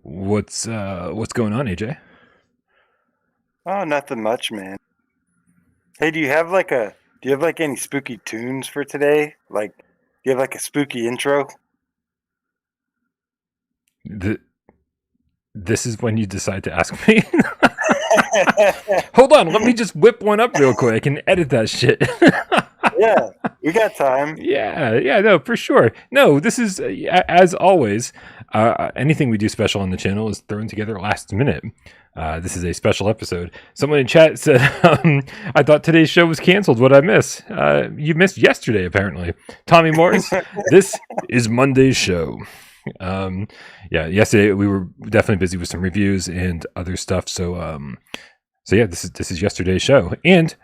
What's going on, AJ? Oh, nothing much, man. Hey, do you have like any spooky tunes for today? Like, do you have like a spooky intro? This is when you decide to ask me. Hold on, let me just whip one up real quick and edit that shit. Yeah, we got time. Yeah, no, for sure. No, this is as always. Anything we do special on the channel is thrown together last minute. This is a special episode. Someone in chat said, I thought today's show was canceled. What'd I miss? You missed yesterday, apparently. Tommy Morris, this is Monday's show. Yesterday we were definitely busy with some reviews and other stuff. So yeah, this is yesterday's show. And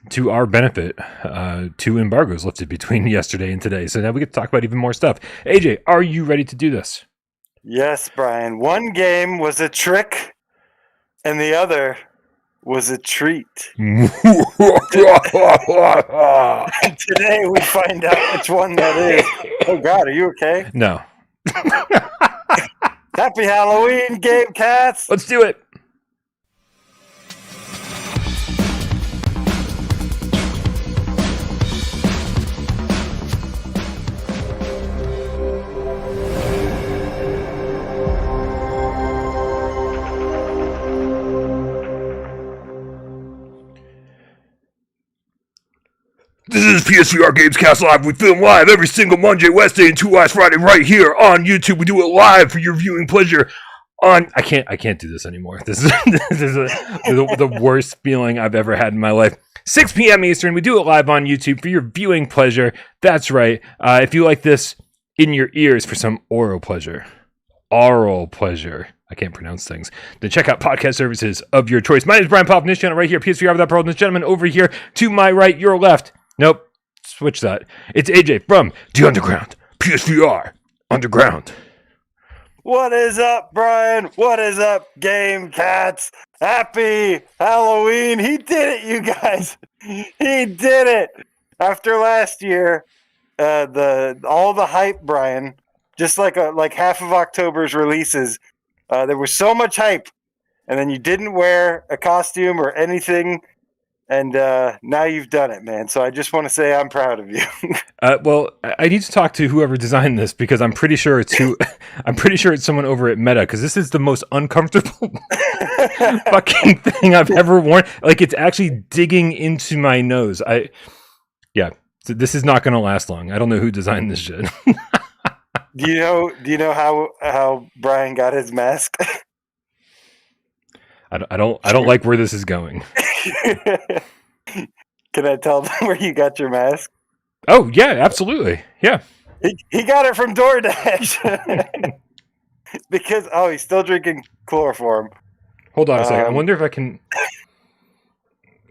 to our benefit, 2 embargoes lifted between yesterday and today. So now we get to talk about even more stuff. AJ, are you ready to do this? Yes, Brian. One game was a trick, and the other was a treat. And today we find out which one that is. Oh God, are you okay? No. Happy Halloween, GameCast! Let's do it. This is PSVR GamesCast Live. We film live every single Monday, Wednesday, and 2 last Friday right here on YouTube. We do it live for your viewing pleasure. I can't do this anymore. This is the worst feeling I've ever had in my life. 6 p.m. Eastern. We do it live on YouTube for your viewing pleasure. That's right. If you like this in your ears for some oral pleasure. I can't pronounce things. Then check out podcast services of your choice. My name is Brian Pop, this channel right here, PSVR without Parole. This gentleman over here to my right, your left. Nope. Switch that. It's AJ from The Underground. PSVR Underground. What is up, Brian? What is up, Game Cats? Happy Halloween. He did it, you guys. He did it. After last year, all the hype, Brian, just like half of October's releases, there was so much hype, and then you didn't wear a costume or anything. And now you've done it, man. So I just want to say I'm proud of you. Well, I need to talk to whoever designed this because I'm pretty sure it's someone over at Meta, because this is the most uncomfortable fucking thing I've ever worn. Like, it's actually digging into my nose. So this is not going to last long. I don't know who designed this shit. Do you know how Brian got his mask? I don't like where this is going. Can I tell them where you got your mask? Oh yeah, absolutely. Yeah. He got it from DoorDash. Because he's still drinking chloroform. Hold on a second. I wonder if I can.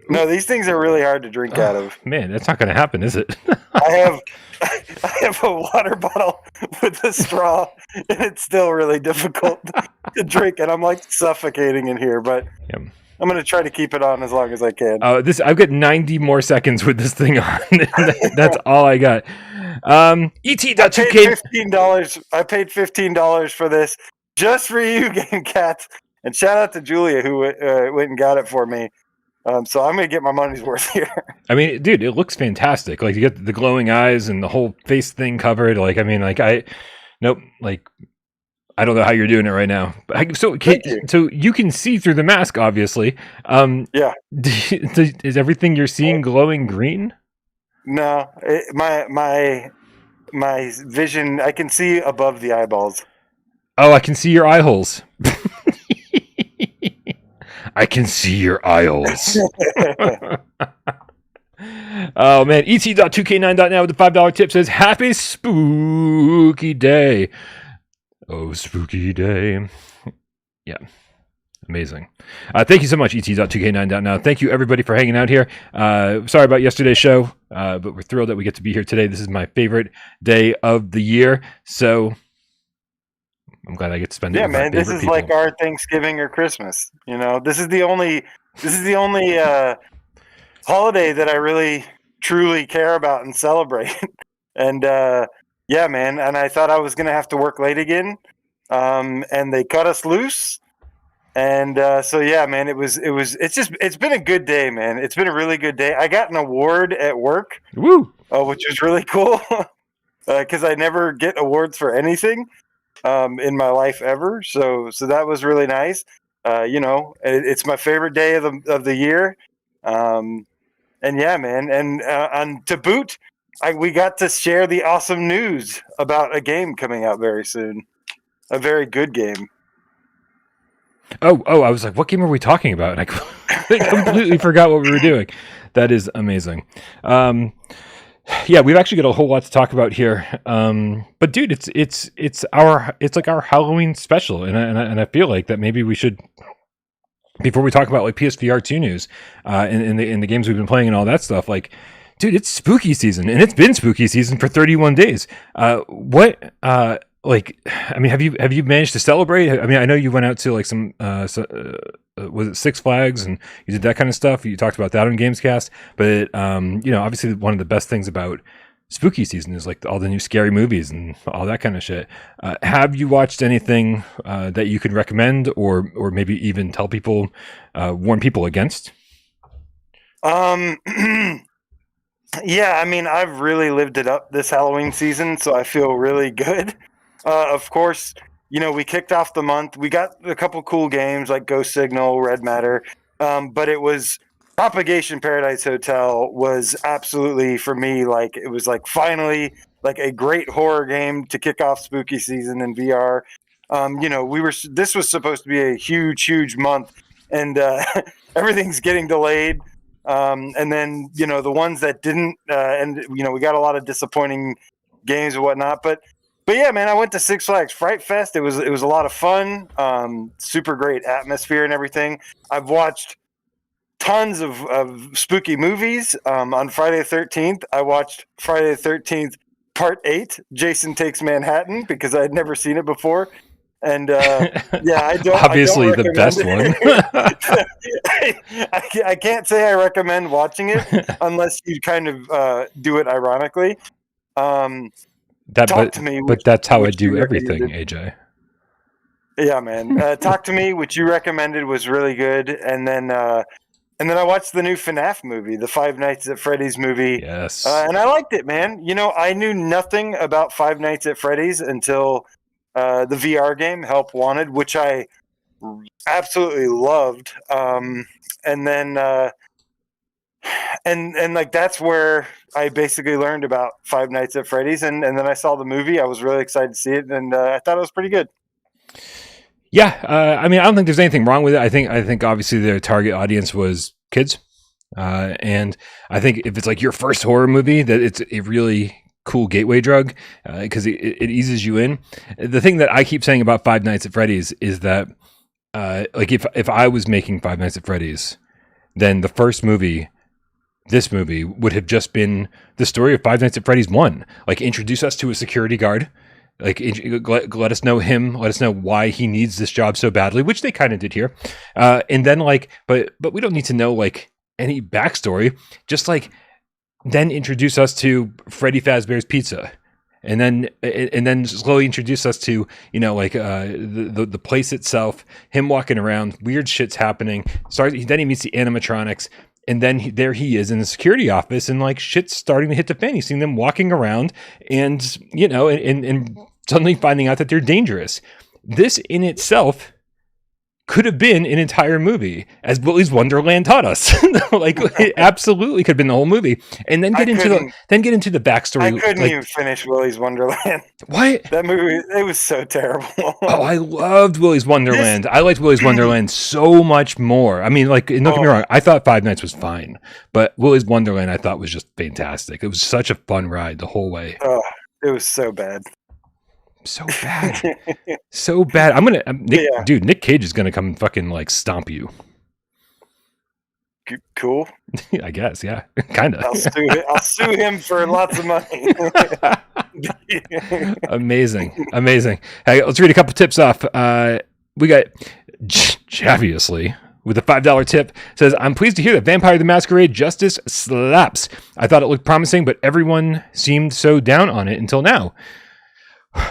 No, these things are really hard to drink out of. Man, that's not going to happen, is it? I have a water bottle with a straw, and it's still really difficult to drink, and I'm like suffocating in here. But yeah. I'm going to try to keep it on as long as I can. I've got 90 more seconds with this thing on. That's all I got. ET.2K. I paid $15 for this just for you, Game Cats. And shout out to Julia who went and got it for me. So I'm going to get my money's worth here. I mean, dude, it looks fantastic. Like, you get the glowing eyes and the whole face thing covered. Like, I mean, nope. Like, I don't know how you're doing it right now. So you can see through the mask, obviously. Yeah. Is everything you're seeing glowing green? No, my vision, I can see above the eyeballs. Oh, I can see your eye holes. I can see your eye holes. Oh man, ET.2K9.now with the $5 tip says, "Happy spooky day." Oh, spooky day. Yeah. Amazing. Thank you so much, ET.2K9.now. Thank you, everybody, for hanging out here. Sorry about yesterday's show, but we're thrilled that we get to be here today. This is my favorite day of the year, so I'm glad I get to spend it with my favorite people. This is like our Thanksgiving or Christmas. You know, this is the only holiday that I really, truly care about and celebrate. And yeah, man. And I thought I was going to have to work late again. and they cut us loose. And so yeah, man, it's been a good day, man. It's been a really good day. I got an award at work, Woo! which was really cool because I never get awards for anything in my life ever. So that was really nice. It's my favorite day of the year. And yeah, man, and to boot, we got to share the awesome news about a game coming out very soon. A very good game. Oh, I was like, what game are we talking about? And I completely forgot what we were doing. That is amazing. Yeah, we've actually got a whole lot to talk about here. But dude, it's like our Halloween special, and I feel like that maybe we should, before we talk about like PSVR2 news, in the games we've been playing and all that stuff, like, dude, it's spooky season, and it's been spooky season for 31 days. Like, I mean, have you managed to celebrate? I mean, I know you went out to like some, was it Six Flags, and you did that kind of stuff. You talked about that on GAMESCAST, but obviously one of the best things about spooky season is like all the new scary movies and all that kind of shit. Have you watched anything that you could recommend, or maybe even tell people, warn people against? Yeah, I mean, I've really lived it up this Halloween season, so I feel really good. Of course, we kicked off the month. We got a couple cool games like Ghost Signal, Red Matter, but it was Propagation Paradise Hotel was absolutely, for me, like, it was like finally like a great horror game to kick off spooky season in VR. This was supposed to be a huge month, and everything's getting delayed. And then, the ones that didn't, and we got a lot of disappointing games and whatnot, but yeah, man, I went to Six Flags Fright Fest. It was a lot of fun. Super great atmosphere and everything. I've watched tons of spooky movies. On Friday the 13th, I watched Friday the 13th Part 8, Jason Takes Manhattan, because I had never seen it before. And yeah, I don't. Obviously, I don't the best one. I can't say I recommend watching it unless you kind of do it ironically. Talk to me, but that's how I do everything, AJ. Yeah, man. Talk to Me, which you recommended, was really good, and then I watched the new FNAF movie, the Five Nights at Freddy's movie. Yes, and I liked it, man. I knew nothing about Five Nights at Freddy's until the VR game Help Wanted, which I absolutely loved. And then and like that's where I basically learned about Five Nights at Freddy's, and then I saw the movie. I was really excited to see it, and I thought it was pretty good. Yeah, I mean, I don't think there's anything wrong with it. I think obviously their target audience was kids, and I think if it's like your first horror movie, that it's a really cool gateway drug, because it eases you in. The thing that I keep saying about Five Nights at Freddy's is that like if I was making Five Nights at Freddy's, then the first movie, this movie, would have just been the story of Five Nights at Freddy's 1. Like, introduce us to a security guard. Like, let us know him. Let us know why he needs this job so badly, which they kind of did here. And then like, but we don't need to know like any backstory. Just like, then introduce us to Freddy Fazbear's Pizza, and then slowly introduce us to the place itself. Him walking around, weird shit's happening. Then he meets the animatronics. And then there he is in the security office, and like shit's starting to hit the fan. He's seeing them walking around, and and suddenly finding out that they're dangerous. This in itself could have been an entire movie, as Willy's Wonderland taught us. Like, it absolutely could have been the whole movie, and then get into the backstory. I couldn't even finish Willy's Wonderland. What? That movie, it was so terrible. Oh, I loved Willy's Wonderland. I liked Willy's Wonderland so much more. I mean, like, don't get me wrong, I thought Five Nights was fine, but Willy's Wonderland I thought was just fantastic. It was such a fun ride the whole way. Oh, it was so bad. So bad. So bad. I'm gonna dude, Nick Cage is gonna come fucking like stomp you. Cool. I guess, yeah. Kinda. I'll sue him for lots of money. Amazing. Hey, let's read a couple tips off. We got Javiously with a $5 tip, says, I'm pleased to hear that Vampire the Masquerade Justice slaps. I thought it looked promising, but everyone seemed so down on it until now.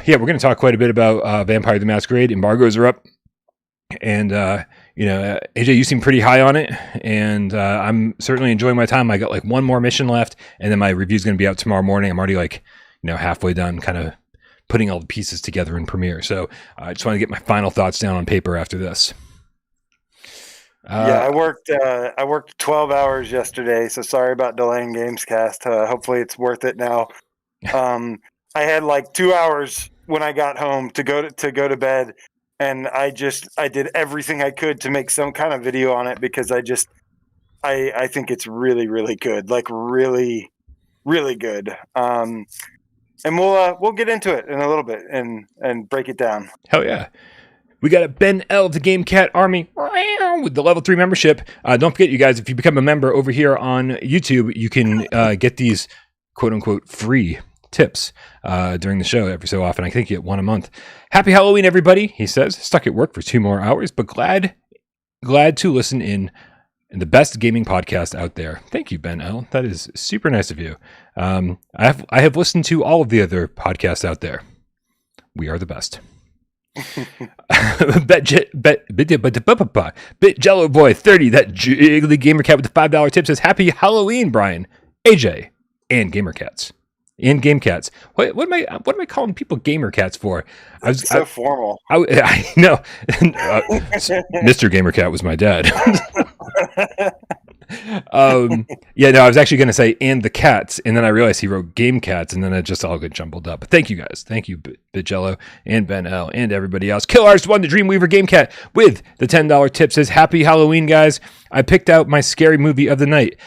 yeah, we're going to talk quite a bit about Vampire the Masquerade. Embargoes are up. And, AJ, you seem pretty high on it. And I'm certainly enjoying my time. I got like one more mission left. And then my review is going to be out tomorrow morning. I'm already like, halfway done kind of putting all the pieces together in Premiere. So I just want to get my final thoughts down on paper after this. I worked 12 hours yesterday, so sorry about delaying Gamescast. Hopefully it's worth it now. I had like 2 hours when I got home to go to bed, and I did everything I could to make some kind of video on it because I think it's really, really good, like really, really good. And we'll get into it in a little bit and break it down. Hell yeah. We got a Ben L to Game Cat Army with the level 3 membership. Don't forget, you guys, if you become a member over here on YouTube, you can get these quote unquote free tips during the show every so often. I think you get one a month. Happy Halloween, everybody, he says. Stuck at work for 2 more hours, but glad to listen in the best gaming podcast out there. Thank you, Ben L. That is super nice of you. I have listened to all of the other podcasts out there. We are the best. Bit Jello Boy 30, that jiggly gamer cat with the $5 tip says happy Halloween, Brian, AJ, and gamer cats. And game cats. What am I calling people gamer cats for? So formal. I know. Mr. Gamer Cat was my dad. I was actually going to say and the cats, and then I realized he wrote game cats, and then it just all got jumbled up. But thank you guys. Thank you, Bitjello and Ben L and everybody else. Kill Artist won the Dreamweaver Game Cat with the $10 tip says happy Halloween, guys. I picked out my scary movie of the night.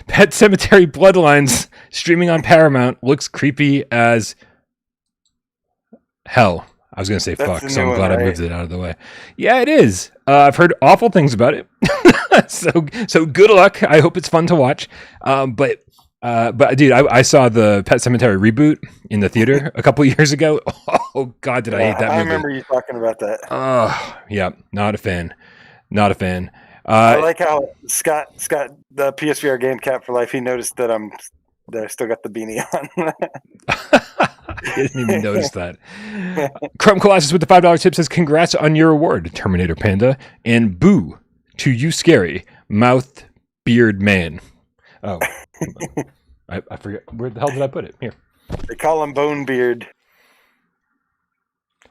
Pet Cemetery Bloodlines, streaming on Paramount, looks creepy as hell. I was going to say fuck, so I'm glad I moved it out of the way. Yeah, it is. I've heard awful things about it. so good luck. I hope it's fun to watch. But dude, I saw the Pet Cemetery reboot in the theater a couple years ago. Oh God, did I hate that movie. I remember you talking about that. Yeah, not a fan. Not a fan. I like how Scott, the PSVR Game Cat for Life, he noticed that I still got the beanie on. I didn't even notice that. Chrome Colossus with the $5 tip says, congrats on your award, Terminator Panda, and boo to you scary mouth beard man. Oh, I forget. Where the hell did I put it? Here. They call him Bone Beard.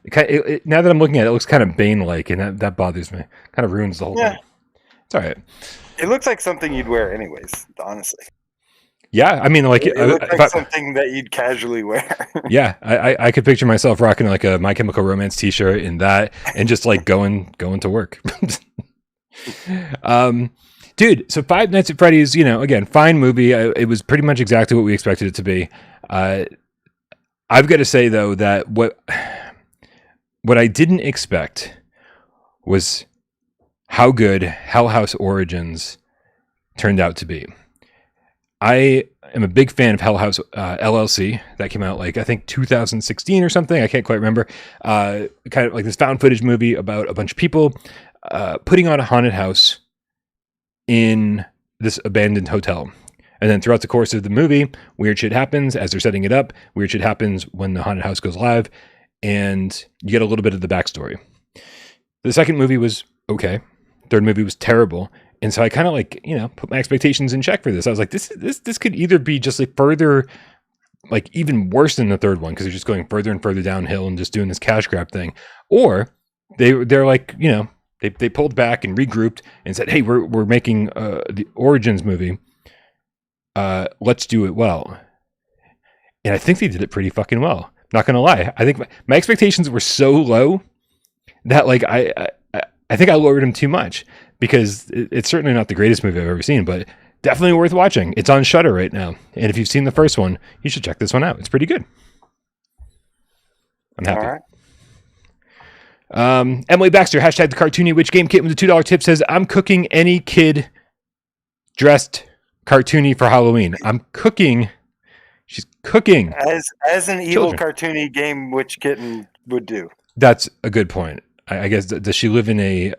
Now that I'm looking at it, it looks kind of Bane-like, and that bothers me. Kind of ruins the whole thing. It's all right. It looks like something you'd wear anyways, honestly. Yeah, I mean, like it looks like something that you'd casually wear. Yeah, I could picture myself rocking like a My Chemical Romance T-shirt in that, and just like going to work. Dude, so Five Nights at Freddy's, again, fine movie. It was pretty much exactly what we expected it to be. I've got to say though that what I didn't expect was how good Hell House Origins turned out to be. I am a big fan of Hell House LLC. That came out like, I think 2016 or something. I can't quite remember. Kind of like this found footage movie about a bunch of people putting on a haunted house in this abandoned hotel. And then throughout the course of the movie, weird shit happens as they're setting it up. Weird shit happens when the haunted house goes live. And you get a little bit of the backstory. The second movie was okay. Third movie was terrible. And so I kind of like, put my expectations in check for this. I was like, this could either be just like further, like even worse than the third one, because they're just going further and further downhill and just doing this cash grab thing. Or they're like, they pulled back and regrouped and said, hey, we're making the Origins movie. Let's do it well. And I think they did it pretty fucking well. Not gonna lie. I think my expectations were so low that like I think I lowered them too much, because it's certainly not the greatest movie I've ever seen, but definitely worth watching. It's on Shudder right now. And if you've seen the first one, you should check this one out. It's pretty good. I'm happy. All right. Emily Baxter, hashtag the cartoony witch game kit with the $2 tip says, I'm cooking any kid dressed cartoony for Halloween. She's cooking. As an evil cartoony game witch kitten would do. That's a good point. I guess, does she live in a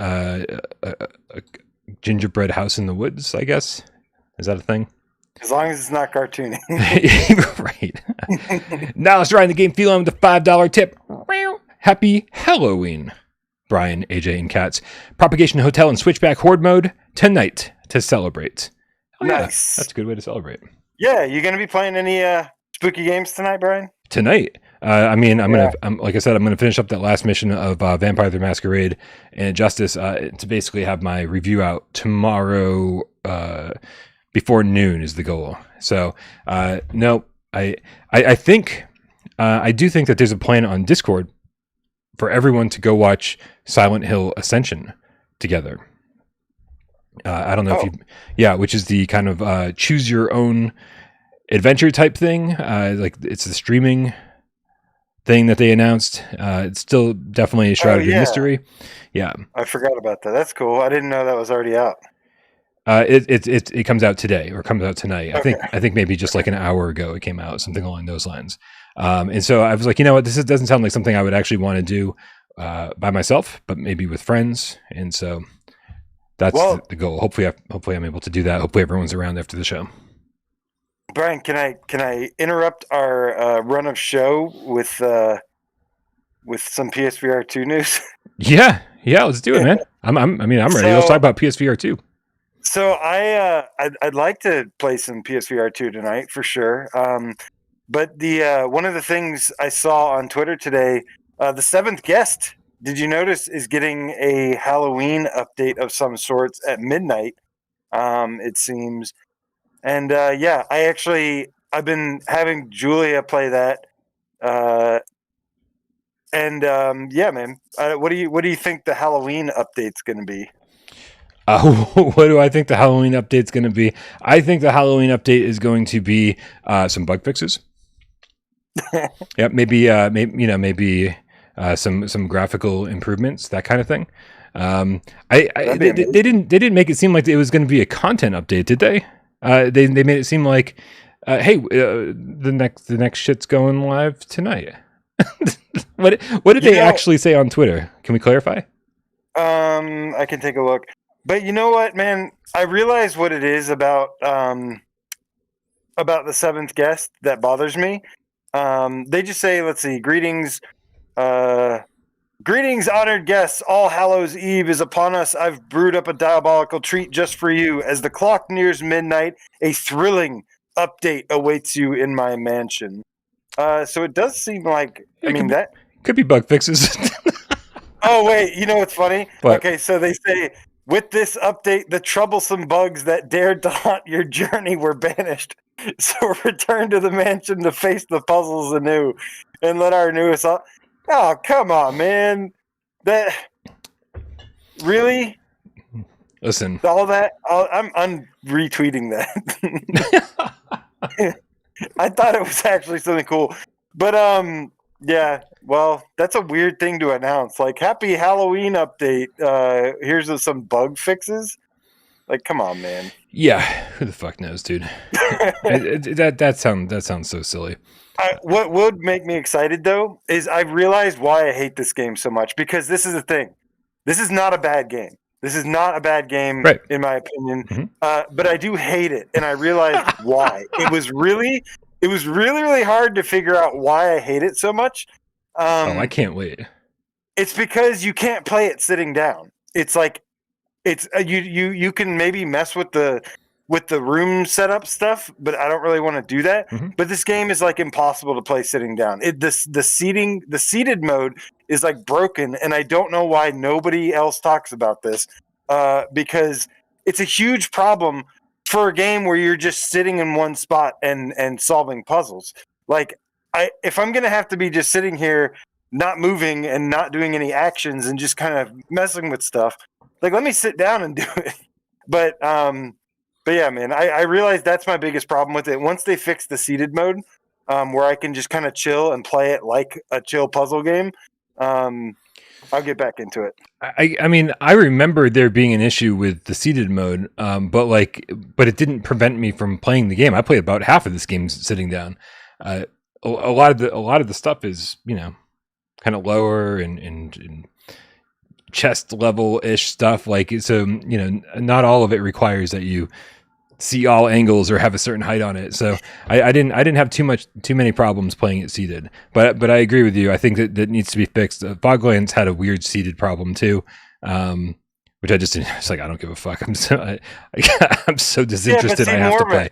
gingerbread house in the woods, I guess? Is that a thing? As long as it's not cartoony. Right. Now let's ride in the game feeling with a $5 tip. Happy Halloween, Brian, AJ, and Cats. Propagation Hotel and Switchback Horde mode tonight to celebrate. Oh, Nice. Yeah, that's a good way to celebrate. Yeah, you going to be playing any spooky games tonight, Brian? Tonight, I'm like I said, I'm gonna finish up that last mission of Vampire the Masquerade and Justice to basically have my review out tomorrow before noon is the goal. So no, I think I do think that there's a plan on Discord for everyone to go watch Silent Hill Ascension together. I don't know if you, which is the kind of choose your own adventure type thing. Like it's the streaming thing that they announced. It's still definitely shrouded in mystery. Yeah, I forgot about that. That's cool. I didn't know that was already out. It comes out today or comes out tonight. Okay. I think maybe just like an hour ago it came out, something along those lines. And so I was like, you know what, this doesn't sound like something I would actually want to do by myself, but maybe with friends. And so that's the goal. Hopefully I'm able to do that. Hopefully everyone's around after the show. Brian, can I interrupt our run of show with some PSVR2 news? Yeah, let's do it, man. I'm ready. Let's talk about PSVR2. So I'd like to play some PSVR2 tonight for sure. But the one of the things I saw on Twitter today, the seventh guest, did you notice, is getting a Halloween update of some sorts at midnight? It seems. And I've been having Julia play that, man. What do you think the Halloween update's going to be? What do I think the Halloween update's going to be? I think the Halloween update is going to be some bug fixes. Yeah, maybe some graphical improvements, that kind of thing. They didn't make it seem like it was going to be a content update, did they? They made it seem like, hey, the next shit's going live tonight. What did they actually say on Twitter? Can we clarify? I can take a look. But you know what, man? I realize what it is about the seventh guest that bothers me. They just say, let's see, greetings, honored guests. All Hallows Eve is upon us. I've brewed up a diabolical treat just for you. As the clock nears midnight, a thrilling update awaits you in my mansion. So it does seem like, that could be bug fixes. Oh, wait, you know what's funny? What? Okay, so they say, with this update, the troublesome bugs that dared to haunt your journey were banished. So return to the mansion to face the puzzles anew and let our newest... Oh, come on, man. That... Really? Listen. All that? I'm retweeting that. I thought it was actually something cool. But, yeah, well, that's a weird thing to announce. Like, happy Halloween update. Here's some bug fixes. Like, come on, man. Yeah, who the fuck knows, dude? That sounds so silly. What would make me excited, though, is I've realized why I hate this game so much. Because this is the thing. This is not a bad game. This is not a bad game, right, in my opinion. Mm-hmm. But I do hate it, and I realized why. It was really, really hard to figure out why I hate it so much. I can't wait. It's because you can't play it sitting down. It's like you can maybe mess with the room setup stuff, but I don't really want to do that. Mm-hmm. But this game is like impossible to play sitting down. The seated mode is like broken, and I don't know why nobody else talks about this. Because it's a huge problem for a game where you're just sitting in one spot and solving puzzles. Like, if I'm going to have to be just sitting here, not moving and not doing any actions and just kind of messing with stuff, like, let me sit down and do it. But yeah, man, I realize that's my biggest problem with it. Once they fix the seated mode, where I can just kind of chill and play it like a chill puzzle game, I'll get back into it. I mean, I remember there being an issue with the seated mode, but it didn't prevent me from playing the game. I played about half of this game sitting down. A lot of the stuff is, kind of lower and chest level ish stuff. Like, so, not all of it requires that you see all angles or have a certain height on it. So I didn't have too many problems playing it seated. But I agree with you. I think that needs to be fixed. Foglands had a weird seated problem too, which I just didn't. It's like I don't give a fuck. I'm so disinterested. I have to play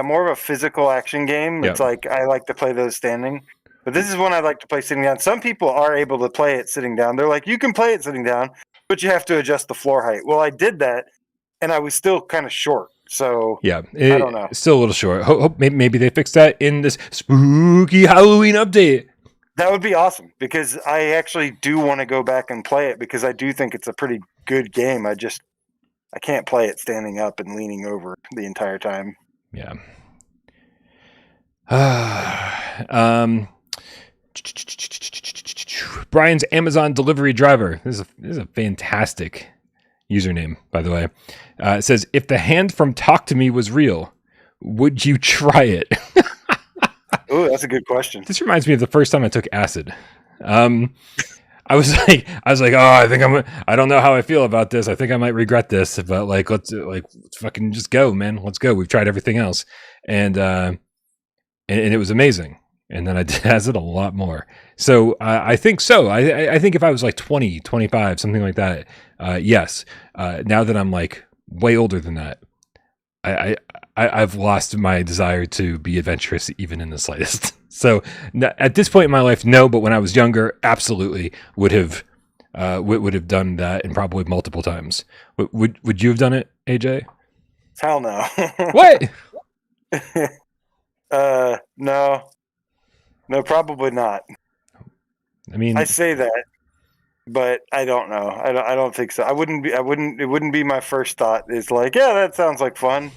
more of a physical action game. Yep. It's like I like to play those standing, but this is one I like to play sitting down. Some people are able to play it sitting down. They're like, you can play it sitting down, but you have to adjust the floor height. Well, I did that, and I was still kind of short. So yeah, I don't know. Still a little short. Hope maybe they fix that in this spooky Halloween update. That would be awesome because I actually do want to go back and play it because I do think it's a pretty good game. I can't play it standing up and leaning over the entire time. Yeah. Brian's Amazon delivery driver. This is a fantastic username, by the way. It says, if the hand from Talk to Me was real, would you try it? Oh, that's a good question. This reminds me of the first time I took acid. I was like, oh, I don't know how I feel about this. I think I might regret this, but let's fucking just go, man. Let's go. We've tried everything else. And it was amazing. And then I did acid a lot more. So I think so. I think if I was like 20, 25, something like that, yes. Now that I'm like way older than that, I've lost my desire to be adventurous even in the slightest. So at this point in my life, no. But when I was younger, absolutely would have done that, and probably multiple times. Would you have done it, AJ? Hell no. What? No, probably not. I mean, I say that, but I don't know. I don't think so. It wouldn't be my first thought. It's like, yeah, that sounds like fun.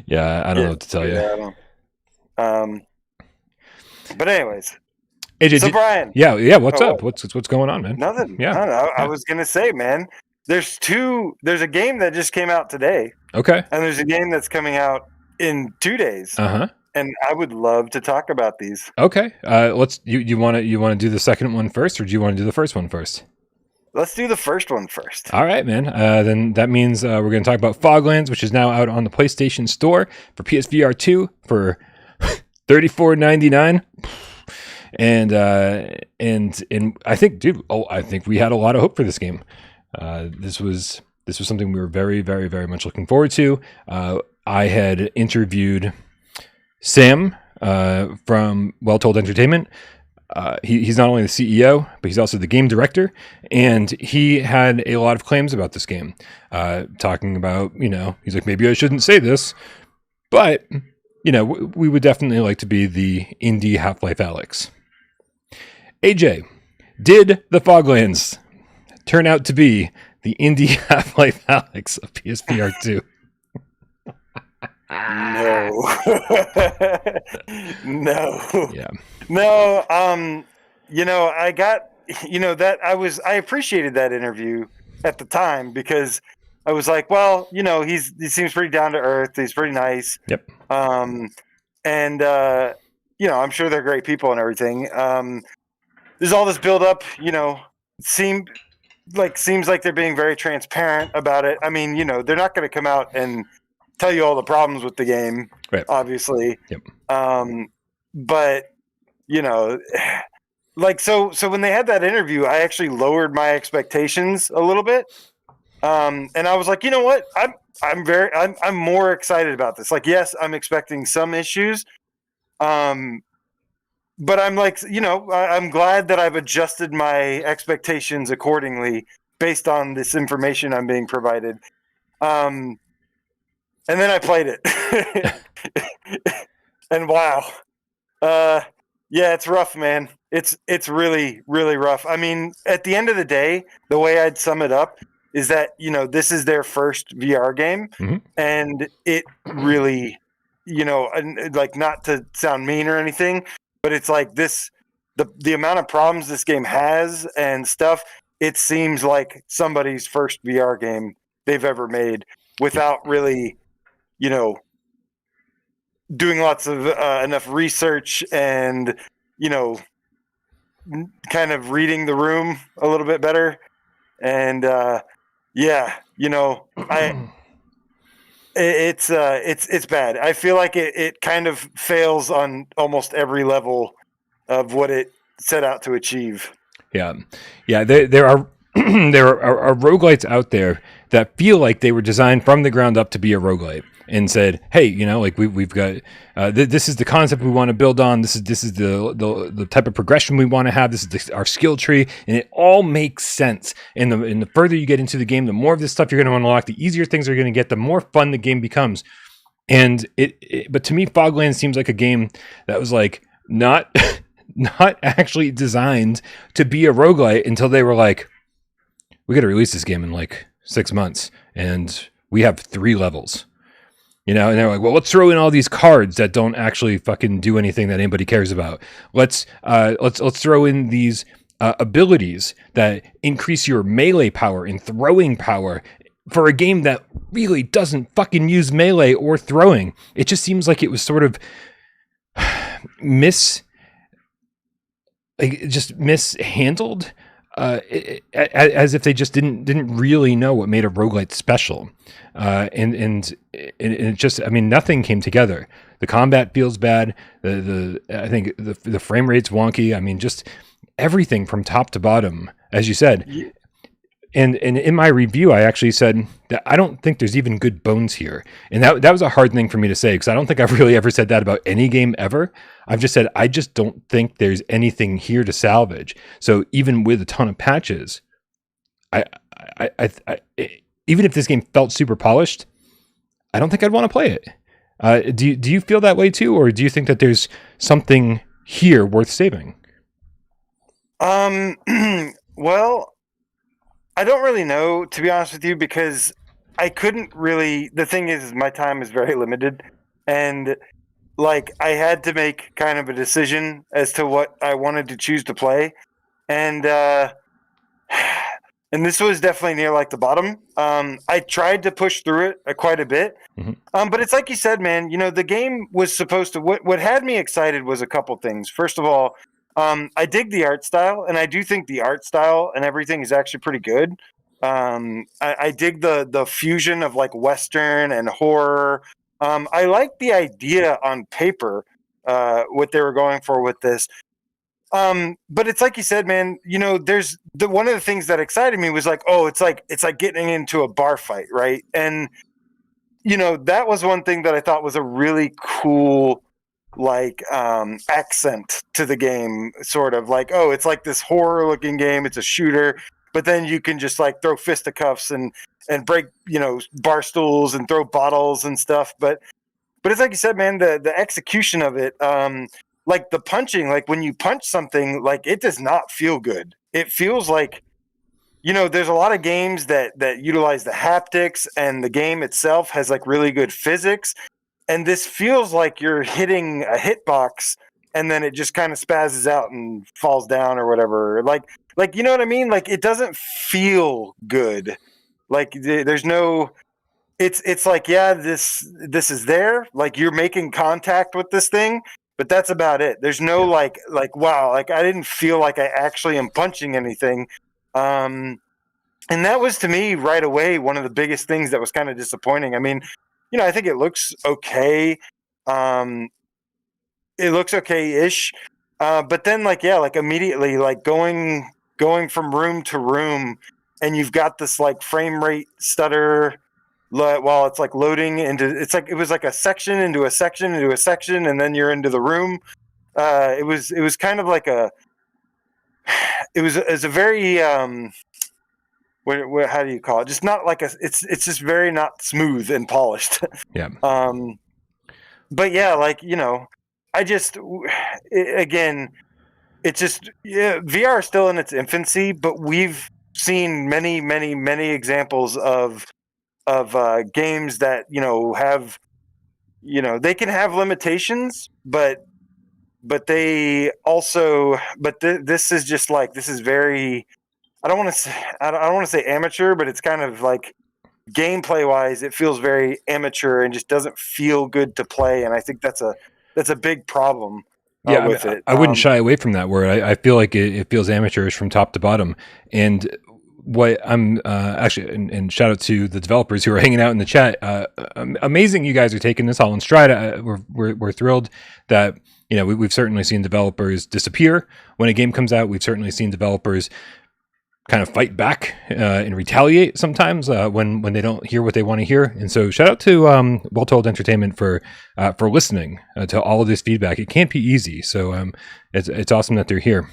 Yeah, I don't know what to tell you. I don't. But anyways, AJ, so Brian. Yeah. What's up? What's going on, man? Nothing. Yeah. I was gonna say, man. There's a game that just came out today. Okay. And there's a game that's coming out in 2 days. Uh-huh. And I would love to talk about these. Okay. You want to do the second one first, or do you want to do the first one first? Let's do the first one first. All right, man. Then that means we're going to talk about Foglands, which is now out on the PlayStation Store for PSVR2 for $34.99. And I think, dude, I think we had a lot of hope for this game. This was something we were very, very, very much looking forward to. I had interviewed Sam from Well Told Entertainment. He's not only the CEO, but he's also the game director, and he had a lot of claims about this game, talking about, he's like, maybe I shouldn't say this, but, we would definitely like to be the indie Half-Life Alyx. AJ, did the Foglands turn out to be the indie Half-Life Alyx of PSVR 2? No. No. Yeah. No. I got, I appreciated that interview at the time because I was like, well, he seems pretty down to earth. He's pretty nice. Yep. I'm sure they're great people and everything. There's all this build up, seems like they're being very transparent about it. I mean, they're not going to come out and tell you all the problems with the game, right, obviously. Yep. But so when they had that interview, I actually lowered my expectations a little bit. And I was like, you know what? I'm more excited about this. Like, yes, I'm expecting some issues. But I'm like, I'm glad that I've adjusted my expectations accordingly based on this information I'm being provided. And then I played it. And wow. Yeah, it's rough, man. It's really, really rough. I mean, at the end of the day, the way I'd sum it up is that, this is their first VR game. Mm-hmm. And it really, like, not to sound mean or anything, but it's like the amount of problems this game has and stuff, it seems like somebody's first VR game they've ever made without really, doing lots of enough research and, kind of reading the room a little bit better. And yeah, It's bad. I feel like it kind of fails on almost every level of what it set out to achieve. Yeah. There are are roguelites out there that feel like they were designed from the ground up to be a roguelite, and said, "Hey, like we've got this is the concept we want to build on. This is the type of progression we want to have. This is our skill tree, and it all makes sense. And the further you get into the game, the more of this stuff you're going to unlock. The easier things are going to get. The more fun the game becomes. And but to me, Foglands seems like a game that was like not." Not actually designed to be a roguelite until they were like, we got to release this game in like 6 months and we have 3 levels, and they're like, well, let's throw in all these cards that don't actually fucking do anything that anybody cares about. Let's throw in these abilities that increase your melee power and throwing power for a game that really doesn't fucking use melee or throwing. It just seems like it was sort of mishandled, as if they just didn't really know what made a roguelite special, and it just, I mean, nothing came together. The combat feels bad. I think the frame rate's wonky. I mean, just everything from top to bottom, as you said. And in my review, I actually said that I don't think there's even good bones here. And that was a hard thing for me to say, because I don't think I've really ever said that about any game ever. I've just said, I just don't think there's anything here to salvage. So even with a ton of patches, I even if this game felt super polished, I don't think I'd want to play it. Do you feel that way too? Or do you think that there's something here worth saving? Well, I don't really know, to be honest with you, because I couldn't really. The thing is, my time is very limited, and like I had to make kind of a decision as to what I wanted to choose to play, and and this was definitely near like the bottom. I tried to push through it quite a bit, but it's like you said, man. The game was supposed to. What had me excited was a couple things. First of all, I dig the art style, and I do think the art style and everything is actually pretty good. I dig the fusion of like Western and horror. I like the idea on paper, what they were going for with this. But it's like you said, man. There's one of the things that excited me was like, oh, it's like getting into a bar fight, right? And that was one thing that I thought was a really cool accent to the game, sort of like, oh, it's like this horror looking game, it's a shooter, but then you can just like throw fisticuffs and break bar stools and throw bottles and stuff, but it's like you said, man, the execution of it, like the punching, like when you punch something, like it does not feel good. It feels like there's a lot of games that utilize the haptics, and the game itself has like really good physics. And this feels like you're hitting a hitbox, and then it just kind of spazzes out and falls down or whatever. Like you know what I mean? Like it doesn't feel good. Like there's no. It's like, yeah, this is there. Like you're making contact with this thing, but that's about it. There's no like wow. Like I didn't feel like I actually am punching anything. And that was, to me, right away, one of the biggest things that was kind of disappointing. I mean, I think it looks okay. It looks okay-ish. But then, like immediately, like going from room to room, and you've got this like frame rate stutter while it's like loading into. It's like it was like a section into a section into a section, and then you're into the room. It was kind of like a. It was a very how do you call it? Just not like it's just very not smooth and polished. Yeah. But yeah, like I just again, it's just VR is still in its infancy, but we've seen many examples of games that have they can have limitations, but they also this is just like this is very. I don't want to say amateur, but it's kind of like gameplay wise, it feels very amateur and just doesn't feel good to play. And I think that's a big problem with it. I wouldn't shy away from that word. I feel like it feels amateurish from top to bottom. And what I'm actually, and shout out to the developers who are hanging out in the chat. Amazing, you guys are taking this all in stride. We're thrilled that we've certainly seen developers disappear when a game comes out. We've certainly seen developers kind of fight back and retaliate sometimes when they don't hear what they want to hear. And so shout out to Well Told Entertainment for listening to all of this feedback. It can't be easy. So it's awesome that they're here.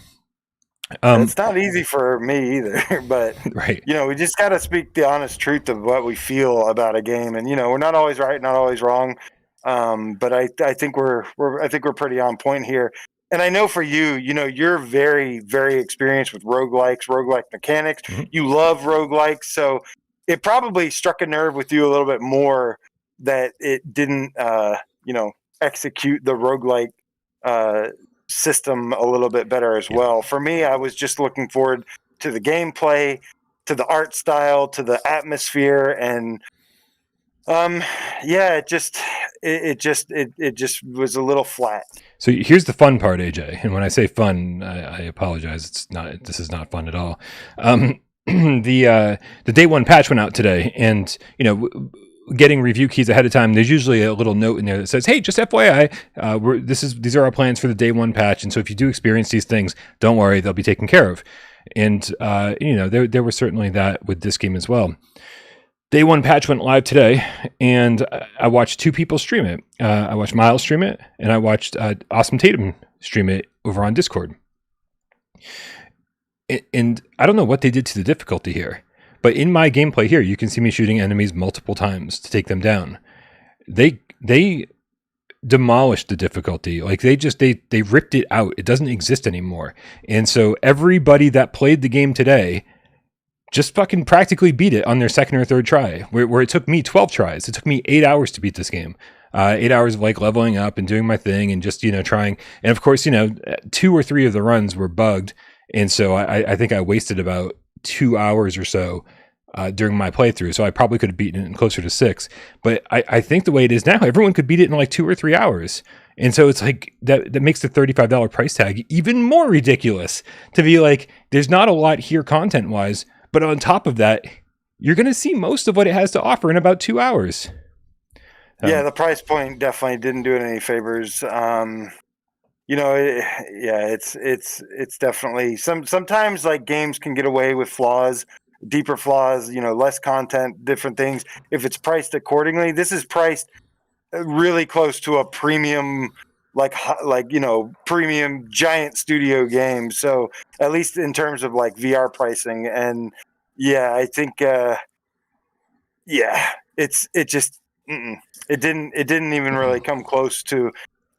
It's not easy for me either, but right. We just got to speak the honest truth of what we feel about a game, and we're not always right, not always wrong. But I think we're pretty on point here. And I know for you, you're very, very experienced with roguelike mechanics. Mm-hmm. You love roguelikes, so it probably struck a nerve with you a little bit more that it didn't, execute the roguelike system a little bit better as well. For me, I was just looking forward to the gameplay, to the art style, to the atmosphere, and it just was a little flat. So here's the fun part, AJ. And when I say fun, I apologize. This is not fun at all. The day one patch went out today, and getting review keys ahead of time, there's usually a little note in there that says, "Hey, just FYI, these are our plans for the day one patch, and so if you do experience these things, don't worry, they'll be taken care of." And there was certainly that with this game as well. Day one patch went live today, and I watched two people stream it. I watched Miles stream it, and I watched Awesome Tatum stream it over on Discord. And I don't know what they did to the difficulty here, but in my gameplay here, you can see me shooting enemies multiple times to take them down. They demolished the difficulty. Like they ripped it out. It doesn't exist anymore. And so everybody that played the game today just fucking practically beat it on their second or third try, where it took me 12 tries. It took me 8 hours to beat this game. 8 hours of like leveling up and doing my thing and just, trying. And of course, 2 or 3 of the runs were bugged. And so I think I wasted about 2 hours or so during my playthrough. So I probably could have beaten it in closer to 6. But I think the way it is now, everyone could beat it in like 2 or 3 hours. And so it's like that makes the $35 price tag even more ridiculous to be like, there's not a lot here content wise. But on top of that, you're going to see most of what it has to offer in about 2 hours. Yeah, the price point definitely didn't do it any favors. It's definitely sometimes like games can get away with flaws, deeper flaws, less content, different things. If it's priced accordingly, this is priced really close to a premium, premium giant studio game. So at least in terms of like VR pricing, and I think, it didn't even really come close to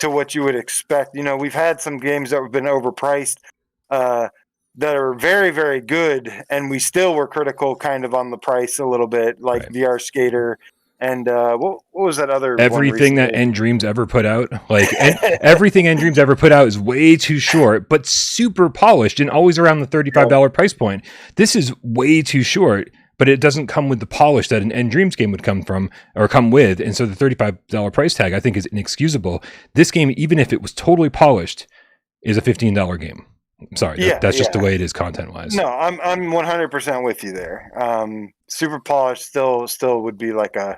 what you would expect. We've had some games that have been overpriced, that are very, very good, and we still were critical kind of on the price a little bit, like right. VR Skater. And what was that other everything that End Dreams ever put out? Like everything End Dreams ever put out is way too short, but super polished and always around the $35 price point. This is way too short, but it doesn't come with the polish that an End Dreams game would come with. And so the $35 price tag, I think, is inexcusable. This game, even if it was totally polished, is a $15 game. I'm sorry, that's just the way it is content wise. No, I'm 100% with you there. Super polished still would be like a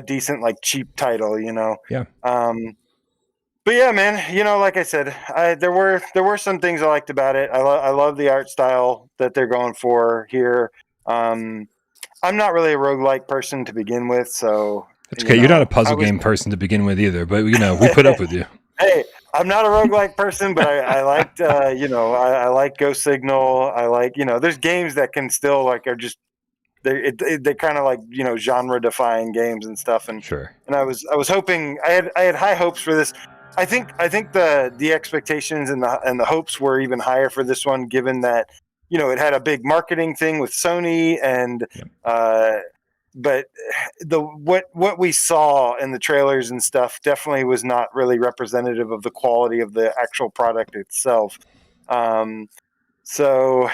decent, like, cheap title, Yeah. But yeah, man, like I said, there were some things I liked about it. I love the art style that they're going for here. I'm not really a roguelike person to begin with, so it's okay. You're not a puzzle game person to begin with either, but we put up with you. Hey, I'm not a roguelike person, but I liked, I like Ghost Signal. I like, there's games that can still like are just they kind of like genre defying games and stuff. And sure. And I was hoping I had high hopes for this. I think the expectations and the hopes were even higher for this one, given that it had a big marketing thing with Sony and. Yep. But what we saw in the trailers and stuff definitely was not really representative of the quality of the actual product itself. So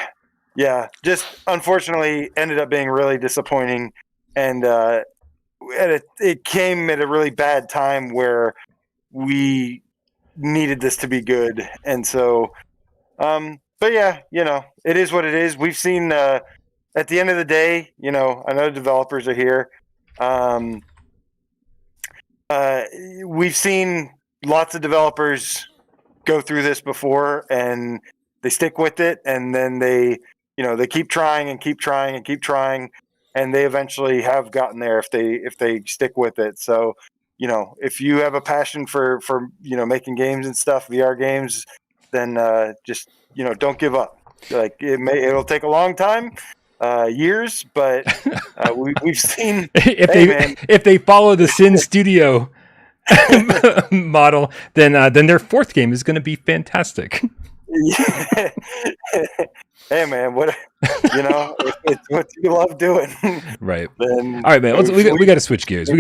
yeah, just unfortunately ended up being really disappointing, and it came at a really bad time where we needed this to be good, and so but yeah, it is what it is. We've seen at the end of the day, I know developers are here. We've seen lots of developers go through this before, and they stick with it, and then they keep trying and keep trying and keep trying, and they eventually have gotten there if they stick with it. So, if you have a passion for making games and stuff, VR games, then just don't give up. Like it'll take a long time, years, but we've seen. If they follow the Sin Studio model, then their fourth game is going to be fantastic. Hey man, it's what you love doing, right? All right, man. We got to switch gears.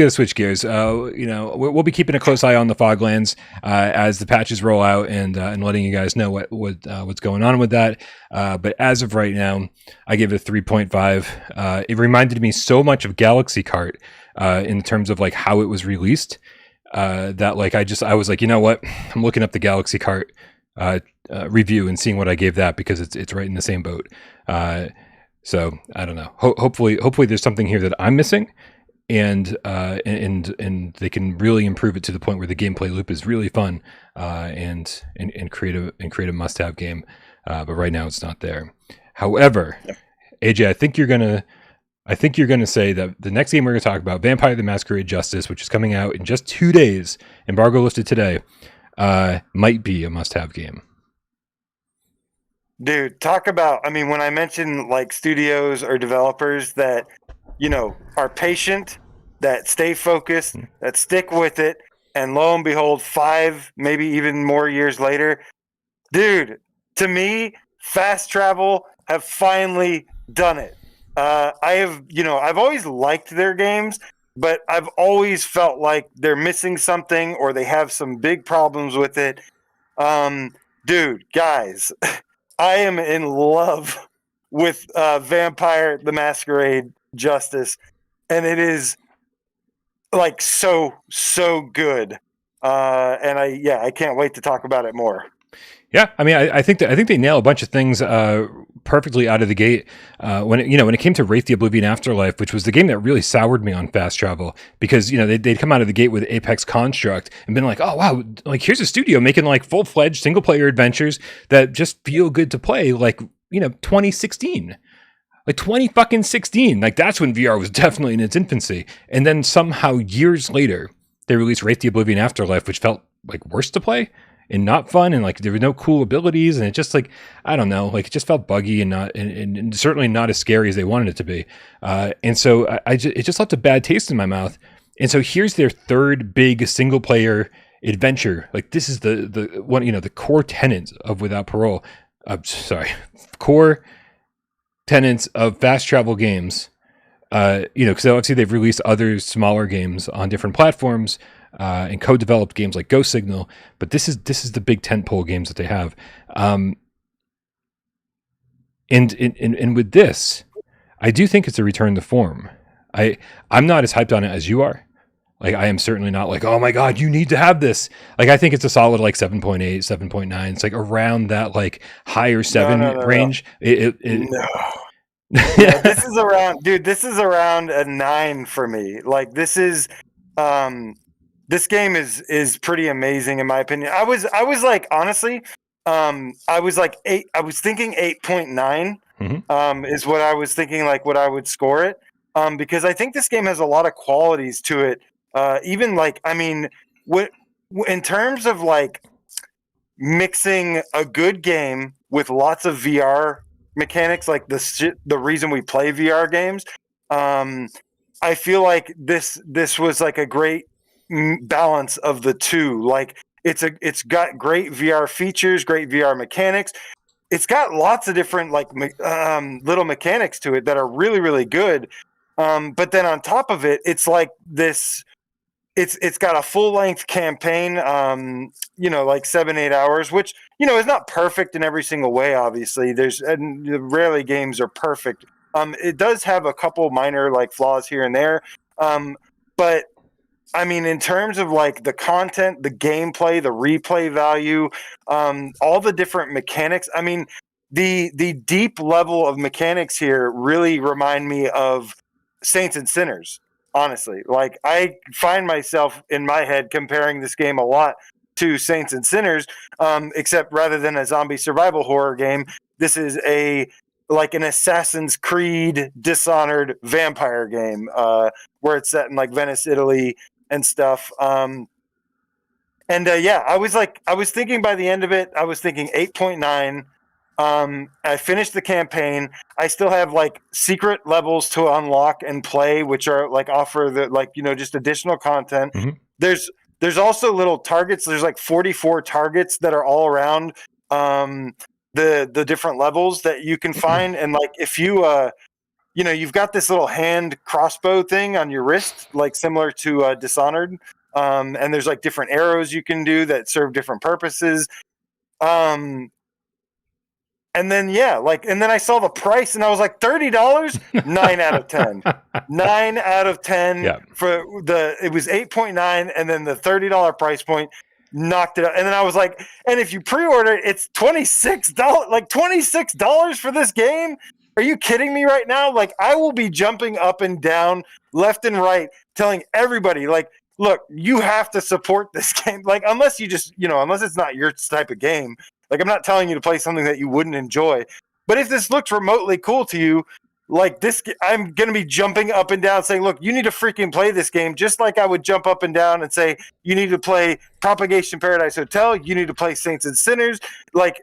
We'll be keeping a close eye on the Foglands as the patches roll out, and letting you guys know what's going on with that. But as of right now, I give it a 3.5. It reminded me so much of Galaxy Kart in terms of like how it was released. That like I was like, you know what? I'm looking up the Galaxy Kart review and seeing what I gave that, because it's right in the same boat. So I don't know. Hopefully there's something here that I'm missing, and they can really improve it to the point where the gameplay loop is really fun, and create a must-have game. But right now it's not there. However, AJ, I think you're gonna say that the next game we're gonna talk about, Vampire the Masquerade Justice, which is coming out in just 2 days, embargo lifted today, might be a must-have game. Dude, talk about, when I mention like studios or developers that, are patient, that stay focused, that stick with it, and lo and behold, 5, maybe even more years later, dude, to me, Fast Travel have finally done it. I've always liked their games, but I've always felt like they're missing something or they have some big problems with it. Dude, guys, I am in love with Vampire the Masquerade Justice, and it is like so good. And I can't wait to talk about it more. Yeah, I think they nail a bunch of things perfectly out of the gate. When it came to Wraith the Oblivion Afterlife, which was the game that really soured me on Fast Travel, because they'd come out of the gate with Apex Construct and been like, oh wow, like here's a studio making like full-fledged single player adventures that just feel good to play, like 2016. Like 2016, like that's when VR was definitely in its infancy. And then somehow years later, they released Wraith the Oblivion Afterlife, which felt like worse to play and not fun, and like there were no cool abilities, and it just like, I don't know, like it just felt buggy and certainly not as scary as they wanted it to be. And so it just left a bad taste in my mouth. And so here's their third big single player adventure. Like this is the one, the core tenets of Without Parole. Core tenets of Fast Travel games. Because obviously they've released other smaller games on different platforms, and co-developed games like Ghost Signal, but this is the big tentpole games that they have. And with this, I do think it's a return to form. I'm not as hyped on it as you are. Like I am certainly not like, oh my god, you need to have this. Like I think it's a solid like 7.8, 7.9. It's like around that like higher 7 range. No. Yeah, this is around, dude. This is around a 9 for me. Like this is, this game is pretty amazing in my opinion. I was like, honestly, I was like 8. I was thinking 8.9. Is what I was thinking, like what I would score it. Because I think this game has a lot of qualities to it. Even like, in terms of like mixing a good game with lots of VR mechanics, like the reason we play VR games. I feel like this was like a great balance of the two. Like it's got great VR features, great VR mechanics. It's got lots of different like little mechanics to it that are really, really good. But then on top of it, it's like this. It's got a full length campaign, like 7-8 hours, which is not perfect in every single way. Obviously, rarely games are perfect. It does have a couple minor like flaws here and there, but in terms of like the content, the gameplay, the replay value, all the different mechanics. the deep level of mechanics here really remind me of Saints and Sinners. Honestly, like I find myself in my head comparing this game a lot to Saints and Sinners, except rather than a zombie survival horror game, this is like an Assassin's Creed Dishonored vampire game, where it's set in like Venice, Italy, and stuff. Yeah, I was thinking by the end of it, I was thinking 8.9. I finished the campaign. I still have like secret levels to unlock and play, which are like offer the like, you know, just additional content. Mhm. There's also little targets. There's like 44 targets that are all around the different levels that you can find. And like if you you know, you've got this little hand crossbow thing on your wrist, like similar to Dishonored. And there's like different arrows you can do that serve different purposes. And then and then I saw the price and I was like $30, 9 out of 10. 9 out of 10 Yeah. for it was 8.9, and then the $30 price point knocked it out. And then I was like, and if you pre-order it, it's $26, like $26 for this game. Are you kidding me right now? Like I will be jumping up and down, left and right, telling everybody like, look, you have to support this game. Like unless you just, you know, unless it's not your type of game. Like, I'm not telling you to play something that you wouldn't enjoy. But if this looks remotely cool to you, like this, I'm going to be jumping up and down saying, look, you need to freaking play this game. Just like I would jump up and down and say, you need to play Propagation Paradise Hotel. You need to play Saints and Sinners. Like,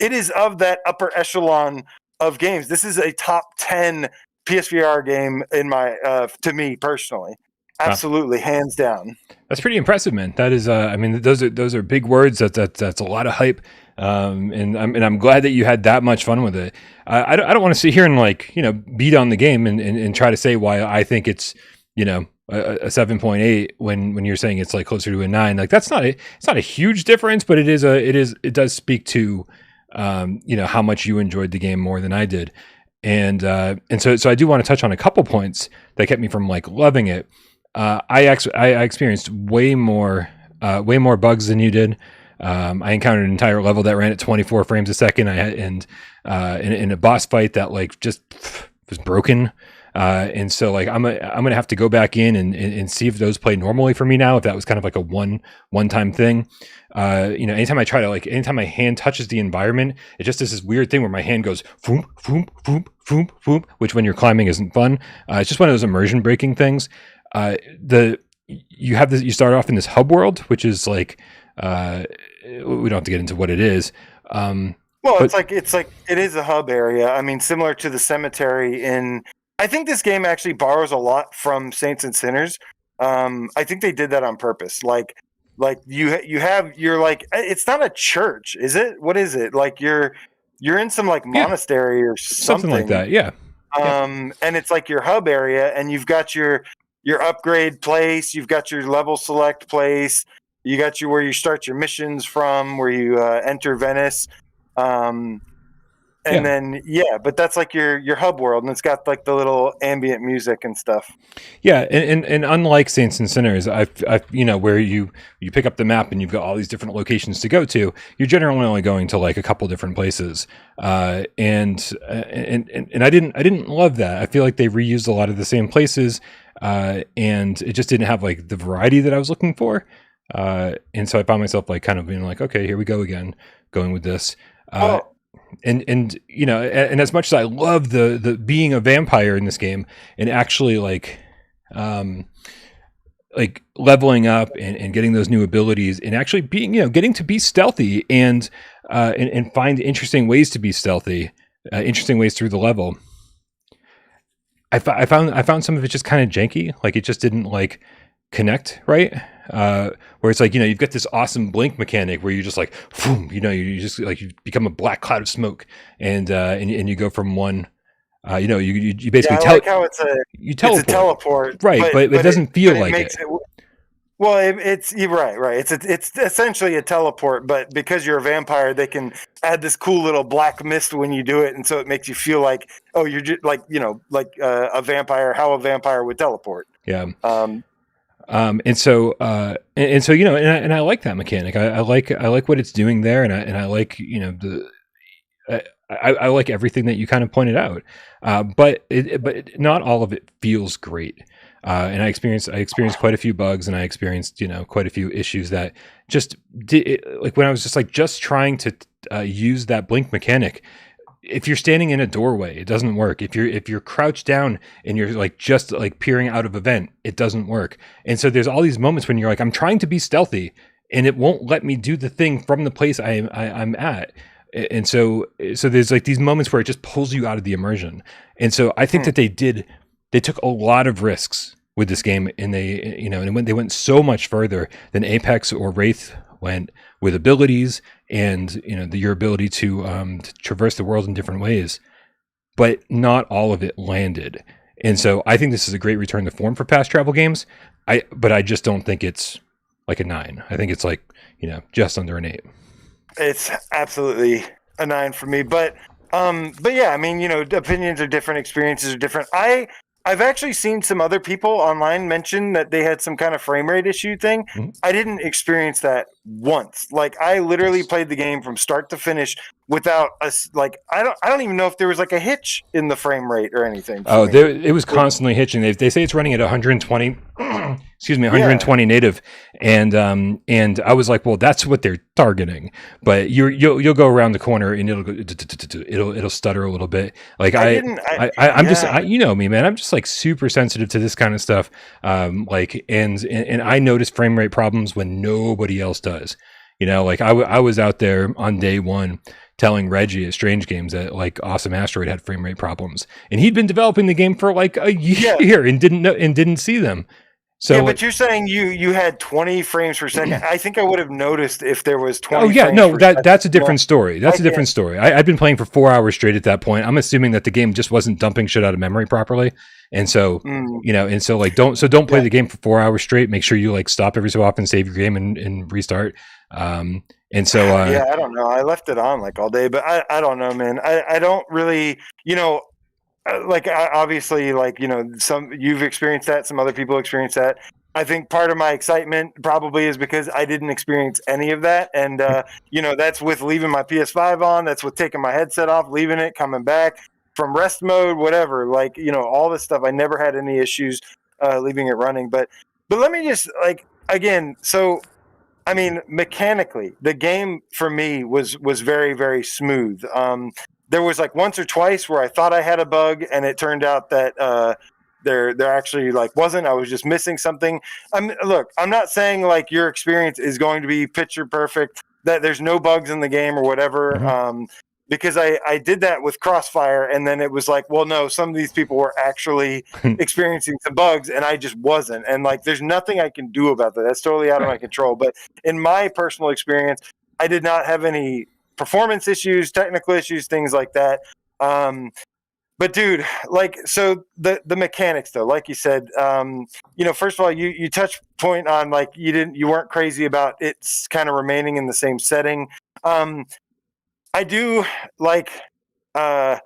it is of that upper echelon of games. This is a top 10 PSVR game in my, to me personally. Absolutely, hands down. That's pretty impressive, man. That is, I mean, those are big words. That's a lot of hype. And I'm glad that you had that much fun with it. I don't want to sit here and like, you know, beat on the game and try to say why I think it's, you know, a 7.8 when you're saying it's like closer to a 9. Like it's not a huge difference, but it does speak to, you know, how much you enjoyed the game more than I did. And so I do want to touch on a couple points that kept me from like loving it. I experienced way more bugs than you did. I encountered an entire level that ran at 24 frames a second. In a boss fight that like just was broken. And so like I'm gonna have to go back in and see if those play normally for me now. If that was kind of like a one-time thing. You know, anytime my hand touches the environment, it just is this weird thing where my hand goes foom, foom, foom, foom, foom, which when you're climbing isn't fun. It's just one of those immersion breaking things. You start off in this hub world, which is like, we don't have to get into what it is. It's like it is a hub area. I mean, similar to the cemetery I think this game actually borrows a lot from Saints and Sinners. I think they did that on purpose. Like you're like, it's not a church, is it? What is it? Like you're in some like monastery or something like that. Yeah. And it's like your hub area, and you've got your upgrade place, you've got your level select place, you got where you start your missions from, where you enter Venice, then but that's like your hub world, and it's got like the little ambient music and stuff. Yeah, and unlike Saints and Sinners, I've you know, where you pick up the map and you've got all these different locations to go to, you're generally only going to like a couple different places, and I didn't love that. I feel like they reused a lot of the same places, and it just didn't have like the variety that I was looking for, and so I found myself like kind of being like, okay, here we go again, going with this. And you know, and as much as I love the being a vampire in this game and actually like leveling up and getting those new abilities and actually being, you know, getting to be stealthy and find interesting ways to be stealthy, interesting ways through the level. I found some of it just kind of janky, like it just didn't like connect right. Where it's like, you know, you've got this awesome blink mechanic where you just like, boom, you know, you just like, you become a black cloud of smoke, and you go from one, you know, you basically like how it's a teleport, right? But it doesn't feel like it. You're right. It's essentially a teleport, but because you're a vampire, they can add this cool little black mist when you do it, and so it makes you feel like, oh, you're just like, you know, like a vampire, how a vampire would teleport. Yeah. And so you know, and I like that mechanic. I like what it's doing there, and I like, you know, I like everything that you kind of pointed out, but not all of it feels great. And I experienced quite a few bugs, and I experienced quite a few issues that just like when I was just trying to use that blink mechanic. If you're standing in a doorway, it doesn't work. If you're crouched down and you're just peering out of a vent, it doesn't work. And so there's all these moments when you're like, I'm trying to be stealthy, and it won't let me do the thing from the place I'm at. And so there's these moments where it just pulls you out of the immersion. And so I think that they took a lot of risks with this game, and they went so much further than Apex or Wraith went with abilities and your ability to traverse the world in different ways, but not all of it landed. And so I think this is a great return to form for fast travel games. But I just don't think it's like a 9. I think it's just under an 8. It's absolutely a 9 for me, but yeah, I mean, opinions are different, experiences are different. I've actually seen some other people online mention that they had some kind of frame rate issue thing. Mm-hmm. I didn't experience that once. I literally played the game from start to finish without I don't even know if there was a hitch in the frame rate or anything. It was constantly hitching. They say it's running at 120. Excuse me, 120 native, and I was like, well, that's what they're targeting. But you'll go around the corner and it'll stutter a little bit. I'm just me, man. I'm just super sensitive to this kind of stuff. And I notice frame rate problems when nobody else does. I was out there on day one telling Reggie at Strange Games that Awesome Asteroid had frame rate problems, and he'd been developing the game for a year and didn't see them. So, yeah, but you're saying you had 20 frames per second. I think I would have noticed if there was 20. Oh yeah, frames no, per second. that's a different story. That's a different story. I'd been playing for 4 hours straight at that point. I'm assuming that the game just wasn't dumping shit out of memory properly, and so don't play the game for 4 hours straight. Make sure you stop every so often, save your game, and restart. And so yeah, I don't know. I left it on all day, but I don't know, man. I don't really obviously some you've experienced that, some other people experience that. I think part of my excitement probably is because I didn't experience any of that, and that's with leaving my PS5 on, that's with taking my headset off, leaving it, coming back from rest mode, whatever, all this stuff. I never had any issues leaving it running, but let me just again, so I mean, mechanically the game for me was very, very smooth. There was once or twice where I thought I had a bug, and it turned out that there actually wasn't. I was just missing something. I'm not saying your experience is going to be picture perfect, that there's no bugs in the game or whatever. Mm-hmm. Because I did that with Crossfire, and then it was well, no, some of these people were actually experiencing some bugs, and I just wasn't. And there's nothing I can do about that. That's totally out of my control. But in my personal experience, I did not have any performance issues, technical issues, things like that. But dude, so the mechanics though, like you said, first of all, you touched point on you weren't crazy about it's kind of remaining in the same setting. I do yeah,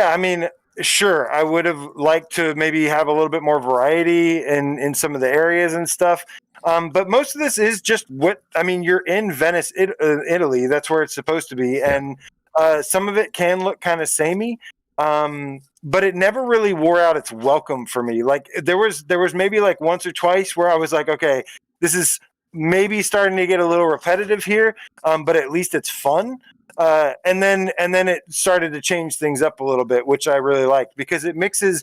I mean, sure, I would have liked to maybe have a little bit more variety in some of the areas and stuff. But most of this is just you're in Venice, Italy. That's where it's supposed to be. And some of it can look kind of samey. But it never really wore out its welcome for me. There was maybe once or twice where I was okay, this is maybe starting to get a little repetitive here. But at least it's fun. And then it started to change things up a little bit, which I really liked, because it mixes.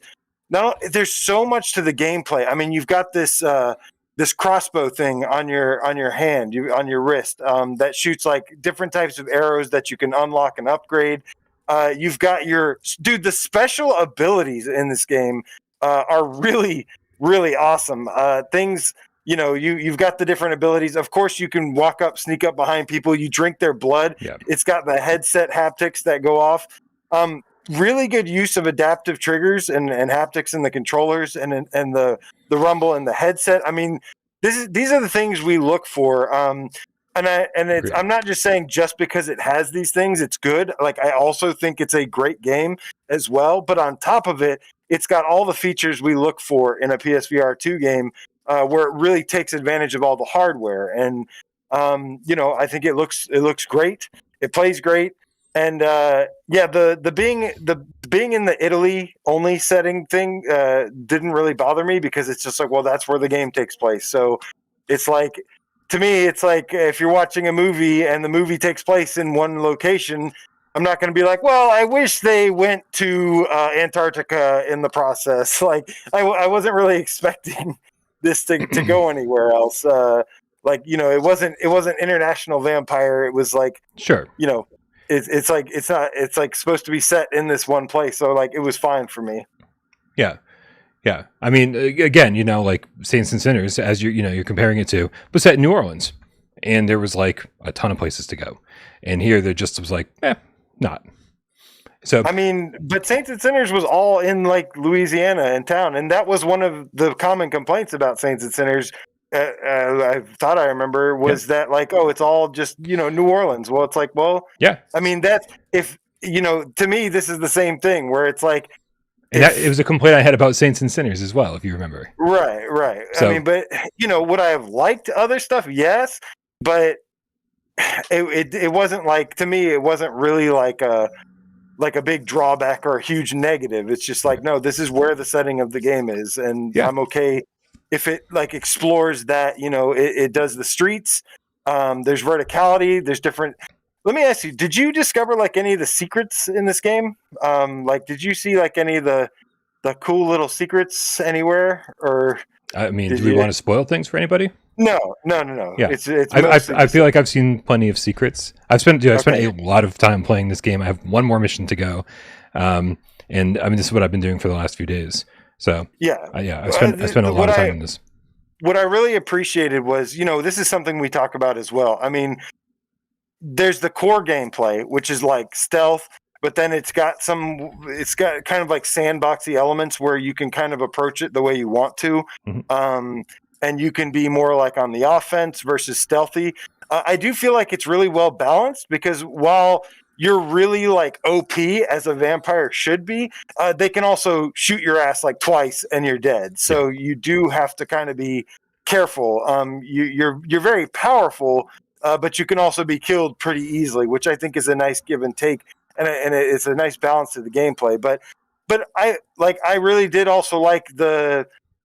There's so much to the gameplay. I mean, you've got this crossbow thing on your hand, on your wrist, that shoots different types of arrows that you can unlock and upgrade. You've got the special abilities in this game are really, really awesome. Things. You've got the different abilities. Of course, you can walk up, sneak up behind people. You drink their blood. Yeah. It's got the headset haptics that go off. Really good use of adaptive triggers and haptics in the controllers and the rumble and the headset. I mean, these are the things we look for. I'm not just saying just because it has these things, it's good. I also think it's a great game as well. But on top of it, it's got all the features we look for in a PSVR2 game. Where it really takes advantage of all the hardware, and I think it looks great. It plays great. And the being in the Italy only setting thing didn't really bother me because it's just like, well, that's where the game takes place. So it's like, to me, it's like if you're watching a movie and the movie takes place in one location, I'm not going to be like, well, I wish they went to Antarctica in the process. Like I wasn't really expecting this to go anywhere else. Like, you know, it wasn't International Vampire. It was like, Sure. you know, it's like it's like supposed to be set in this one place, so like it was fine for me. Yeah. Yeah. I mean, again, you know, like Saints and Sinners, as you're comparing it to, was set in New Orleans, and there was like a ton of places to go, and here there just was like, not. So I mean, but Saints and Sinners was all in like Louisiana in town, and that was one of the common complaints about Saints and Sinners. I thought I remember was that like, oh, it's all just, you know, New Orleans. Well, it's like, well, yeah. I mean, that's, if you know, to me, this is the same thing where it's like, And it was a complaint I had about Saints and Sinners as well, if you remember. right. So, I mean, but you know, would I have liked other stuff? Yes, but it wasn't like, to me, it wasn't really like a big drawback or a huge negative. It's just like, no, this is where the setting of the game is, and yeah. I'm okay if it like explores that. You know, it does the streets. There's verticality. There's different. Let me ask you: did you discover like any of the secrets in this game? Like, did you see like any of the cool little secrets anywhere? Or I mean, do we want to spoil things for anybody? No. Yeah, It's I feel like I've seen plenty of secrets. I've spent Okay. a lot of time playing this game. I have one more mission to go, and I mean, this is what I've been doing for the last few days. So Yeah. I spent a lot of time in this. What I really appreciated was, you know, this is something we talk about as well. I mean, there's the core gameplay, which is like stealth, but then it's got kind of like sandboxy elements where you can kind of approach it the way you want to. Mhm. And you can be more like on the offense versus stealthy. I do feel like it's really well balanced, because while you're really like OP as a vampire should be, they can also shoot your ass like twice and you're dead. So you do have to kind of be careful. You're very powerful, but you can also be killed pretty easily, which I think is a nice give and take, and it's a nice balance to the gameplay. But I really did also like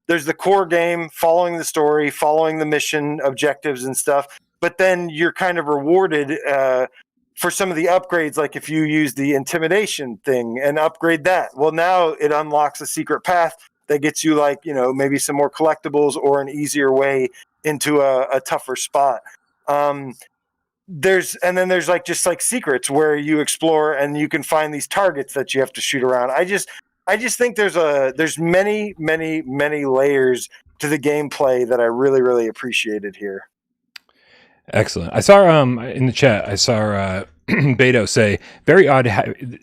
there's the core game, following the story, following the mission objectives and stuff. But then you're kind of rewarded for some of the upgrades. Like if you use the intimidation thing and upgrade that, well, now it unlocks a secret path that gets you like, you know, maybe some more collectibles or an easier way into a tougher spot. There's like just like secrets where you explore and you can find these targets that you have to shoot around. I just think there's many layers to the gameplay that I really, really appreciated here. Excellent. I saw in the chat. I saw Beto say very odd.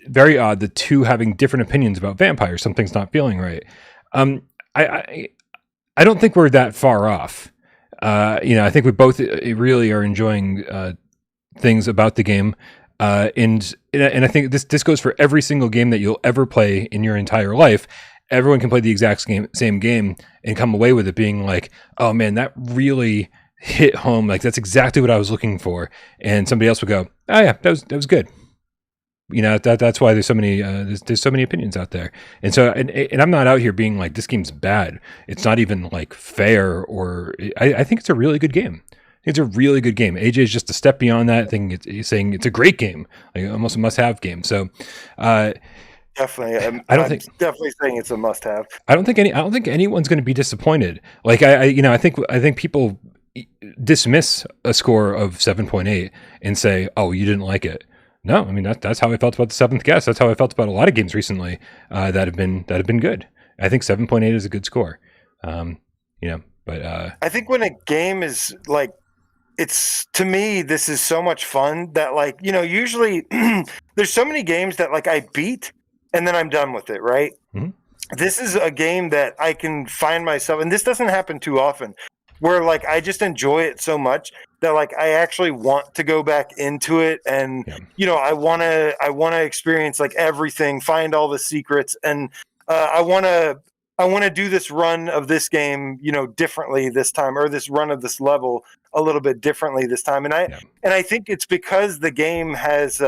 Very odd. The two having different opinions about vampires. Something's not feeling right. I don't think we're that far off. You know, I think we both really are enjoying things about the game. And I think this goes for every single game that you'll ever play in your entire life. Everyone can play the exact same game and come away with it being like, oh man, that really hit home. Like that's exactly what I was looking for. And somebody else would go, oh yeah, that was good. You know, that's why there's so many there's so many opinions out there. And so and I'm not out here being like this game's bad. It's not even like fair, or I think it's a really good game. It's a really good game. AJ is just a step beyond that thing. He's saying it's a great game, like almost a must-have game. So, Definitely, I'm definitely saying it's a must-have. I don't think anyone's going to be disappointed. Like I think people dismiss a score of 7.8 and say, "Oh, you didn't like it." No, I mean that's how I felt about the Seventh Guest. That's how I felt about a lot of games recently that have been good. I think 7.8 is a good score. You know, but I think when a game is like, it's, to me, this is so much fun that, like, you know, usually there's so many games that like I beat and then I'm done with it, right? Mhm. This is a game that I can find myself, and this doesn't happen too often, where like I just enjoy it so much that like I actually want to go back into it, and you know, I want to experience like everything, find all the secrets, and I want to do this run of this game, you know, differently this time, or this run of this level a little bit differently this time. And I think it's because the game has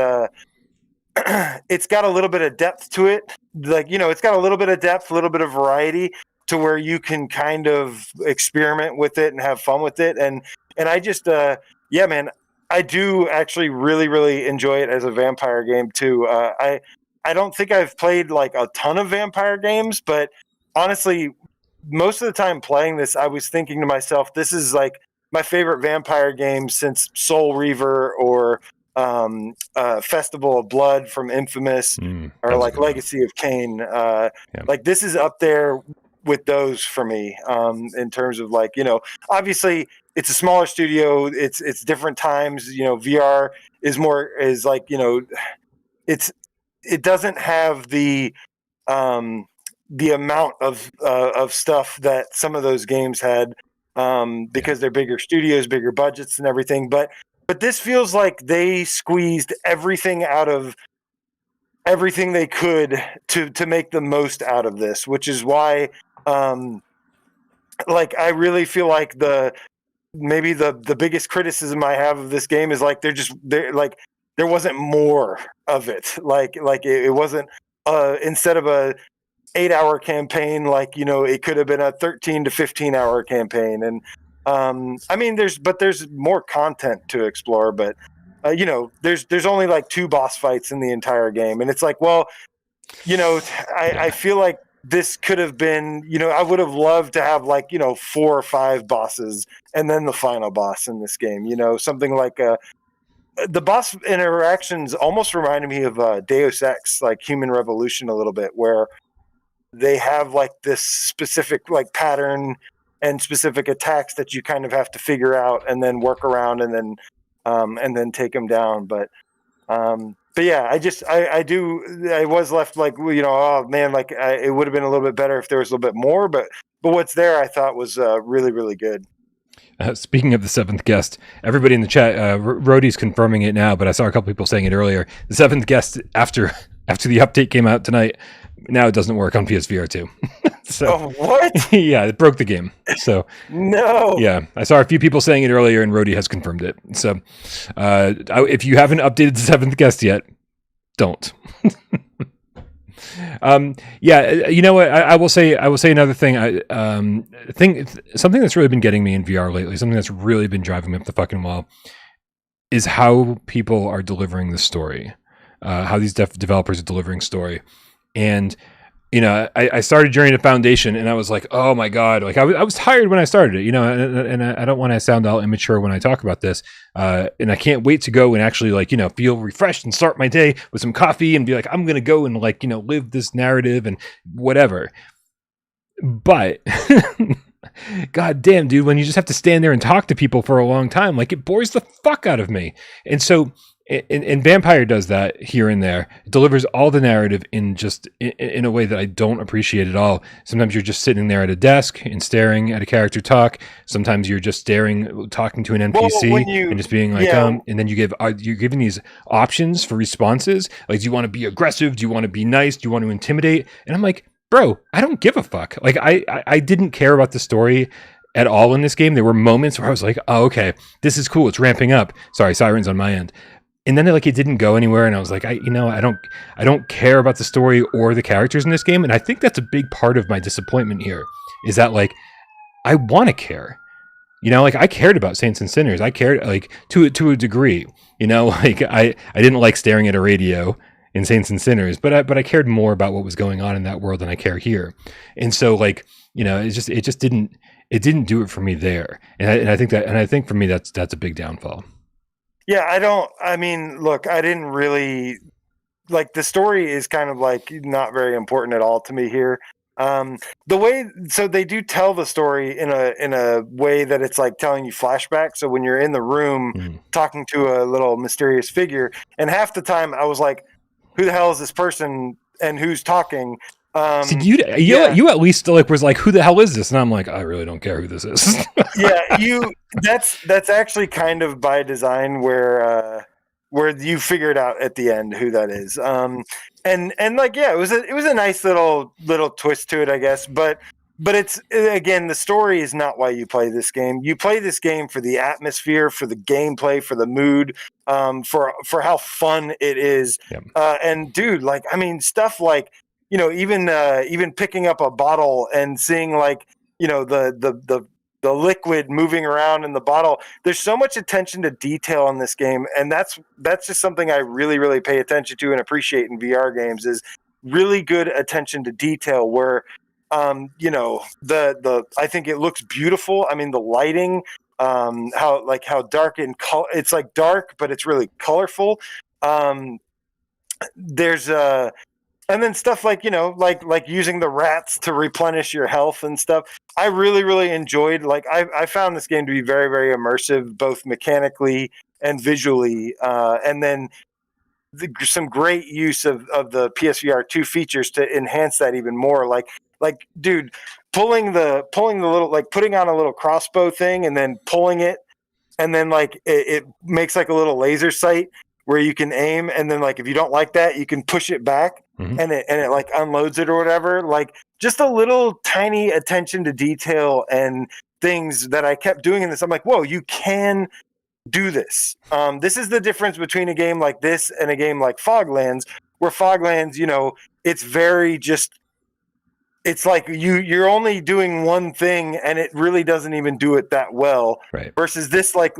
it's got a little bit of depth to it. Like, it's got a little bit of depth, a little bit of variety to where you can kind of experiment with it and have fun with it. And I just, yeah, man, I do actually really, really enjoy it as a vampire game too. I don't think I've played like a ton of vampire games, but honestly, most of the time playing this, I was thinking to myself, this is like my favorite vampire game since Soul Reaver or Festival of Blood from Infamous, or like Legacy of Kain. Like this is up there with those for me, in terms of like, obviously it's a smaller studio, it's different times, VR is like, it doesn't have the amount of stuff that some of those games had, because they're bigger studios, bigger budgets and everything. But this feels like they squeezed everything out of everything they could to make the most out of this, which is why, like, I really feel like maybe the biggest criticism I have of this game is like there wasn't more of it. Like it wasn't, instead of a 8-hour campaign, like, it could have been a 13 to 15-hour campaign. And I mean, there's more content to explore, but there's only like 2 boss fights in the entire game, and it's like, well, I feel like this could have been, I would have loved to have like 4 or 5 bosses and then the final boss in this game. Something like the boss interactions almost reminded me of Deus Ex, like Human Revolution, a little bit, where they have like this specific like pattern and specific attacks that you kind of have to figure out and then work around and then take them down. But yeah, I was left like, oh man, like it would have been a little bit better if there was a little bit more, but what's there I thought was really, really good. Speaking of the 7th guest, everybody in the chat, Rhodey's confirming it now, but I saw a couple people saying it earlier. The 7th guest, after the update came out tonight, now it doesn't work on PSVR2. So, what? Yeah, it broke the game. So no. Yeah, I saw a few people saying it earlier, and Rhodey has confirmed it. So if you haven't updated the 7th guest yet, don't. Yeah, you know what? I will say another thing. Something that's really been getting me in VR lately, something that's really been driving me up the fucking wall, is how people are delivering the story. How these developers are delivering story. And I started Journey to Foundation, and I was like, oh my god, like I was tired when I started it, and I don't want to sound all immature when I talk about this, and I can't wait to go and actually like feel refreshed and start my day with some coffee and be like, I'm gonna go and like live this narrative and whatever. But god damn, dude, when you just have to stand there and talk to people for a long time, like it bores the fuck out of me. And so and Vampire does that here and there. It delivers all the narrative in a way that I don't appreciate at all. Sometimes you're just sitting there at a desk and staring at a character talk. Sometimes you're just talking to an NPC and just being like, and then you're given these options for responses. Like, do you want to be aggressive? Do you want to be nice? Do you want to intimidate? And I'm like, bro, I don't give a fuck. Like, I didn't care about the story at all in this game. There were moments where I was like, oh, okay, this is cool. It's ramping up. Sorry, sirens on my end. And then like it didn't go anywhere, and I was like, I don't care about the story or the characters in this game, and I think that's a big part of my disappointment here. Is that like I want to care, like I cared about Saints and Sinners, I cared like to a degree, like I didn't like staring at a radio in Saints and Sinners, but I cared more about what was going on in that world than I care here, and so like it just didn't do it for me there, and I think for me that's a big downfall. Yeah, I mean, look, I didn't really like the story is kind of like not very important at all to me here. So they do tell the story in a way that it's like telling you flashback. So when you're in the room talking to a little mysterious figure, and half the time I was like, who the hell is this person and who's talking? So you at least like was like, who the hell is this? And I'm like, I really don't care who this is. Yeah, that's actually kind of by design, where you figured out at the end who that is. And like, yeah, it was a nice little twist to it, I guess. But but it's, again, the story is not why you play this game. You play this game for the atmosphere, for the gameplay, for the mood, for how fun it is. Yep. And dude, like, I mean, stuff like, you know, even picking up a bottle and seeing, like, you know, the liquid moving around in the bottle. There's so much attention to detail in this game, and that's just something I really, really pay attention to and appreciate in VR games, is really good attention to detail. Where you know, I think it looks beautiful. I mean, the lighting, how dark and it's like dark, but it's really colorful. There's and then stuff like, you know, like using the rats to replenish your health and stuff. I really, really enjoyed, like, I found this game to be very, very immersive, both mechanically and visually. And then some great use of the PSVR2 features to enhance that even more. Like, dude, pulling the little, like, putting on a little crossbow thing and then pulling it, and then, like, it makes like a little laser sight where you can aim, and then, like, if you don't like that, you can push it back, and it like unloads it or whatever. Like, just a little tiny attention to detail and things that I kept doing in this. I'm like, whoa, you can do this. This is the difference between a game like this and a game like Foglands, where Foglands, you know, it's very just, it's like you're only doing one thing and it really doesn't even do it that well. Right. Versus this, like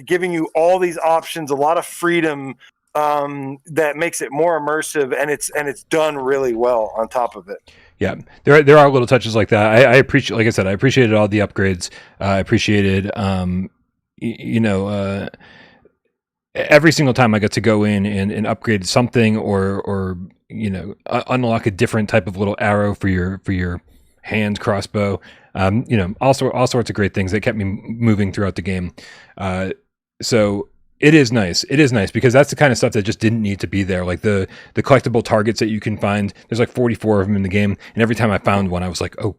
giving you all these options, a lot of freedom, that makes it more immersive, and it's done really well on top of it. Yeah, there are little touches like that. I appreciate, like I said, I appreciated all the upgrades. I appreciated, you know, every single time I got to go in and upgrade something, or you know, unlock a different type of little arrow for your hand crossbow. You know, all sorts of great things that kept me moving throughout the game. So it is nice. It is nice because that's the kind of stuff that just didn't need to be there. Like the collectible targets that you can find. There's like 44 of them in the game, and every time I found one, I was like, oh,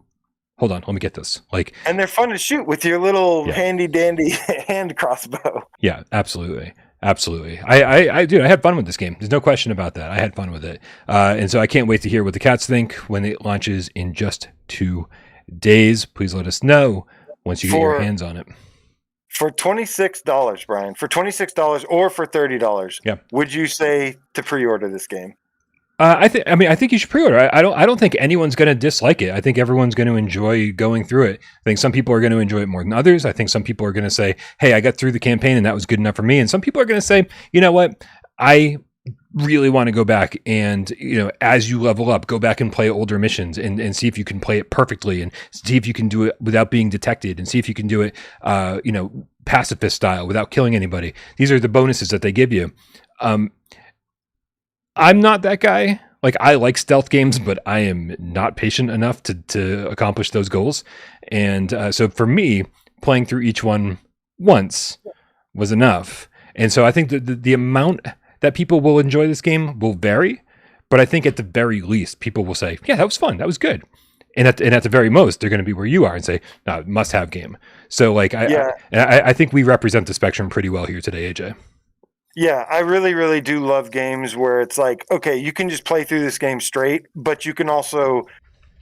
hold on, let me get this. Like, and they're fun to shoot with your little handy dandy hand crossbow. Yeah, absolutely. Absolutely. I had fun with this game. There's no question about that. I had fun with it. And so I can't wait to hear what the cats think when it launches in just 2 days. Please let us know once you get your hands on it. For $26, Brian, for $26 or for $30, would you say to pre-order this game? I think you should pre-order. I don't think anyone's going to dislike it. I think everyone's going to enjoy going through it. I think some people are going to enjoy it more than others. I think some people are going to say, "Hey, I got through the campaign and that was good enough for me." And some people are going to say, "You know what? I really want to go back and, you know, as you level up, go back and play older missions and see if you can play it perfectly and see if you can do it without being detected and see if you can do it, you know, pacifist style without killing anybody." These are the bonuses that they give you. I'm not that guy. Like, I like stealth games, but I am not patient enough to accomplish those goals. And so for me, playing through each one once was enough. And so I think that the amount that people will enjoy this game will vary. But I think at the very least, people will say, yeah, that was fun. That was good. And at the very most, they're going to be where you are and say, no, must-have game. So, like, I think we represent the spectrum pretty well here today, AJ. Yeah, I really, really do love games where it's like, okay, you can just play through this game straight, but you can also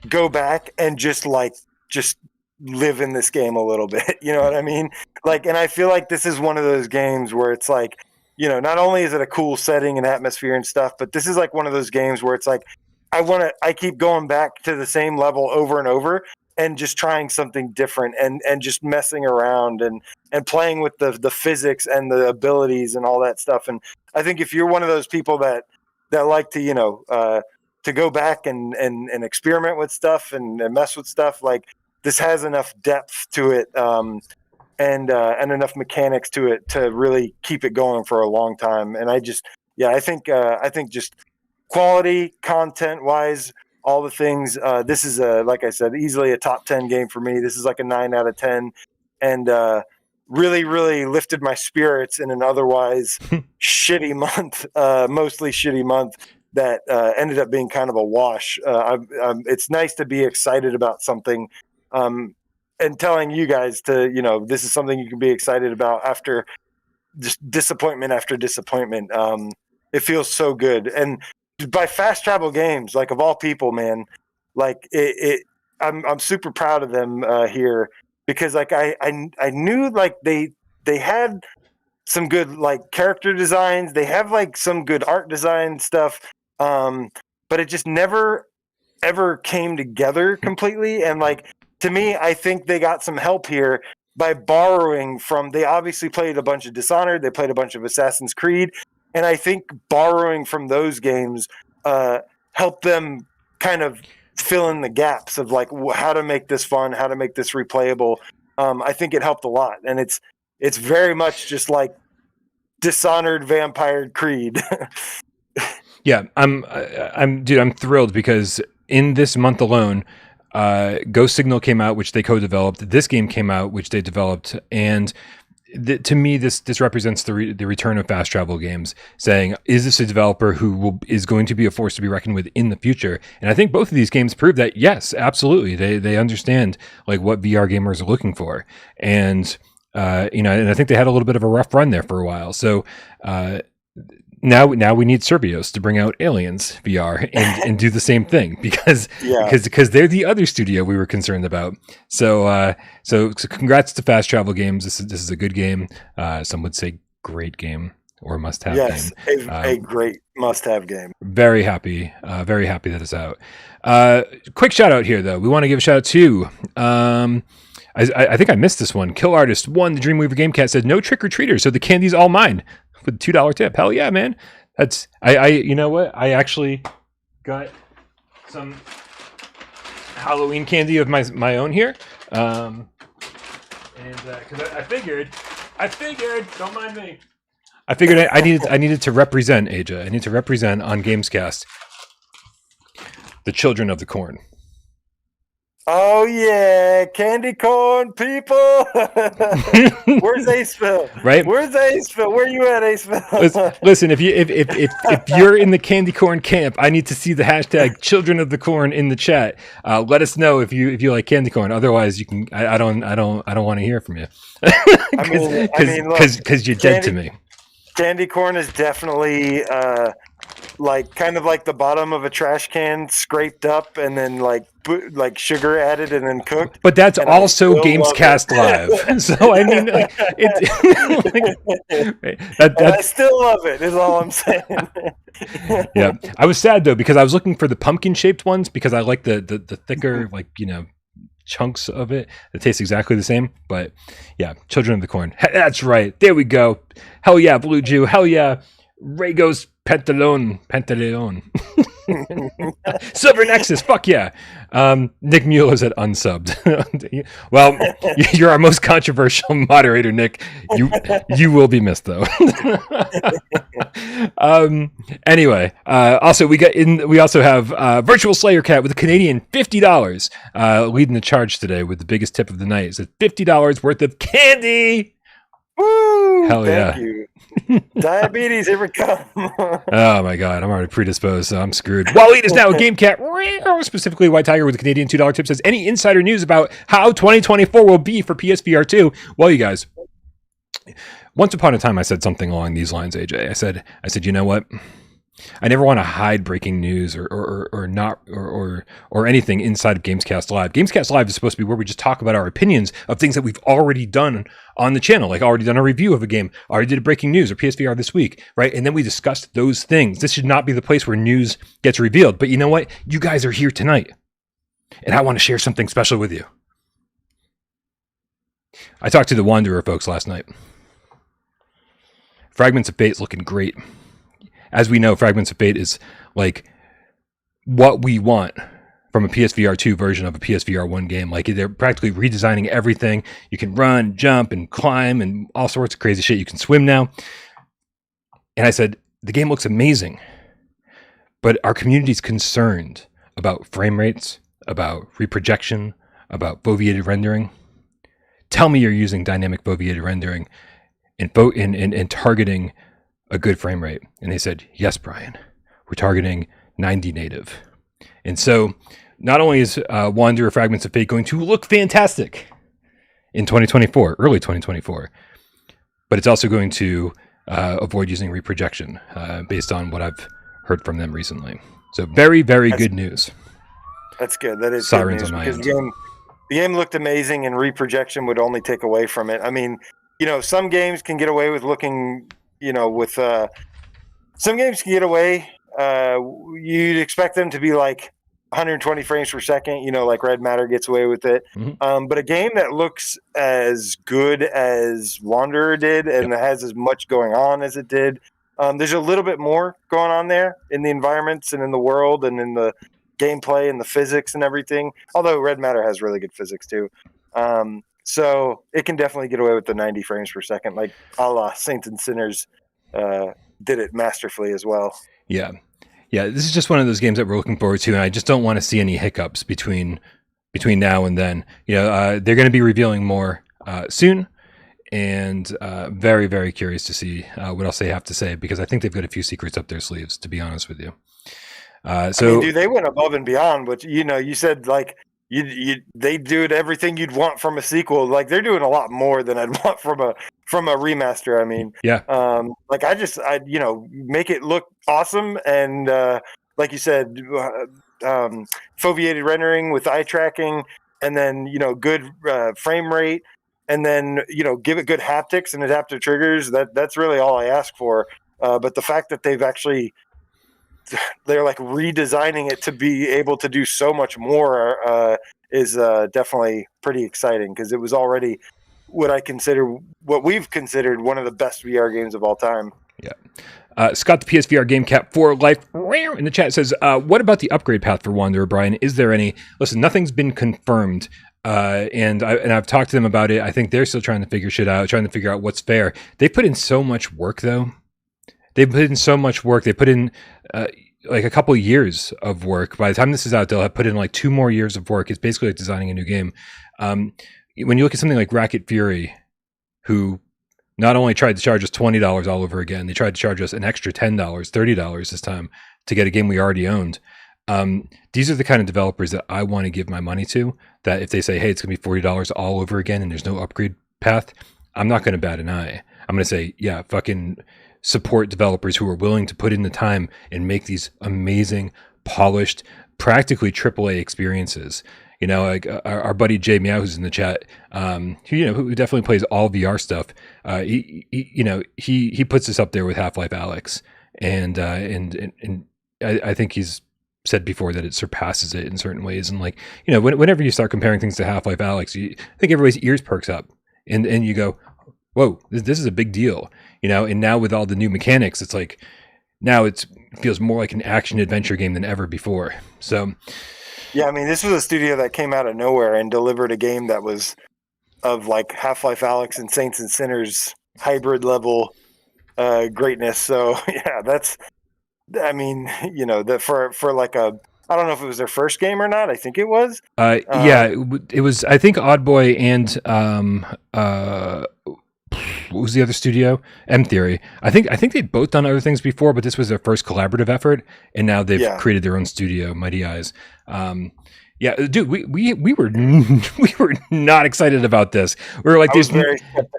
go back and just live in this game a little bit. You know what I mean? Like, and I feel like this is one of those games where it's like, you know, not only is it a cool setting and atmosphere and stuff, but this is like one of those games where it's like, I keep going back to the same level over and over and just trying something different and just messing around and playing with the physics and the abilities and all that stuff. And I think if you're one of those people that like to, you know, to go back and experiment with stuff and mess with stuff, like, this has enough depth to it, and enough mechanics to it to really keep it going for a long time. And I think just quality, content wise, all the things. This is like I said, easily a top 10 game for me. This is like a 9 out of 10, and really, really lifted my spirits in an otherwise shitty month, mostly shitty month that ended up being kind of a wash. It's nice to be excited about something, and telling you guys to, you know, this is something you can be excited about after just disappointment after disappointment. It feels so good. And by Fast Travel Games, like, of all people, man, like, I'm super proud of them here, because like I knew like they had some good like character designs, they have like some good art design stuff, but it just never ever came together completely. And like, to me, I think they got some help here by borrowing from, they obviously played a bunch of Dishonored, they played a bunch of Assassin's Creed, and I think borrowing from those games helped them kind of fill in the gaps of like how to make this fun, how to make this replayable. I think it helped a lot, and it's very much just like Dishonored, Vampire, Creed. Yeah, I'm thrilled because in this month alone, Ghost Signal came out, which they co-developed. This game came out, which they developed, and to me, this represents the return of fast travel games. Saying, is this a developer who is going to be a force to be reckoned with in the future? And I think both of these games prove that yes, absolutely, they understand like what VR gamers are looking for, and and I think they had a little bit of a rough run there for a while. So. Now we need Survios to bring out Aliens VR and do the same thing because they're the other studio we were concerned about. So congrats to Fast Travel Games. This is a good game. Some would say great game or must have game. Yes, a great must have game. Very happy that it's out. Quick shout out here though. We want to give a shout out to I think I missed this one. Kill Artist 1, the Dreamweaver Gamecat said no trick or treaters, so the candy's all mine. With $2 tip. Hell yeah, man. That's I you know what? I actually got some Halloween candy of my own here. And because I figured, don't mind me. I figured I needed to represent AJ. I need to represent on Gamescast the children of the corn. Oh yeah, candy corn people. Where's Aceville? Right? Where's Aceville? Where you at, Aceville? Listen, if you're in the candy corn camp, I need to see the hashtag children of the corn in the chat. Let us know if you like candy corn. Otherwise, you can. I don't want to hear from you. Because you're dead to me. Candy corn is definitely like kind of like the bottom of a trash can scraped up and then like sugar added and then cooked. But that's also Gamescast Live. So I mean, I still love it. Is all I'm saying. Yeah, I was sad though because I was looking for the pumpkin shaped ones because I like the thicker chunks of it that taste exactly the same. But yeah, children of the corn. That's right. There we go. Hell yeah, Blue Jew. Hell yeah, Regos Pantalon. Silver Nexus. Fuck yeah. Nick Mueller said unsubbed. Well, you're our most controversial moderator, Nick. You will be missed though. Anyway, also we also have Virtual Slayer Cat with a Canadian $50 leading the charge today with the biggest tip of the night. It's $50 worth of candy. Woo! Hell yeah. Thank you. Diabetes, here we come. Oh my god, I'm already predisposed, so I'm screwed. Waleed is now a Game Cat, specifically White Tiger with a Canadian $2 tip says, any insider news about how 2024 will be for PSVR2? Well, you guys, once upon a time I said something along these lines, AJ. I said, you know what? I never want to hide breaking news or anything inside of Gamescast Live. Gamescast Live is supposed to be where we just talk about our opinions of things that we've already done on the channel, like already done a review of a game, already did a breaking news or PSVR this week, right? And then we discussed those things. This should not be the place where news gets revealed. But you know what? You guys are here tonight, and I want to share something special with you. I talked to the Wanderer folks last night. Fragments of Fate's looking great. As we know, Fragments of Fate is like what we want from a PSVR2 version of a PSVR1 game. Like they're practically redesigning everything. You can run, jump, and climb, and all sorts of crazy shit. You can swim now. And I said, the game looks amazing, but our community's concerned about frame rates, about reprojection, about foveated rendering. Tell me you're using dynamic foveated rendering and targeting a good frame rate. And they said, yes, Brian, we're targeting 90 native. And so not only is Wanderer Fragments of Fate going to look fantastic in 2024, early 2024, but it's also going to avoid using reprojection based on what I've heard from them recently. So very, very good news. That's good. That is Sirens good news on my because end. the game looked amazing, and reprojection would only take away from it. I mean, some games can get away with looking, with some games can get away. You'd expect them to be like 120 frames per second, like Red Matter gets away with it. Mm-hmm. But a game that looks as good as Wanderer did and Yep. has as much going on as it did, there's a little bit more going on there in the environments and in the world and in the gameplay and the physics and everything. Although Red Matter has really good physics too. So it can definitely get away with the 90 frames per second, like a la Saints and Sinners did it masterfully as well. Yeah. Yeah, this is just one of those games that we're looking forward to, and I just don't want to see any hiccups between now and then. They're going to be revealing more soon, and very, very curious to see what else they have to say, because I think they've got a few secrets up their sleeves, to be honest with you. Dude, they went above and beyond. But you said like they do everything you'd want from a sequel. Like they're doing a lot more than I'd want from a remaster. I mean, yeah. I make it look awesome, and like you said, foveated rendering with eye tracking, and then good frame rate, and then give it good haptics and adaptive triggers. That's really all I ask for. But the fact that they're like redesigning it to be able to do so much more is definitely pretty exciting, because it was already what we've considered one of the best VR games of all time. Yeah. Scott, the PSVR game cap for life in the chat says, what about the upgrade path for Wanderer, Brian? Is there any? Listen, nothing's been confirmed. And I've talked to them about it. I think they're still trying to figure shit out, trying to figure out what's fair. They put in so much work, though. They put in so much work. They put in like a couple of years of work. By the time this is out, they'll have put in like 2 more years of work. It's basically like designing a new game. When you look at something like Racket Fury, who not only tried to charge us $20 all over again, they tried to charge us an extra $10, $30 this time to get a game we already owned. These are the kind of developers that I want to give my money to, that if they say, hey, it's going to be $40 all over again and there's no upgrade path, I'm not going to bat an eye. I'm going to say, yeah, fucking support developers who are willing to put in the time and make these amazing, polished, practically AAA experiences. Like our buddy Jay Meow, who's in the chat, who definitely plays all VR stuff. He puts this up there with Half-Life Alyx, and I think he's said before that it surpasses it in certain ways. And like, whenever you start comparing things to Half-Life Alyx, I think everybody's ears perks up, and you go, whoa, this is a big deal, and now with all the new mechanics, it's like, now it feels more like an action adventure game than ever before. So, yeah, I mean, this was a studio that came out of nowhere and delivered a game that was of like Half-Life Alyx and Saints and Sinners hybrid level greatness. So yeah, for like I don't know if it was their first game or not. I think it was. It was. I think Oddboy and what was the other studio? M Theory. I think they'd both done other things before, but this was their first collaborative effort, and now they've created their own studio, Mighty Eyes. Yeah, dude, we were not excited about this. We were like, "There's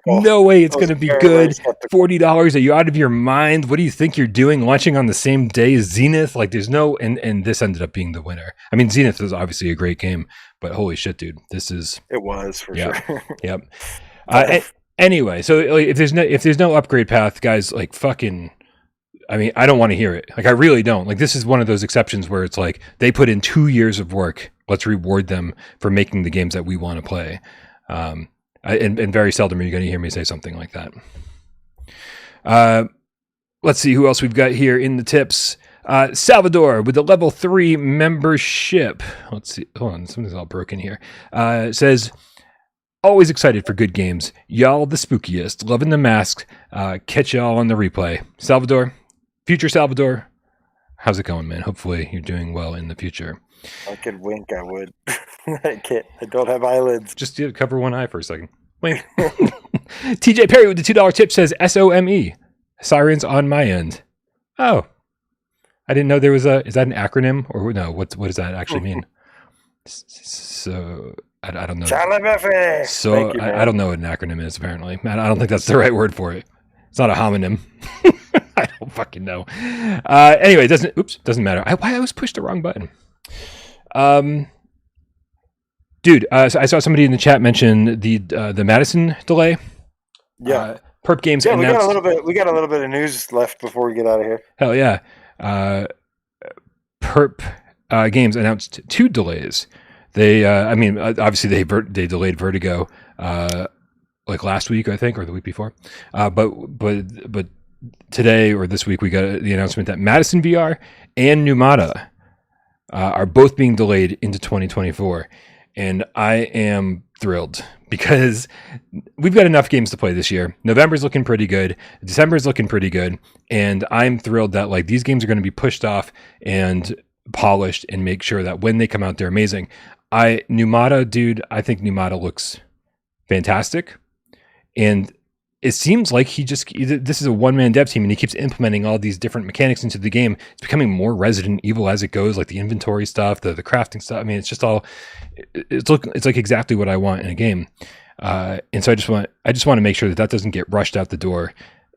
no way it's going to be good. $40? Are you out of your mind? What do you think you're doing? Launching on the same day as Zenith? Like, there's no." And this ended up being the winner. I mean, Zenith was obviously a great game, but holy shit, dude, this is. It was for sure. Yep. Anyway, so like, if there's no upgrade path, guys, like fucking. I mean, I don't want to hear it. Like, I really don't. Like, this is one of those exceptions where it's like they put in 2 years of work. Let's reward them for making the games that we want to play. And very seldom are you going to hear me say something like that. Let's see who else we've got here in the tips. Salvador with the level 3 membership. Let's see. Hold on. Something's all broken here. Says, always excited for good games. Y'all the spookiest. Loving the masks. Catch y'all on the replay. Salvador. Future Salvador, how's it going, man? Hopefully you're doing well in the future. I could wink, I would. I can't. I don't have eyelids. Just cover one eye for a second. Wink. TJ Perry with the $2 tip says SOME. Sirens on my end. Oh. I didn't know there was is that an acronym? Or no, what does that actually mean? So, I don't know. So, I don't know what an acronym is, apparently. Man, I don't think that's the right word for it. It's not a homonym. I don't fucking know. Anyway, doesn't matter. I always pushed the wrong button. Dude, so I saw somebody in the chat mention the Madison delay. Yeah. Perp Games Yeah, announced. we got a little bit of news left before we get out of here. Hell yeah. Perp Games announced 2 delays. They, obviously they delayed Vertigo like last week, I think, or the week before. But today or this week we got the announcement that Madison VR and Numata are both being delayed into 2024, and I am thrilled because we've got enough games to play this year. November's looking pretty good, December's looking pretty good, and I'm thrilled that like these games are going to be pushed off and polished and make sure that when they come out they're amazing. Numata, dude, I think Numata looks fantastic, and it seems like this is a one-man dev team and he keeps implementing all these different mechanics into the game. It's becoming more Resident Evil as it goes, like the inventory stuff, the crafting stuff. I mean, it's just all, it's like exactly what I want in a game. And so I just want to make sure that doesn't get rushed out the door.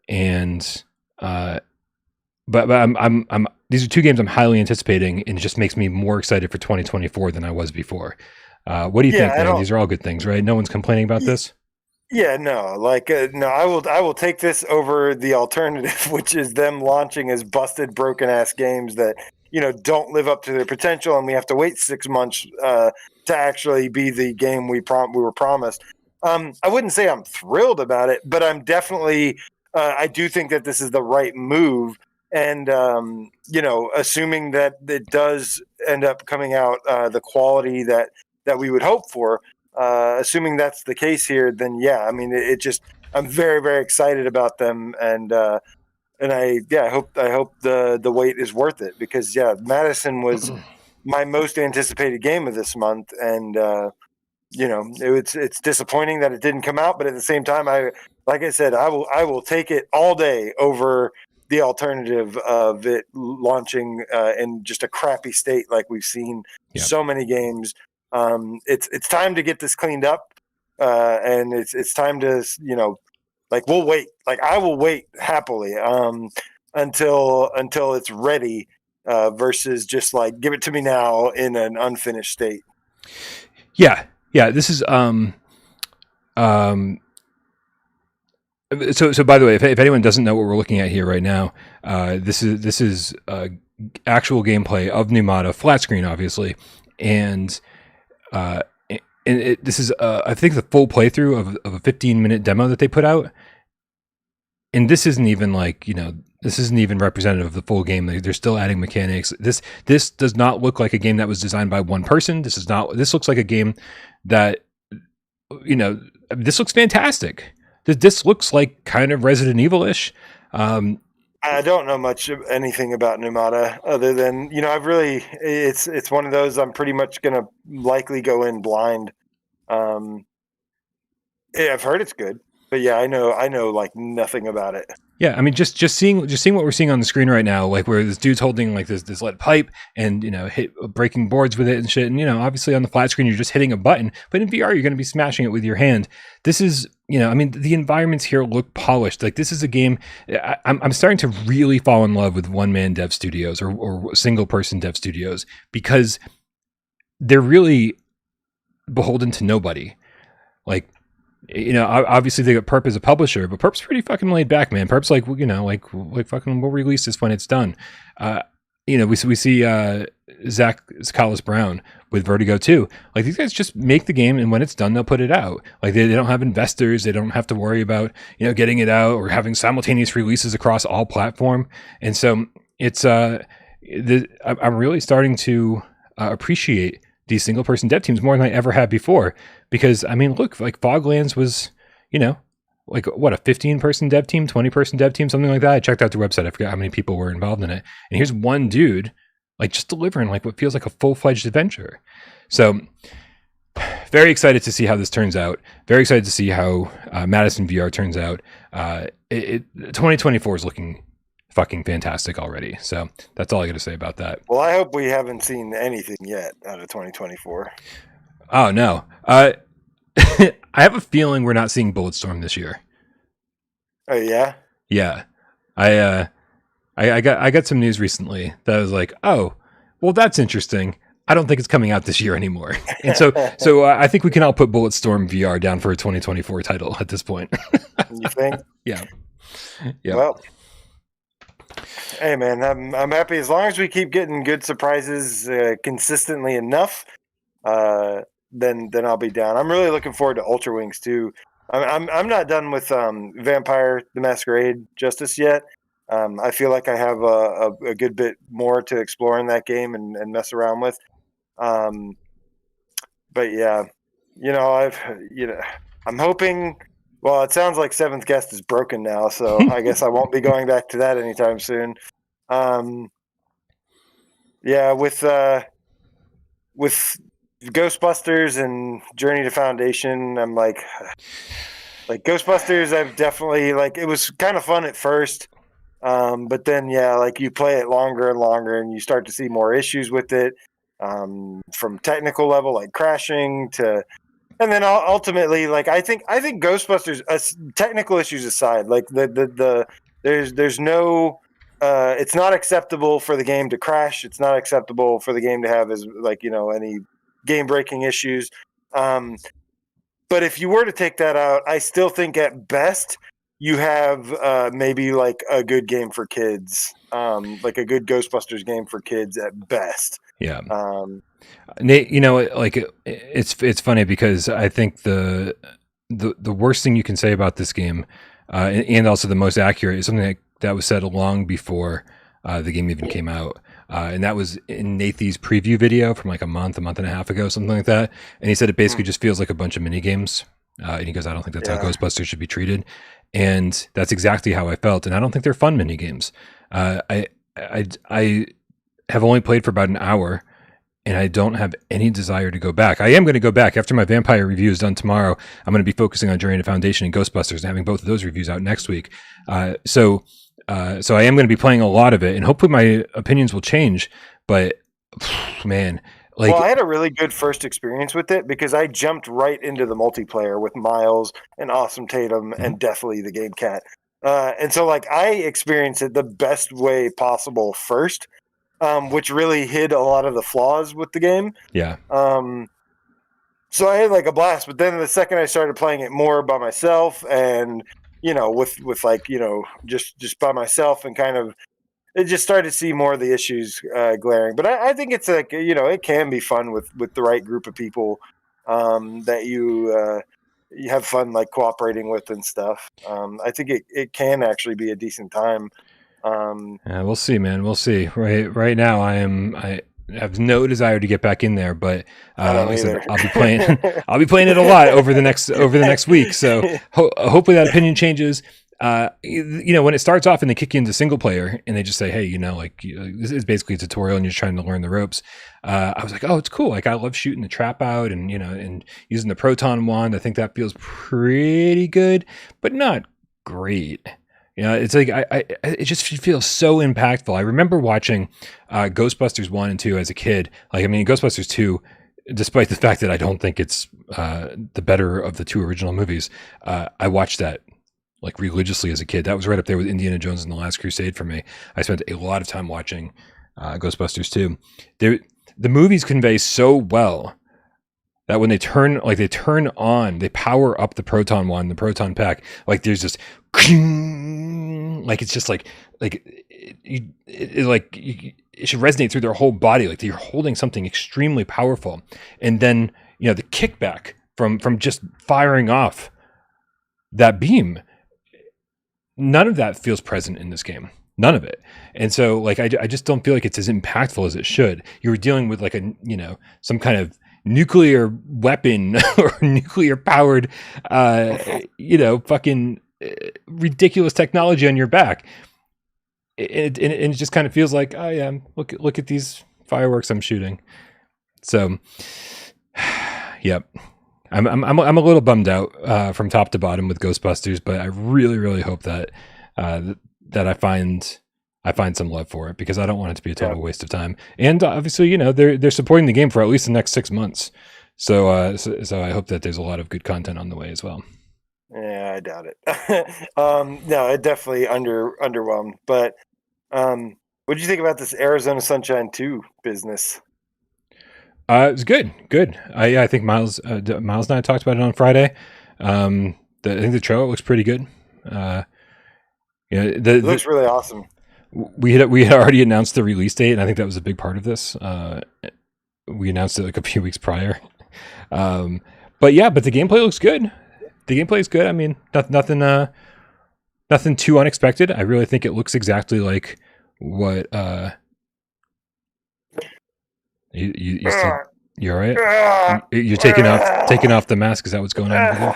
And, but I'm these are 2 games I'm highly anticipating, and it just makes me more excited for 2024 than I was before. What do you think, man? These are all good things, right? No one's complaining about this. Yeah, no, no. I will take this over the alternative, which is them launching as busted, broken ass games that don't live up to their potential, and we have to wait 6 months to actually be the game we were promised. I wouldn't say I'm thrilled about it, but I'm definitely. I do think that this is the right move, and assuming that it does end up coming out the quality that we would hope for. Assuming that's the case here, then yeah, I mean, I'm very, very excited about them, and I hope the wait is worth it, because Madison was my most anticipated game of this month, and it's disappointing that it didn't come out, but at the same time, like I said, I will take it all day over the alternative of it launching in just a crappy state like we've seen so many games. It's time to get this cleaned up, and it's time to we'll wait. Like I will wait happily until it's ready, versus just like give it to me now in an unfinished state. Yeah. This is So by the way, if anyone doesn't know what we're looking at here right now, this is actual gameplay of Numata, flat screen, obviously, and this is I think the full playthrough of a 15-minute demo that they put out, and this isn't even this isn't even representative of the full game. They're still adding mechanics. This does not look like a game that was designed by one person. This looks like a game that this looks fantastic. This looks like kind of Resident Evil-ish. I don't know much of anything about Numata other than, it's one of those I'm pretty much going to likely go in blind. I've heard it's good, but I know like nothing about it. Yeah, I mean, just seeing what we're seeing on the screen right now, like where this dude's holding like this lead pipe and breaking boards with it and shit, and obviously on the flat screen you're just hitting a button, but in VR you're going to be smashing it with your hand. This is I mean, the environments here look polished. Like this is a game. I'm starting to really fall in love with one-man dev studios or single-person dev studios, because they're really beholden to nobody. Like. Obviously they got Perp as a publisher, but Perp's pretty fucking laid back, man. Perp's like fucking we'll release this when it's done. We see Zach Scallis Brown with Vertigo 2. Like these guys just make the game, and when it's done, they'll put it out. Like they don't have investors. They don't have to worry about getting it out or having simultaneous releases across all platform. And so it's I'm really starting to appreciate these single person dev teams more than I ever had before, because I mean, look, like Foglands was, like what, a 15 person dev team, 20 person dev team, something like that. I checked out the website. I forgot how many people were involved in it. And here's one dude, like just delivering like what feels like a full-fledged adventure. So very excited to see how this turns out. Very excited to see how Madison VR turns out. 2024 is looking fucking fantastic already. So that's all I got to say about that. Well, I hope we haven't seen anything yet out of 2024. Oh no. I have a feeling we're not seeing Bulletstorm this year. Oh yeah? Yeah. I got some news recently that was like, oh, well, that's interesting. I don't think it's coming out this year anymore. And so I think we can all put Bulletstorm VR down for a 2024 title at this point. You think? Yeah. Yeah. Well, hey man, I'm happy as long as we keep getting good surprises consistently enough. Then I'll be down. I'm really looking forward to Ultra Wings too. I'm not done with Vampire the Masquerade Justice yet. I feel like I have a good bit more to explore in that game and mess around with. But yeah, I'm hoping. Well, it sounds like Seventh Guest is broken now, so I guess I won't be going back to that anytime soon. Yeah, with Ghostbusters and Journey to Foundation, I'm like Ghostbusters. I've definitely it was kind of fun at first, but then you play it longer and longer, and you start to see more issues with it, from technical level like crashing to. And then ultimately, I think Ghostbusters, technical issues aside, there's no, it's not acceptable for the game to crash. It's not acceptable for the game to have any game breaking issues. But if you were to take that out, I still think at best you have maybe a good game for kids, like a good Ghostbusters game for kids at best. Yeah. Nate, it's funny because I think the worst thing you can say about this game, and also the most accurate, is something that was said long before the game even came out, and that was in Nathy's preview video from a month and a half ago, something like that. And he said it basically just feels like a bunch of mini games, and he goes, "I don't think that's how Ghostbusters should be treated," and that's exactly how I felt. And I don't think they're fun mini games. I have only played for about an hour. And I don't have any desire to go back. I am going to go back after my Vampire review is done tomorrow. I'm going to be focusing on Journey to Foundation and Ghostbusters and having both of those reviews out next week. So I am going to be playing a lot of it, and hopefully my opinions will change. But man, well, I had a really good first experience with it because I jumped right into the multiplayer with Miles and Awesome Tatum and definitely the Game Cat. And so I experienced it the best way possible first. Which really hid a lot of the flaws with the game. Yeah. So I had a blast, but then the second I started playing it more by myself and, with just by myself and kind of, it just started to see more of the issues glaring. But I think it's it can be fun with the right group of people that you have fun cooperating with and stuff. I think it can actually be a decent time. Yeah, we'll see, man. We'll see. Right now, I have no desire to get back in there, but I'll be playing. I'll be playing it a lot over the next week. So hopefully that opinion changes. When it starts off and they kick you into single player and they just say, "Hey, this is basically a tutorial and you're trying to learn the ropes." I was like, "Oh, it's cool." I love shooting the trap out and and using the proton wand. I think that feels pretty good, but not great. It's it just feels so impactful. I remember watching Ghostbusters 1 and 2 as a kid. Ghostbusters 2, despite the fact that I don't think it's the better of the two original movies, I watched that religiously as a kid. That was right up there with Indiana Jones and the Last Crusade for me. I spent a lot of time watching Ghostbusters 2. The movies convey so well that when they turn on, they power up the proton wand, the proton pack. There's this, it's just it should resonate through their whole body. You're holding something extremely powerful, and then the kickback from just firing off that beam. None of that feels present in this game. None of it. And so I just don't feel like it's as impactful as it should. You're dealing with some kind of nuclear weapon or nuclear powered fucking ridiculous technology on your back. It just kind of feels like, oh yeah, look at these fireworks I'm shooting. So yep. I'm a little bummed out from top to bottom with Ghostbusters, but I really, really hope that that I find some love for it, because I don't want it to be a total waste of time. And obviously, they're supporting the game for at least the next 6 months. So I hope that there's a lot of good content on the way as well. Yeah, I doubt it. No, it definitely underwhelmed. But what did you think about this Arizona Sunshine 2 business? It was good. Good. I think Miles and I talked about it on Friday. I think the trailer looks pretty good. It looks really awesome. We had already announced the release date, and I think that was a big part of this. We announced it like a few weeks prior. But the gameplay looks good. The gameplay is good. I mean, nothing too unexpected. I really think it looks exactly like what you're all right. You're taking off the mask. Is that what's going on?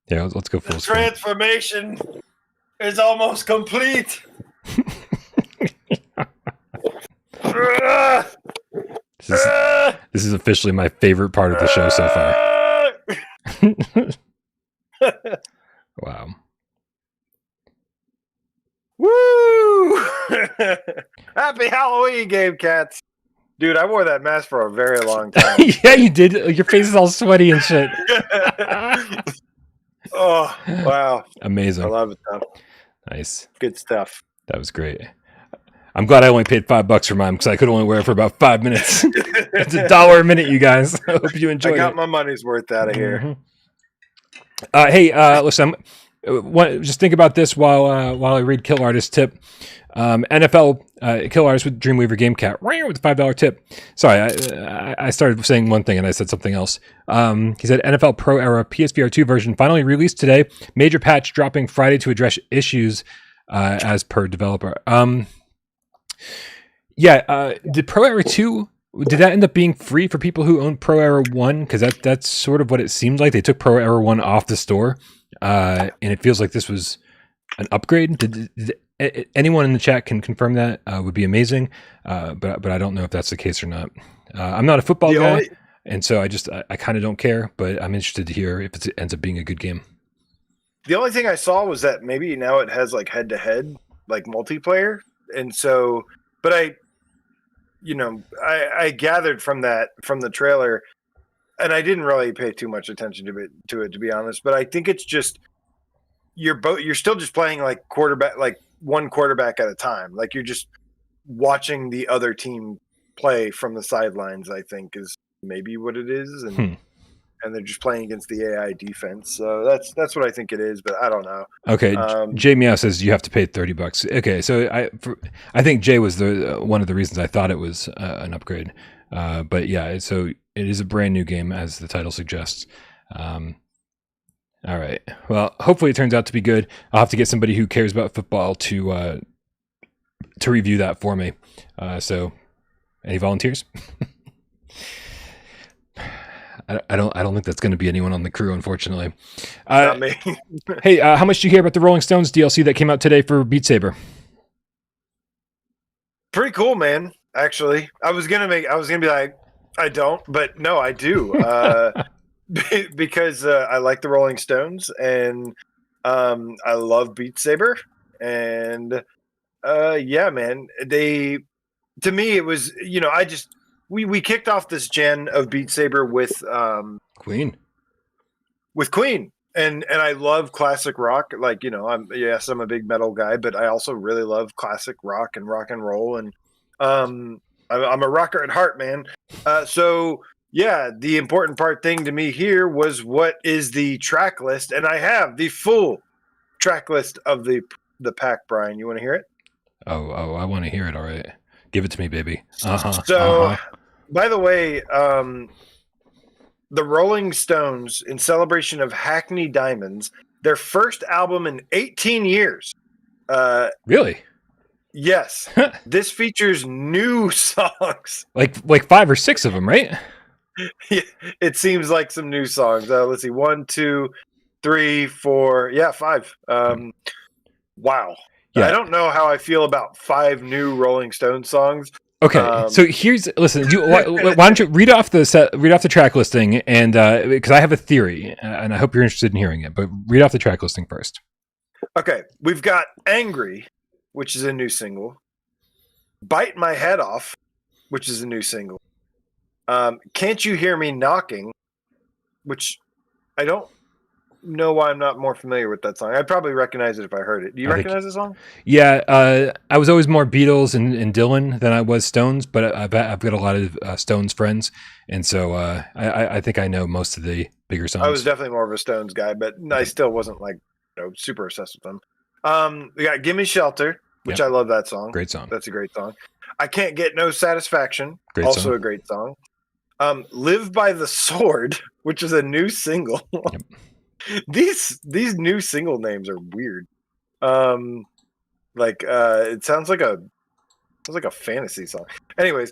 Yeah, let's go full screen. Transformation is almost complete. This is officially my favorite part of the show so far. Wow. Woo! Happy Halloween, Game Cats. Dude, I wore that mask for a very long time. Yeah, you did. Your face is all sweaty and shit. Oh, wow. Amazing. I love it, though. Nice. Good stuff. That was great. I'm glad I only paid $5 for mine because I could only wear it for about 5 minutes. It's $1 a minute, you guys. I hope you enjoyed it. I got my money's worth out of here. Hey, listen, just think about this while I read Kill Artist tip. NFL Kill Artist with Dreamweaver Game Cat with the $5 tip. Sorry, I started saying one thing and I said something else. He said NFL Pro Era PSVR2 version finally released today. Major patch dropping Friday to address issues as per developer. Did Pro Era 2, did that end up being free for people who own Pro Era 1? Because that's sort of what it seemed like. They took Pro Era 1 off the store, and it feels like this was an upgrade. Did anyone in the chat can confirm that? Would be amazing, but I don't know if that's the case or not. I'm not a football guy, and so I kind of don't care, but I'm interested to hear if it ends up being a good game. The only thing I saw was that maybe now it has like head-to-head, like multiplayer, and so, but I gathered from the trailer, and I didn't really pay too much attention to it to be honest. But I think it's just you're still just playing like one quarterback at a time. Like you're just watching the other team play from the sidelines. I think is maybe what it is, and they're just playing against the AI defense. So that's what I think it is, but I don't know. Okay, Jay Meow says you have to pay $30. Okay, so I think Jay was the one of the reasons I thought it was an upgrade. But yeah, so it is a brand new game, as the title suggests. All right. Well, hopefully it turns out to be good. I'll have to get somebody who cares about football to review that for me. So, any volunteers? I don't think that's going to be anyone on the crew, unfortunately. Not me. Hey, how much did you hear about the Rolling Stones DLC that came out today for Beat Saber? Pretty cool, man. Actually, I was gonna be like, I don't, but no, I do. Because I like the Rolling Stones and I love Beat Saber, and yeah, man. To me, it was we kicked off this gen of Beat Saber with Queen. With Queen, and I love classic rock. Like I'm a big metal guy, but I also really love classic rock and roll, and I'm a rocker at heart, man. So. Yeah, the important thing to me here was what is the track list, and I have the full track list of the pack. Brian, you want to hear it? Oh, I want to hear it. All right, give it to me, baby. By the way, the Rolling Stones, in celebration of Hackney Diamonds, their first album in 18 years. Really? Yes. This features new songs, like 5 or 6 of them, right? Yeah, it seems like some new songs. Let's see, 1, 2, 3, 4, 5. Wow. Yeah. I don't know how I feel about 5 new Rolling Stone songs. Okay, so listen. Why don't you read off the track listing, and because I have a theory, and I hope you're interested in hearing it. But read off the track listing first. Okay, we've got "Angry," which is a new single. "Bite My Head Off," which is a new single. "Can't You Hear Me Knocking," which I don't know why I'm not more familiar with that song. I'd probably recognize it if I heard it. Do you recognize the song? Yeah, I was always more Beatles and Dylan than I was Stones, but I've got a lot of Stones friends, and so I think I know most of the bigger songs. I was definitely more of a Stones guy, but I still wasn't like super obsessed with them. We got "Gimme Shelter," which I love that song. Great song. That's a great song. "I Can't Get No Satisfaction," Great also song. a great song. "Live by the Sword," which is a new single. Yep. These new single names are weird. It sounds like a fantasy song. Anyways,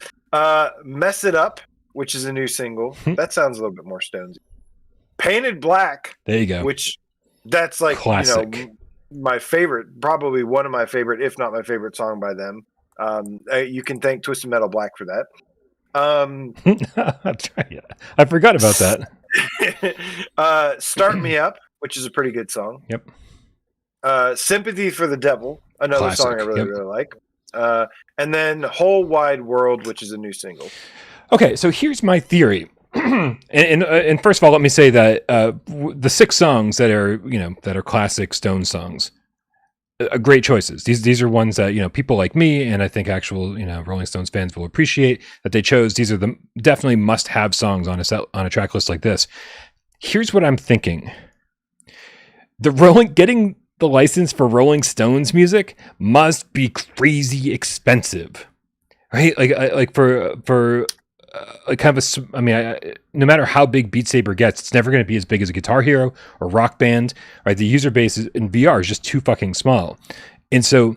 "Mess It Up," which is a new single. That sounds a little bit more Stonesy. "Painted Black." There you go. Which that's like classic. My favorite, probably one of my favorite, if not my favorite song by them. You can thank Twisted Metal Black for that. I forgot about that. "Start Me Up," which is a pretty good song. Yep. "Sympathy for the Devil," another Classic. song I really like. And then "Whole Wide World," which is a new single. Okay, so here's my theory. and first of all, let me say that the 6 songs that are classic Stones songs, great choices. These are ones that people like me and I think actual Rolling Stones fans will appreciate that they chose. These are the definitely must-have songs on a track list like this. Here's what I'm thinking: getting the license for Rolling Stones music must be crazy expensive, right? Like for kind of no matter how big Beat Saber gets, it's never going to be as big as a Guitar Hero or Rock Band, right? The user base in VR is just too fucking small. And so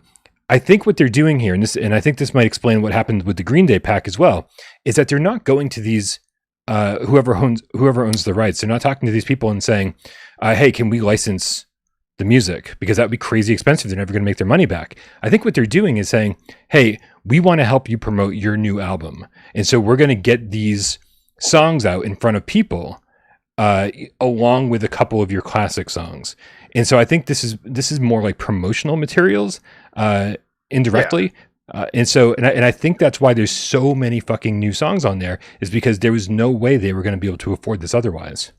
I think what they're doing here, and I think this might explain what happened with the Green Day pack as well, is that they're not going to these, whoever owns the rights. They're not talking to these people and saying, hey, can we license the music? Because that would be crazy expensive. They're never going to make their money back. I think what they're doing is saying, hey, we want to help you promote your new album. And so we're going to get these songs out in front of people along with a couple of your classic songs. And so I think this is more like promotional materials indirectly. Yeah. And I think that's why there's so many fucking new songs on there, is because there was no way they were going to be able to afford this otherwise.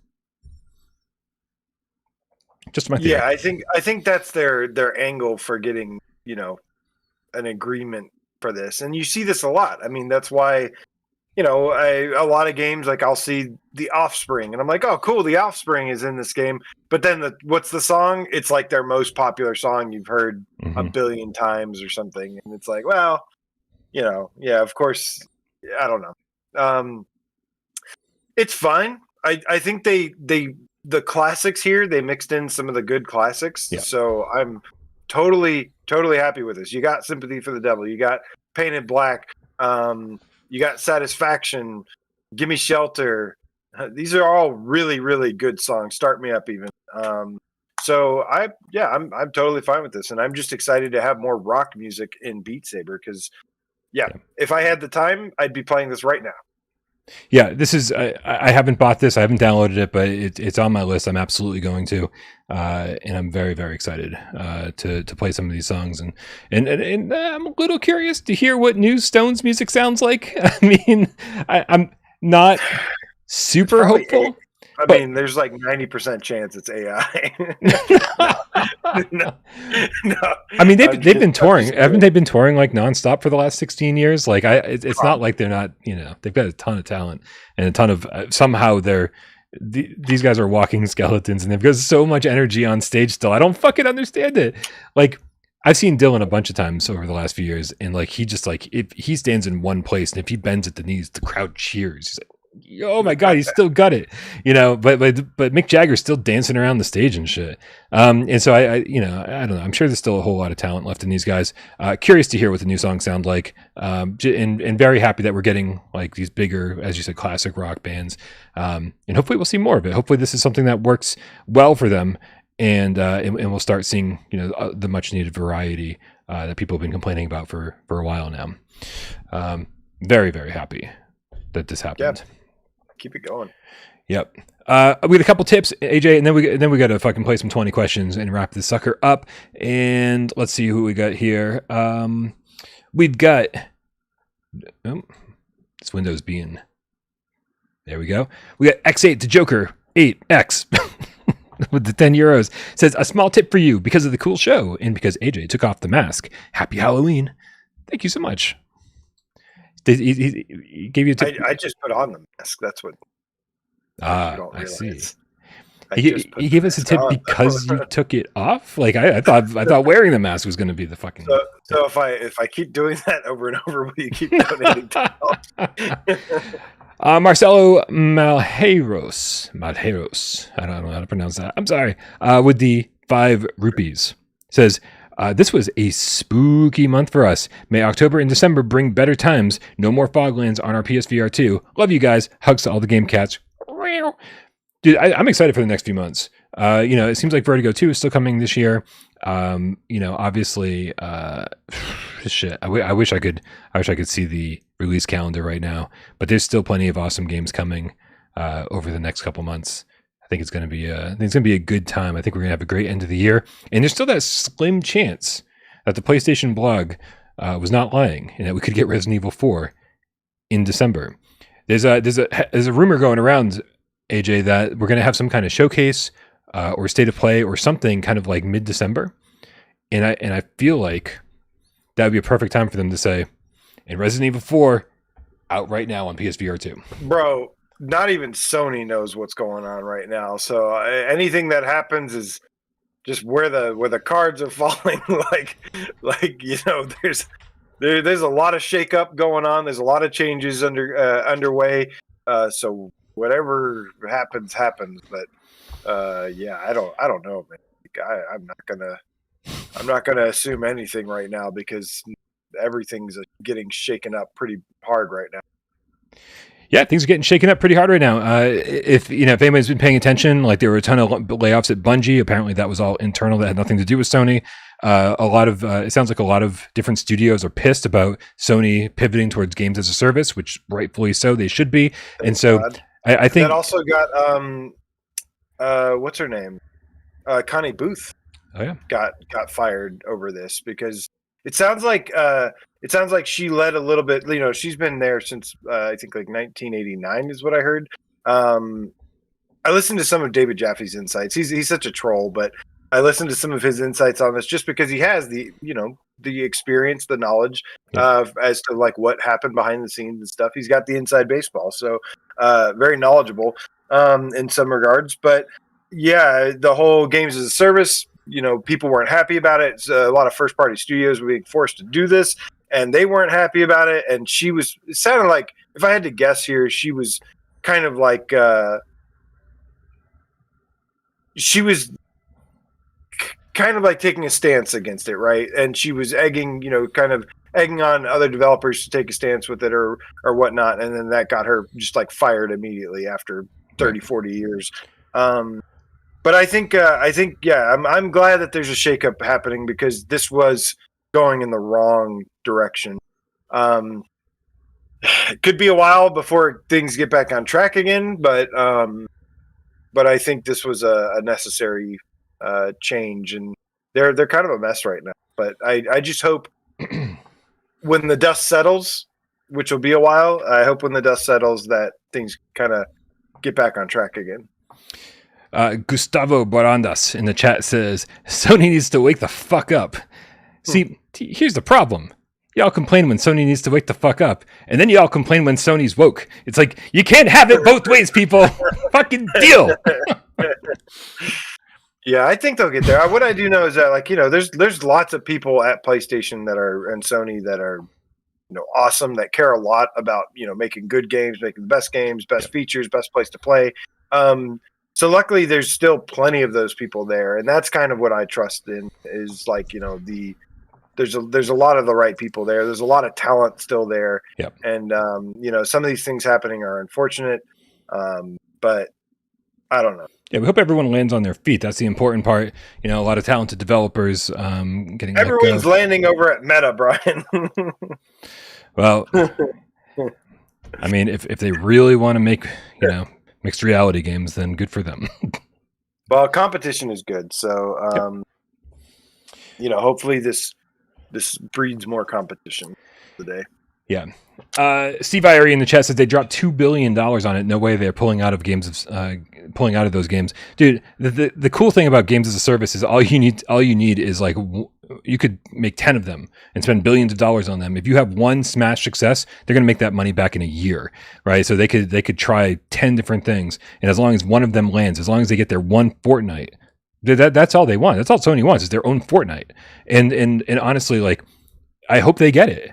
Just my theory. Yeah, I think that's their angle for getting an agreement for this, and you see this a lot. I mean, that's why a lot of games, like I'll see The Offspring, and I'm like, oh, cool, The Offspring is in this game. But then what's the song? It's like their most popular song you've heard a billion times or something, and it's like, well, yeah, of course, I don't know. It's fine. I think the classics here, they mixed in some of the good classics. Yeah. So I'm totally happy with this. You got Sympathy for the Devil. You got Painted Black. You got Satisfaction. Gimme Shelter. These are all really, really good songs. Start Me Up even. So I'm totally fine with this. And I'm just excited to have more rock music in Beat Saber because, if I had the time, I'd be playing this right now. Yeah, this is. I haven't bought this. I haven't downloaded it, but it's on my list. I'm absolutely going to, and I'm very, very excited to play some of these songs. And I'm a little curious to hear what new Stones music sounds like. I mean, I'm not super hopeful. I mean, there's like 90% chance it's AI. No. I mean, they've been touring. Haven't they been touring like nonstop for the last 16 years? Like, it's not like they're not. They've got a ton of talent and a ton of somehow these guys are walking skeletons and they've got so much energy on stage still. I don't fucking understand it. Like, I've seen Dylan a bunch of times over the last few years, and like he just like if he stands in one place and if he bends at the knees, the crowd cheers. He's like, oh my god, he's still got it, but Mick Jagger's still dancing around the stage and shit. And so I don't know, I'm sure there's still a whole lot of talent left in these guys. Curious to hear what the new songs sound like, and very happy that we're getting like these bigger, as you said, classic rock bands, and hopefully we'll see more of it. Hopefully this is something that works well for them, and we'll start seeing the much needed variety that people have been complaining about for a while now. Very, very happy that this happened. Yep. Keep it going. Yep. We got a couple tips, AJ, and then we got to fucking play some 20 questions and wrap this sucker up. And let's see who we got here. We've got this Windows being. There we go. We got X8 to Joker 8X. with the 10 euros says, a small tip for you because of the cool show and because AJ took off the mask. Happy Halloween. Thank you so much. He gave you a tip. I just put on the mask. That's what. I see. He gave us a tip because you took it off. Like I thought wearing the mask was going to be the fucking. So if I keep doing that over and over, will you keep donating to Marcelo Malheiros. I don't know how to pronounce that. I'm sorry. With the 5 rupees says, this was a spooky month for us. May October and December bring better times. No more Foglands on our PSVR2. Love you guys. Hugs to all the game cats. Dude, I'm excited for the next few months. It seems like Vertigo 2 is still coming this year. Obviously, shit. I wish I could see the release calendar right now. But there's still plenty of awesome games coming over the next couple months. I think it's going to be a good time. I think we're going to have a great end of the year. And there's still that slim chance that the PlayStation blog was not lying and that we could get Resident Evil 4 in December. There's a rumor going around, AJ, that we're going to have some kind of showcase or state of play or something kind of like mid-December. And I feel like that would be a perfect time for them to say, and Resident Evil 4 out right now on PSVR 2. Bro, not even Sony knows what's going on right now. So anything that happens is just where the cards are falling. There's a lot of shakeup going on. There's a lot of changes underway. So whatever happens. But I don't know, man. I'm not gonna assume anything right now because everything's getting shaken up pretty hard right now. Yeah, things are getting shaken up pretty hard right now. If anybody's been paying attention, like there were a ton of layoffs at Bungie. Apparently, that was all internal. That had nothing to do with Sony. It sounds like a lot of different studios are pissed about Sony pivoting towards games as a service, which rightfully so they should be. And so I think that also got what's her name, Connie Booth. Oh yeah, got fired over this because it sounds like she led a little bit. She's been there since I think like 1989 is what I heard. I listened to some of David Jaffe's insights. He's such a troll, but I listened to some of his insights on this just because he has the experience, the knowledge as to like what happened behind the scenes and stuff. He's got the inside baseball, so very knowledgeable in some regards. But yeah, the whole games as a service, people weren't happy about it. A lot of first party studios were being forced to do this, and they weren't happy about it. And it sounded like, if I had to guess here, she was kind of like taking a stance against it, right? And she was egging on other developers to take a stance with it or whatnot. And then that got her just like fired immediately after 30, 40 years. But I think, I'm glad that there's a shakeup happening because this was going in the wrong direction. It could be a while before things get back on track again, but I think this was a necessary change, and they're kind of a mess right now. But I just hope when the dust settles, which will be a while, I hope when the dust settles that things kind of get back on track again. Gustavo Barandas in the chat says, Sony needs to wake the fuck up. See, here's the problem. Y'all complain when Sony needs to wake the fuck up, and then y'all complain when Sony's woke. It's like, you can't have it both ways, people. Fucking deal. Yeah, I think they'll get there. What I do know is that, there's lots of people at PlayStation and Sony that are, awesome, that care a lot about, making good games, making the best games, best features, best place to play. So luckily, there's still plenty of those people there, and that's kind of what I trust in. Is like there's a lot of the right people there. There's a lot of talent still there, yep. And some of these things happening are unfortunate, but I don't know. Yeah, we hope everyone lands on their feet. That's the important part. A lot of talented developers getting. Everyone's landing over at Meta, Brian. Well, I mean, if they really want to make mixed reality games, then good for them. Well, competition is good, so hopefully this breeds more competition today. Yeah. Steve Irie in the chat says they dropped $2 billion on it. No way they're pulling out of pulling out of those games, dude. The cool thing about games as a service is all you need is like you could make 10 of them and spend billions of dollars on them. If you have one smash success, they're going to make that money back in a year, right? So they could try 10 different things, and as long as one of them lands, as long as they get their one Fortnite, that's all they want. That's all Sony wants is their own Fortnite. And honestly, like, I hope they get it.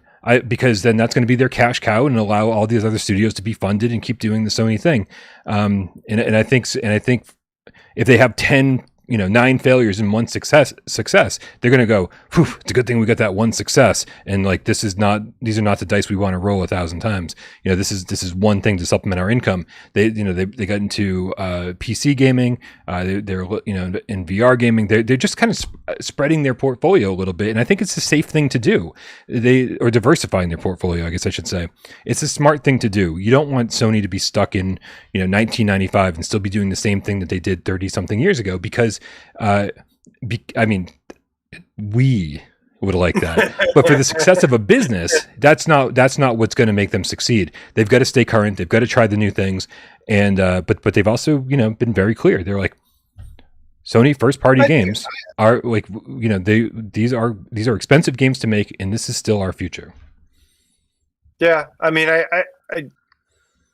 Because then that's going to be their cash cow and allow all these other studios to be funded and keep doing the Sony thing. And I think if they have 9 failures and one success, they're going to go, whew, it's a good thing we got that one success. And like, these are not the dice we want to roll 1,000 times. This is one thing to supplement our income. They got into PC gaming. They're in VR gaming. They're just kind of spreading their portfolio a little bit. And I think it's a safe thing to do. Or diversifying their portfolio, I guess I should say. It's a smart thing to do. You don't want Sony to be stuck in 1995 and still be doing the same thing that they did 30 something years ago, because we would like that, but for the success of a business, that's not what's going to make them succeed. They've got to stay current. They've got to try the new things, and but they've also been very clear. They're like, Sony first party games are like these are expensive games to make, and this is still our future. Yeah, I mean, I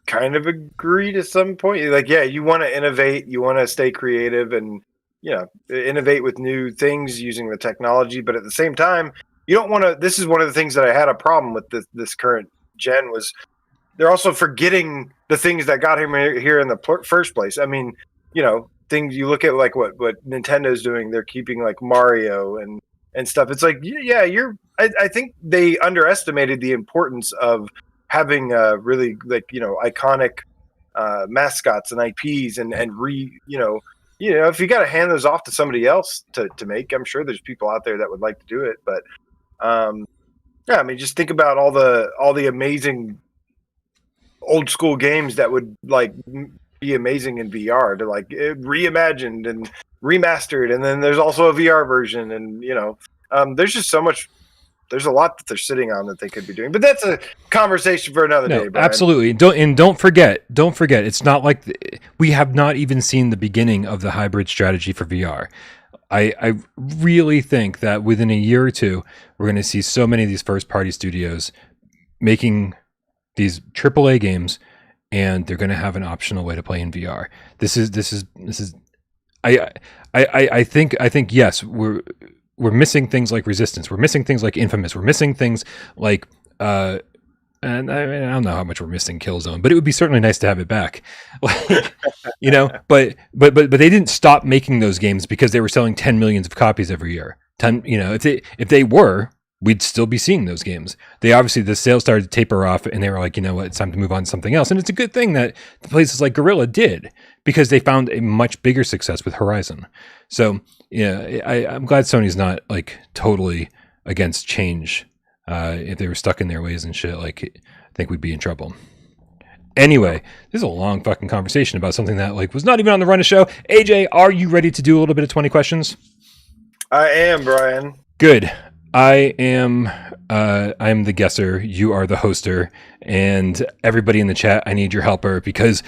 kind of agree to some point. Like, yeah, you want to innovate, you want to stay creative, and innovate with new things using the technology. But at the same time, you don't want to. This is one of the things that I had a problem with this current gen was they're also forgetting the things that got him here in the first place. I mean, things you look at like what Nintendo's doing. They're keeping like Mario and stuff. It's like, yeah, I think they underestimated the importance of having really iconic mascots and IPs and if you got to hand those off to somebody else to make, I'm sure there's people out there that would like to do it. But yeah, I mean, just think about all the amazing old school games that would like be amazing in VR to like reimagined and remastered, and then there's also a VR version, and there's just so much. There's a lot that they're sitting on that they could be doing, but that's a conversation for another day. Brian. Absolutely. Don't forget. It's not like we have not even seen the beginning of the hybrid strategy for VR. I really think that within a year or two, we're going to see so many of these first party studios making these AAA games, and they're going to have an optional way to play in VR. This is. I think yes, we're missing things like Resistance. We're missing things like Infamous. We're missing things like, and I don't know how much we're missing Killzone, but it would be certainly nice to have it back. But they didn't stop making those games because they were selling 10 millions of copies every year. If they were, we'd still be seeing those games. They obviously, the sales started to taper off, and they were like, what, it's time to move on to something else. And it's a good thing that places like Guerrilla did, because they found a much bigger success with Horizon. So I'm glad Sony's not like totally against change. If they were stuck in their ways and shit, like, I think we'd be in trouble. Anyway, this is a long fucking conversation about something that like was not even on the run of show. AJ, are you ready to do a little bit of 20 questions? I am, Brian. Good. I am the guesser. You are the hoster, and everybody in the chat, I need your helper because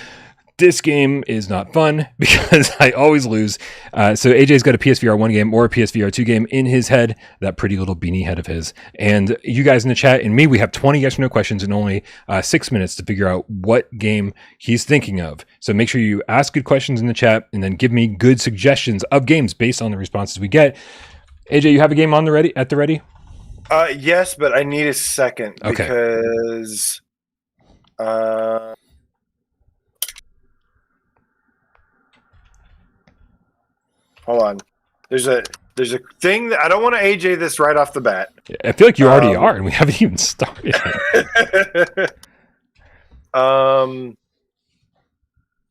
this game is not fun because I always lose. So AJ's got a PSVR1 game or a PSVR2 game in his head, that pretty little beanie head of his. And you guys in the chat and me, we have 20 yes or no questions and only 6 minutes to figure out what game he's thinking of. So make sure you ask good questions in the chat and then give me good suggestions of games based on the responses we get. AJ, you have a game at the ready? Yes, but I need a second because hold on. There's a thing that I don't want to AJ this right off the bat. I feel like you already are, and we haven't even started.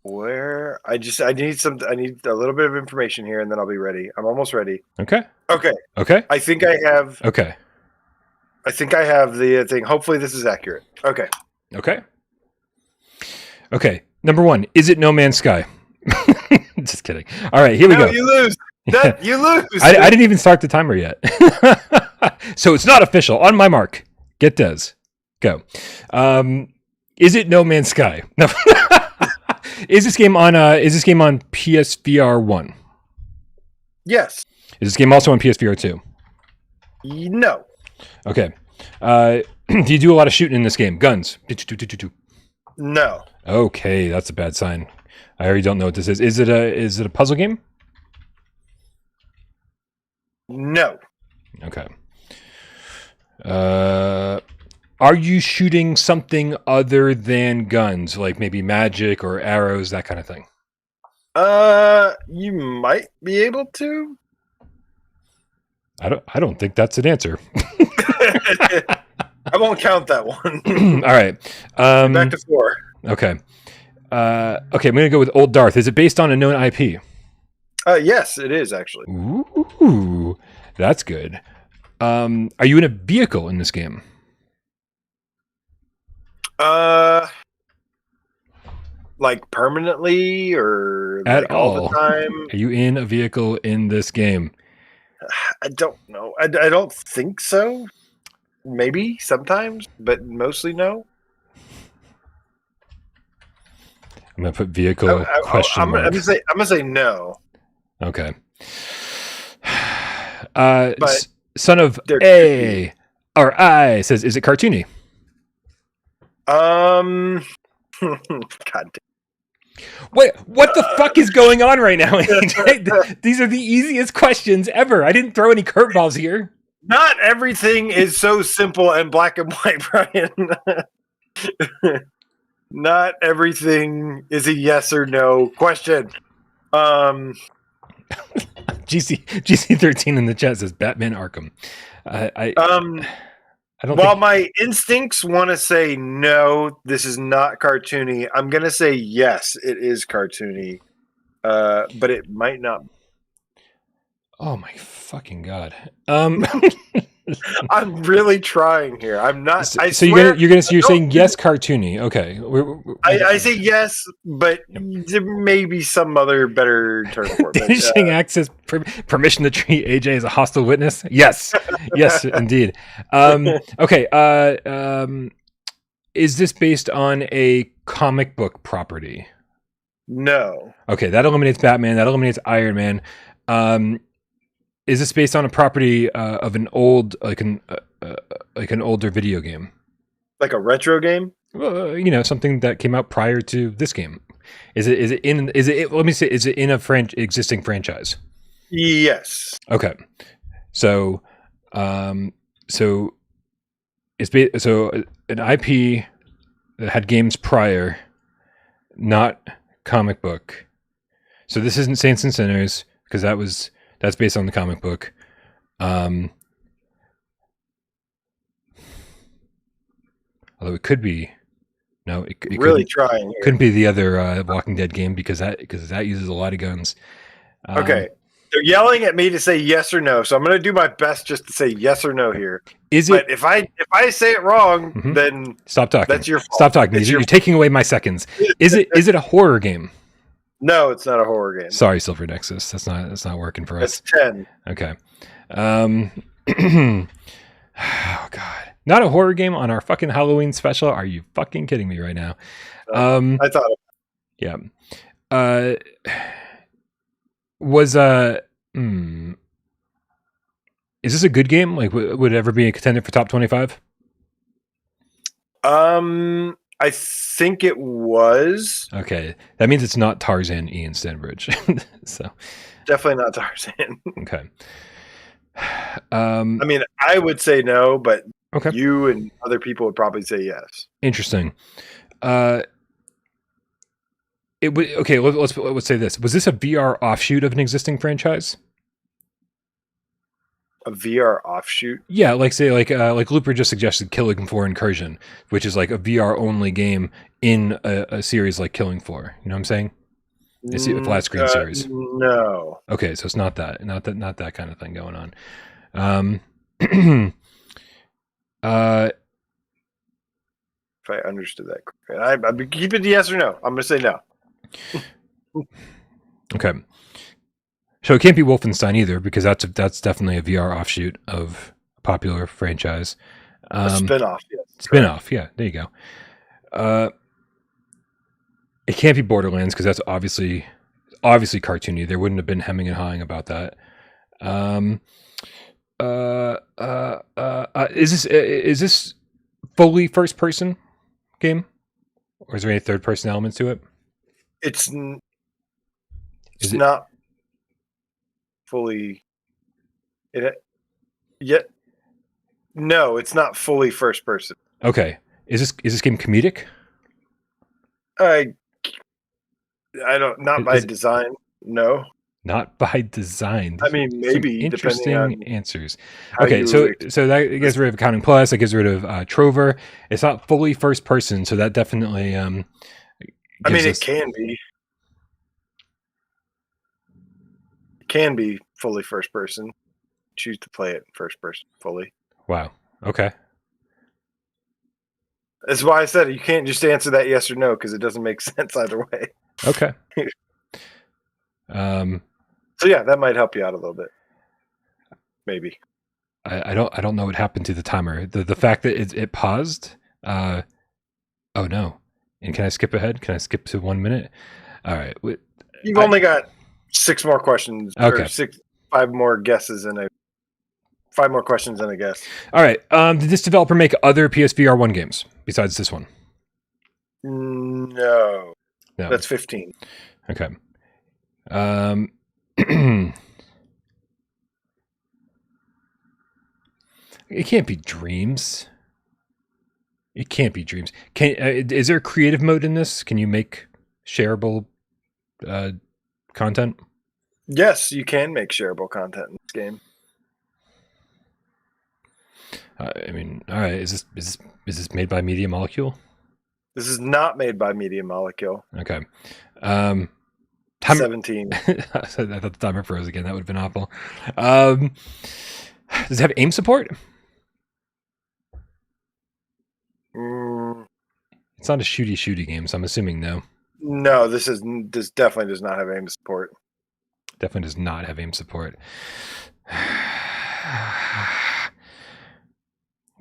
Where I need a little bit of information here, and then I'll be ready. I'm almost ready. Okay. I think I have. Okay. I think I have the thing. Hopefully, this is accurate. Okay. Number 1, is it No Man's Sky? Just kidding. All right, here we go. You lose. You lose. I didn't even start the timer yet. So it's not official. On my mark, get Des. Go. Is it No Man's Sky? No. Is this game on PSVR 1? Yes. Is this game also on PSVR 2? No. Okay. Do you do a lot of shooting in this game? Guns? No. Okay, that's a bad sign. I already don't know what this is. Is it a puzzle game? No. Okay. Are you shooting something other than guns, like maybe magic or arrows, that kind of thing? You might be able to. I don't think that's an answer. I won't count that one. All right. Back to 4. Okay. Okay, I'm gonna go with Old Darth. Is it based on a known IP? Yes, it is actually. Ooh, that's good. Are you in a vehicle in this game? Like permanently or At like all the time? Are you in a vehicle in this game? I don't know. I don't think so. Maybe sometimes, but mostly no. I'm gonna put vehicle question mark. I'm gonna say no. Okay. But son of A or I says, is it cartoony? God damn. Wait, what the fuck is going on right now? These are the easiest questions ever. I didn't throw any curveballs here. Not everything is so simple and black and white, Brian. Not everything is a yes or no question. GC13 in the chat says Batman Arkham. I don't. While my instincts want to say no, this is not cartoony. I'm gonna say yes, it is cartoony, but it might not. Oh my fucking god! I'm really trying here. I'm not. So you're saying yes, cartoony. Okay. I say yes, but there may be some other better term for it. Dishing access permission to treat AJ as a hostile witness. Yes, yes, indeed. Okay. Is this based on a comic book property? No. Okay, that eliminates Batman. That eliminates Iron Man. Is this based on a property of an old, like an older video game? Like a retro game? Something that came out prior to this game. Is it in a existing franchise? Yes. Okay. So an IP that had games prior, not comic book. So this isn't Saints and Sinners because that's based on the comic book. Although it could be, no, it really trying. Here. Couldn't be the other Walking Dead game because that uses a lot of guns. Okay, they're yelling at me to say yes or no, so I'm going to do my best just to say yes or no here. But if I say it wrong, then stop talking. That's your fault. Stop talking. You're taking away my seconds. Is it a horror game? No, it's not a horror game. Sorry, Silver Nexus. That's not working for us. That's 10. Okay. Oh god. Not a horror game on our fucking Halloween special? Are you fucking kidding me right now? I thought. Yeah. Is this a good game? Like, would it ever be a contender for top 25? I think it was. Okay, that means it's not Tarzan Ian Stanbridge. So definitely not Tarzan. Okay. I mean, I would say no, but okay. You and other people would probably say yes. Interesting. Let's say this. Was this a VR offshoot of an existing franchise? A VR offshoot? Yeah, like Looper just suggested Killing Floor Incursion, which is like a VR only game in a series like Killing Floor. You know what I'm saying? It's a flat screen series. No. Okay, so it's not that kind of thing going on. If I understood that correctly, I'd keep it yes or no. I'm gonna say no. Okay. So it can't be Wolfenstein either, because that's definitely a VR offshoot of a popular franchise. A spin-off, yes. Spin-off, yeah, there you go. It can't be Borderlands because that's obviously cartoony. There wouldn't have been hemming and hawing about that. Is this fully first person game, or is there any third person elements to it? It's not fully. No, it's not fully first person. Okay, is this game comedic? I don't. Not by design. No. Not by design. I mean, maybe interesting depending on answers. Okay, so that gets rid of Accounting Plus. That gets rid of Trover. It's not fully first person, so that definitely. I mean, it can be. It can be fully first person. Choose to play it first person fully. Wow. Okay. That's why I said it. You can't just answer that yes or no because it doesn't make sense either way. Okay. So yeah, that might help you out a little bit. Maybe. I don't know what happened to the timer. The fact that it paused. Oh no. And can I skip ahead? Can I skip to 1 minute? All right. You've only got 6 more questions. Okay. Or 5 more guesses and 5 more questions and a guess. All right. Did this developer make other PSVR1 games besides this one? No. That's 15. Okay. It can't be Dreams. It can't be Dreams. Is there a creative mode in this? Can you make shareable content? Yes, you can make shareable content in this game. I mean, all right. Is this made by Media Molecule? This is not made by Media Molecule. Okay. 17. I thought the timer froze again. That would have been awful. Does it have aim support? It's not a shooty game, so I'm assuming no. No, this definitely does not have aim support. Definitely does not have aim support.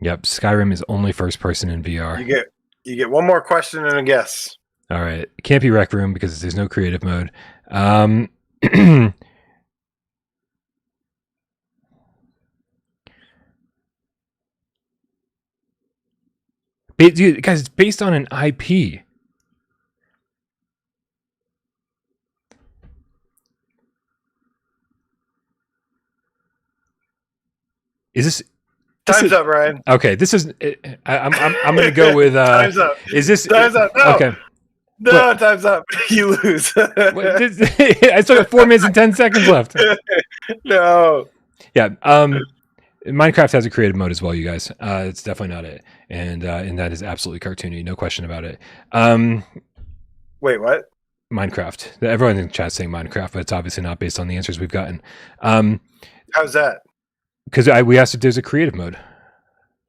Yep, Skyrim is only first person in VR. You get 1 more question and a guess. All right. It can't be Rec Room because there's no creative mode. Dude, guys, it's based on an IP. Is this? Time's up, Ryan. Okay, this is. I'm going to go with. Time's up. Is this? Time's up. No. Okay. No, what? Time's up. You lose. I still got 4 minutes and 10 seconds left. No. Yeah. Minecraft has a creative mode as well, you guys. It's definitely not it, and that is absolutely cartoony, no question about it. Wait, what? Minecraft. Everyone in the chat saying Minecraft, but it's obviously not based on the answers we've gotten. How's that? Because we asked if there's a creative mode,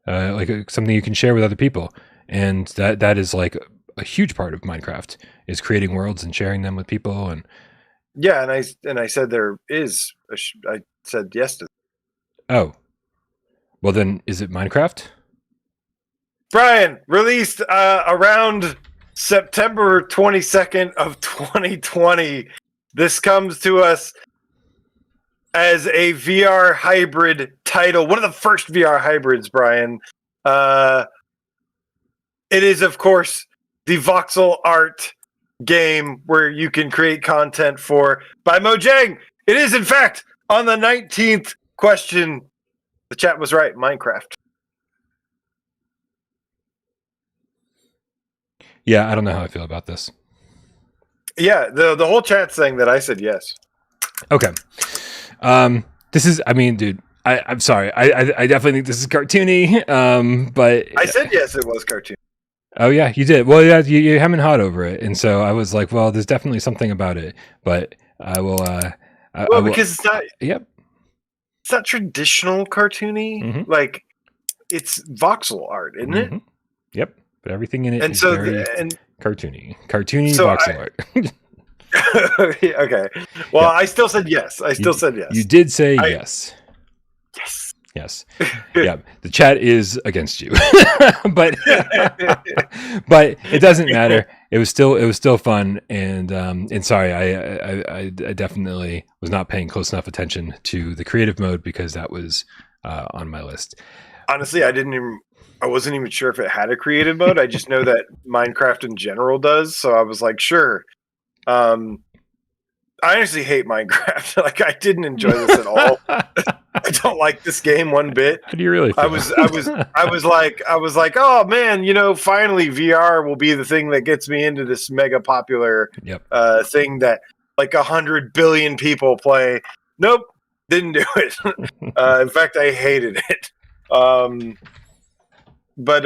like something you can share with other people, and that is like a huge part of Minecraft is creating worlds and sharing them with people. And yeah, and I said there is. I said yes to. Oh. Well, then, is it Minecraft? Brian, released around September 22nd of 2020. This comes to us as a VR hybrid title. One of the first VR hybrids, Brian. It is, of course, the voxel art game where you can create content for by Mojang. It is, in fact, on the 19th question. The chat was right. Minecraft. Yeah, I don't know how I feel about this. Yeah, the whole chat's saying that I said yes. Okay. This is, I mean, dude, I'm sorry. I definitely think this is cartoony, but... I said yes, it was cartoony. Oh, yeah, you did. Well, yeah, you hemming hot over it. And so I was like, well, there's definitely something about it. But I will... because it's not... Yep. It's not traditional cartoony. Mm-hmm. Like, it's voxel art, isn't it? Yep. But everything in it is very cartoony. Cartoony so voxel art. Okay. Well, I still said yes. I still said yes. You did say yes. Yes. Yes. Yeah. The chat is against you, but but it doesn't matter. It was still fun, and sorry, I definitely was not paying close enough attention to the creative mode because that was on my list. Honestly, I wasn't even sure if it had a creative mode. I just know that Minecraft in general does, so I was like, sure. I honestly hate Minecraft. Like, I didn't enjoy this at all. I don't like this game one bit. How do you really feel? I was like, oh man, finally VR will be the thing that gets me into this mega popular thing that like 100 billion people play. Nope, didn't do it. In fact, I hated it. But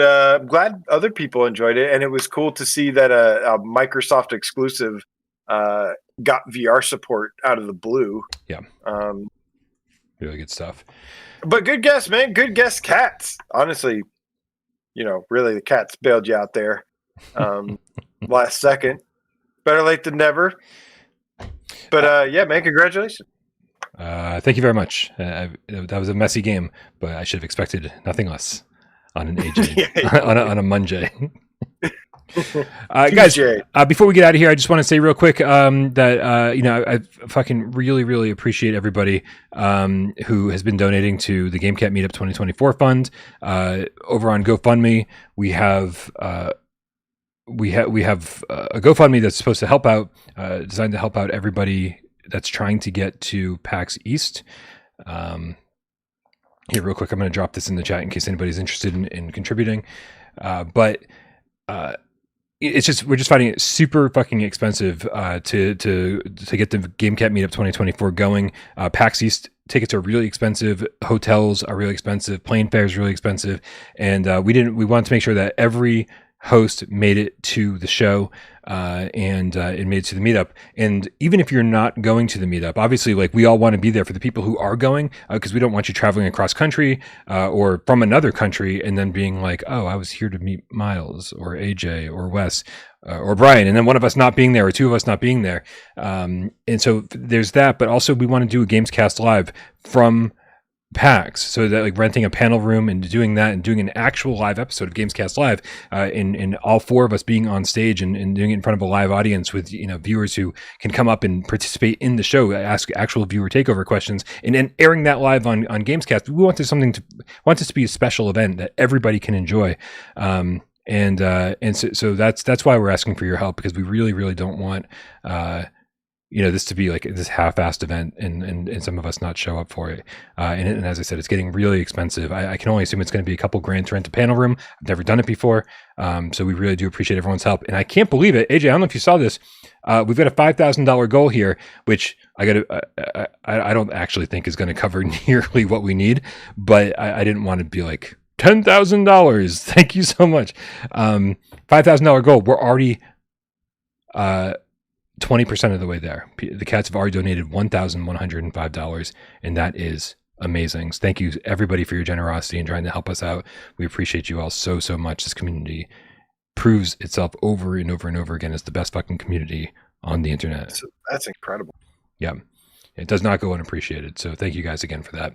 I'm glad other people enjoyed it, and it was cool to see that a Microsoft exclusive got VR support out of the blue. Yeah. Really good stuff. But good guess, man. Good guess, cats. Honestly, really, the cats bailed you out there last second. Better late than never. But yeah, man, congratulations. Thank you very much. That was a messy game, but I should have expected nothing less on an AJ on a Monday. Guys, before we get out of here, I just want to say real quick that I fucking really appreciate everybody who has been donating to the GameCat Meetup 2024 fund. Over on GoFundMe, we have a GoFundMe that's supposed to help out, designed to help out everybody that's trying to get to PAX East. Here, real quick, I'm going to drop this in the chat in case anybody's interested in contributing. But it's just, we're just finding it super fucking expensive to get the GameCat Meetup 2024 going. PAX East tickets are really expensive. Hotels are really expensive. Plane fares are really expensive. And we wanted to make sure that every host made it to the show and it made it to the meetup. And even if you're not going to the meetup, obviously, like, we all want to be there for the people who are going, because we don't want you traveling across country or from another country and then being like, oh, I was here to meet Miles or AJ or Wes or Brian, and then one of us not being there or two of us not being there. And so there's that, but also we want to do a GamesCast live from PAX, so that, like, renting a panel room and doing that and doing an actual live episode of GamesCast Live, in all four of us being on stage and doing it in front of a live audience with viewers who can come up and participate in the show, ask actual viewer takeover questions, and then airing that live on GamesCast. We want this to be a special event that everybody can enjoy. So that's why we're asking for your help, because we really don't want this to be like this half-assed event and some of us not show up for it. And as I said, it's getting really expensive. I can only assume it's going to be a couple grand to rent a panel room. I've never done it before. So we really do appreciate everyone's help. And I can't believe it. AJ, I don't know if you saw this. We've got a $5,000 goal here, which I don't actually think is going to cover nearly what we need, but I didn't want to be like $10,000. Thank you so much. $5,000 goal. We're already, 20% of the way there. The cats have already donated $1,105, and that is amazing. So thank you everybody for your generosity and trying to help us out. We appreciate you all so much. This community proves itself over and over and over again as the best fucking community on the internet. That's incredible. Yeah, it does not go unappreciated. So thank you guys again for that.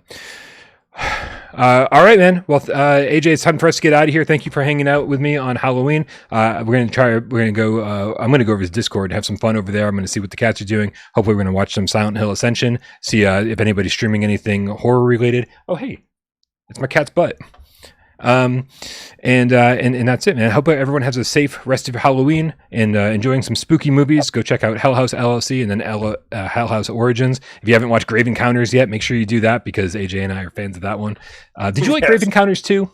All right, man. Well, AJ, it's time for us to get out of here. Thank you for hanging out with me on Halloween. I'm going to go over to Discord, have some fun over there. I'm going to see what the cats are doing. Hopefully we're going to watch some Silent Hill Ascension, see if anybody's streaming anything horror related. Oh, hey, it's my cat's butt. And that's it, man. I hope everyone has a safe rest of Halloween and enjoying some spooky movies. Go check out Hell House LLC and then Hell House Origins. If you haven't watched Grave Encounters yet, make sure you do that, because AJ and I are fans of that one. Did you like Grave Encounters too?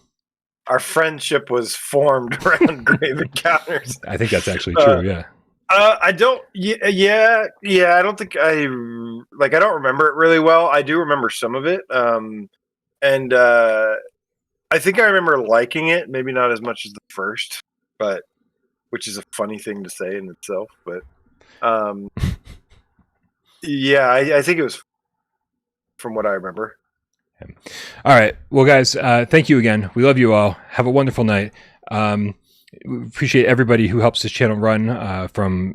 Our friendship was formed around Grave Encounters. I think that's actually true. Yeah. I don't. Yeah. I don't think I don't remember it really well. I do remember some of it. I think I remember liking it, maybe not as much as the first, but which is a funny thing to say in itself. But yeah, I think it was from what I remember. All right. Well, guys, thank you again. We love you all. Have a wonderful night. we appreciate everybody who helps this channel run, from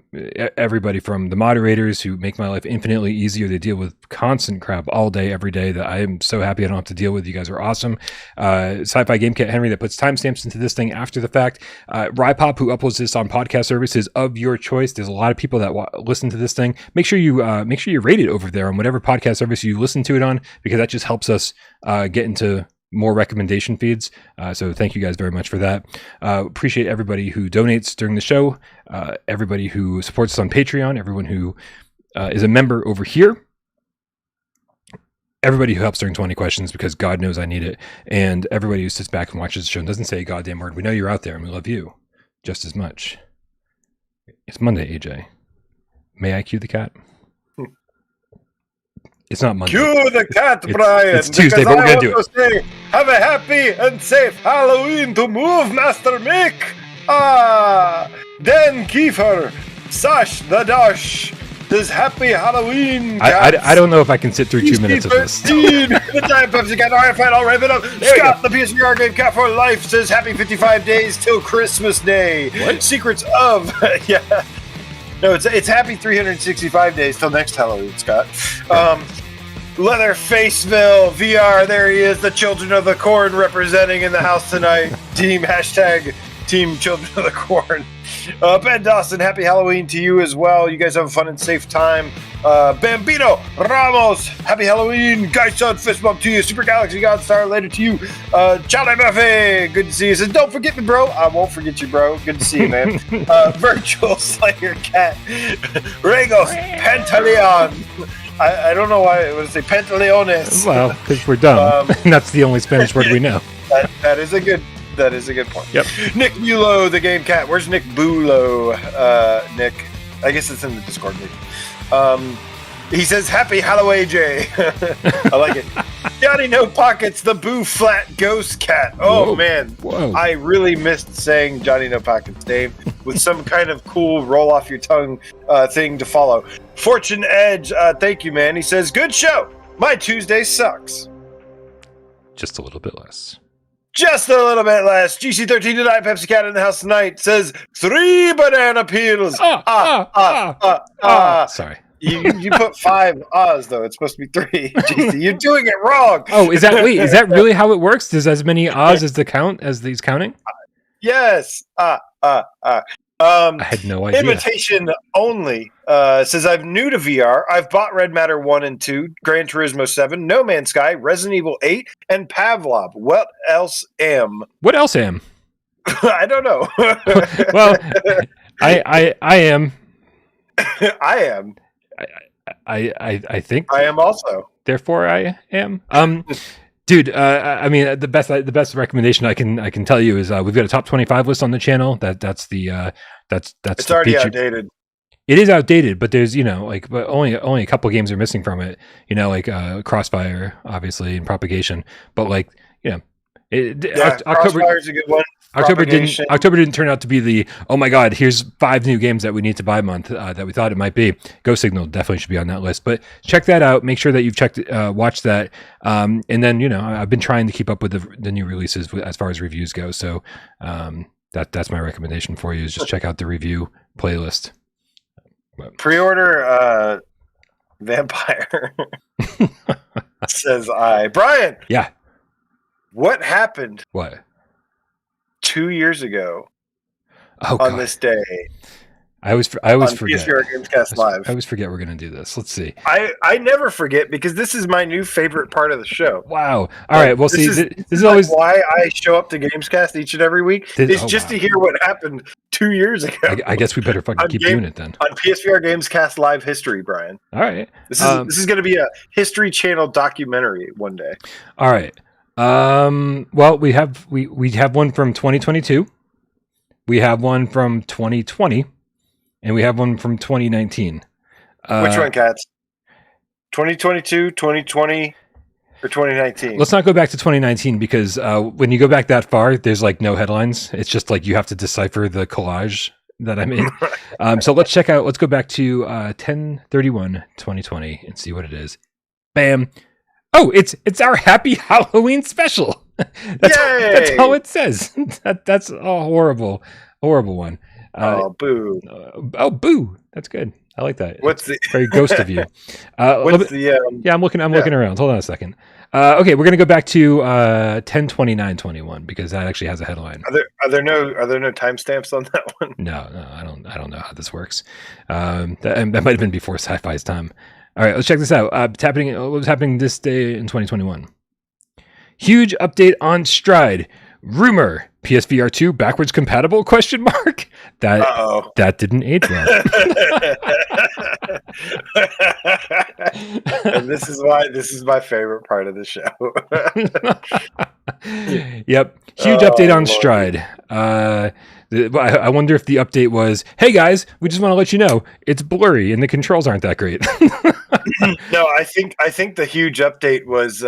everybody from the moderators who make my life infinitely easier. They deal with constant crap all day, every day that I am so happy I don't have to deal with. You guys are awesome. Sci-Fi Game Cat Henry that puts timestamps into this thing after the fact. Rypop who uploads this on podcast services of your choice. There's a lot of people that listen to this thing. Make sure you rate it over there on whatever podcast service you listen to it on, because that just helps us get into more recommendation feeds. So thank you guys very much for that. Appreciate everybody who donates during the show, everybody who supports us on Patreon, everyone who is a member over here, everybody who helps during 20 questions, because God knows I need it, and everybody who sits back and watches the show and doesn't say a goddamn word. We know you're out there and we love you just as much. It's Monday, AJ. May I cue the cat? It's not Monday. Cue the cat, Brian. It's Tuesday, but we're going to do it. Say, have a happy and safe Halloween to move, Master Mick. Dan Kiefer, Sash the Dash, says happy Halloween, I don't know if I can sit through 2 minutes of this. The time Pepsi Cat, RFN, all wrap it up. Scott, the PSVR Game Cat for Life, says happy 55 days till Christmas Day. What? Secrets of, yeah. No, it's happy 365 days till next Halloween, Scott. Leatherfaceville VR, there he is, the Children of the Corn representing in the house tonight. Team Children of the Corn. Ben Dawson, happy Halloween to you as well. You guys have a fun and safe time. Bambino Ramos, happy Halloween. Guyson, fist bump to you. Super Galaxy Godstar, later to you. Charlie Murphy, good to see you. Says, don't forget me, bro. I won't forget you, bro. Good to see you, man. Virtual Slayer Cat. Regos Pantaleon. I don't know why I would say Pantaleones. Well, because we're dumb. And that's the only Spanish word we know. That is a good point. Yep. Nick Bulow, the Game Cat. Where's Nick Bulow? Nick. I guess it's in the Discord meeting. He says, happy Halloween, Jay. I like it. Johnny No Pockets, the Boo Flat Ghost Cat. Oh, whoa, man. Whoa. I really missed saying Johnny No Pockets, Dave, with some kind of cool roll off your tongue thing to follow. Fortune Edge, thank you, man. He says, good show. My Tuesday sucks. Just a little bit less. Just a little bit less. GC13 tonight, Pepsi Cat in the house tonight says 3 banana peels. Sorry. You put 5 ahs though. It's supposed to be 3. GC, you're doing it wrong. Oh, is that really how it works? Does as many ahs as these counting? Yes. I had no idea. Invitation only says, I'm new to VR. I've bought Red Matter 1 and 2, Gran Turismo 7, No Man's Sky, Resident Evil 8, and Pavlov. What else am? I don't know. Well, I am. I am. I think I am also. Therefore, I am. Dude, I mean, the best recommendation I can tell you is we've got a top 25 list on the channel. That's it's already feature. Outdated. It is outdated, but there's but only a couple games are missing from it. Crossfire, obviously, and Propagation. But Crossfire is a good one. October didn't turn out to be the oh my god, here's 5 new games that we need to buy month that we thought it might be. Ghost Signal definitely should be on that list, but check that out. Make sure that you've watched that, and then I've been trying to keep up with the new releases as far as reviews go. So that's my recommendation for you is just check out the review playlist. Pre-order Vampire says I. Brian. Yeah. What happened? What? 2 years ago on this day. I always forget. PSVR GameScast Live. I always forget we're going to do this. Let's see. I never forget because this is my new favorite part of the show. Wow. All right. Well, this is always why I show up to GamesCast each and every week. To hear what happened 2 years ago. I guess we better fucking keep doing it then. On PSVR GamesCast Live history, Brian. All right. This is going to be a History Channel documentary one day. All right. Well, we have one from 2022, we have one from 2020, and we have one from 2019. Which one, Cats? 2022, 2020, or 2019? Let's not go back to 2019 because when you go back that far, there's no headlines. It's just you have to decipher the collage that I made. So let's go back to 10/31/2020 and see what it is. Bam. Oh, it's our Happy Halloween special. That's all it says. That's a horrible one. Boo! Boo! That's good. I like that. What's it's very ghost of you. What's the? Yeah, I'm looking around. Hold on a second. Okay, we're gonna go back to 10/29/21 because that actually has a headline. Are there no timestamps on that one? No, I don't know how this works. That might have been before Sci-Fi's time. All right, let's check this out. What was happening this day in 2021? Huge update on Stride. Rumor PSVR2 backwards compatible? Question mark. That didn't age well. And this is my favorite part of the show. Yep. Huge update on Stride. I wonder if the update was, hey guys, we just want to let you know it's blurry and the controls aren't that great. No, I think the huge update was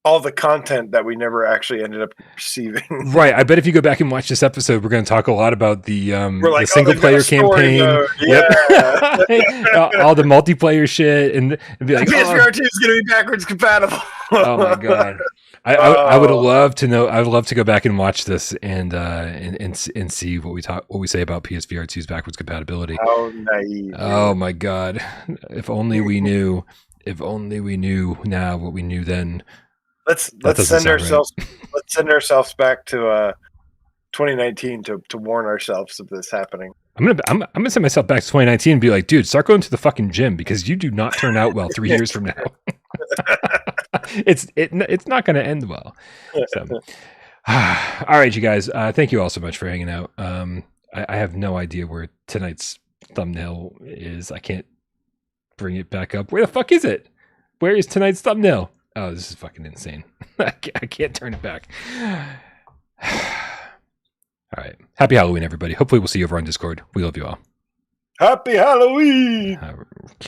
all the content that we never actually ended up receiving. Right. I bet if you go back and watch this episode, we're going to talk a lot about the single player campaign. Yeah. Yep. All the multiplayer shit and be like, PSVR2 is going to be backwards compatible. Oh my god. I would love to know. I would love to go back and watch this and see what we say about PSVR2's backwards compatibility. How naive! Oh my god! If only we knew. If only we knew now what we knew then. Let's send ourselves. Right. Let's send ourselves back to 2019 to warn ourselves of this happening. I'm gonna send myself back to 2019 and be like, dude, start going to the fucking gym because you do not turn out well 3 years from now. It's not going to end well. So, all right, you guys. Thank you all so much for hanging out. I have no idea where tonight's thumbnail is. I can't bring it back up. Where the fuck is it? Where is tonight's thumbnail? Oh, this is fucking insane. I can't turn it back. All right. Happy Halloween, everybody. Hopefully we'll see you over on Discord. We love you all. Happy Halloween!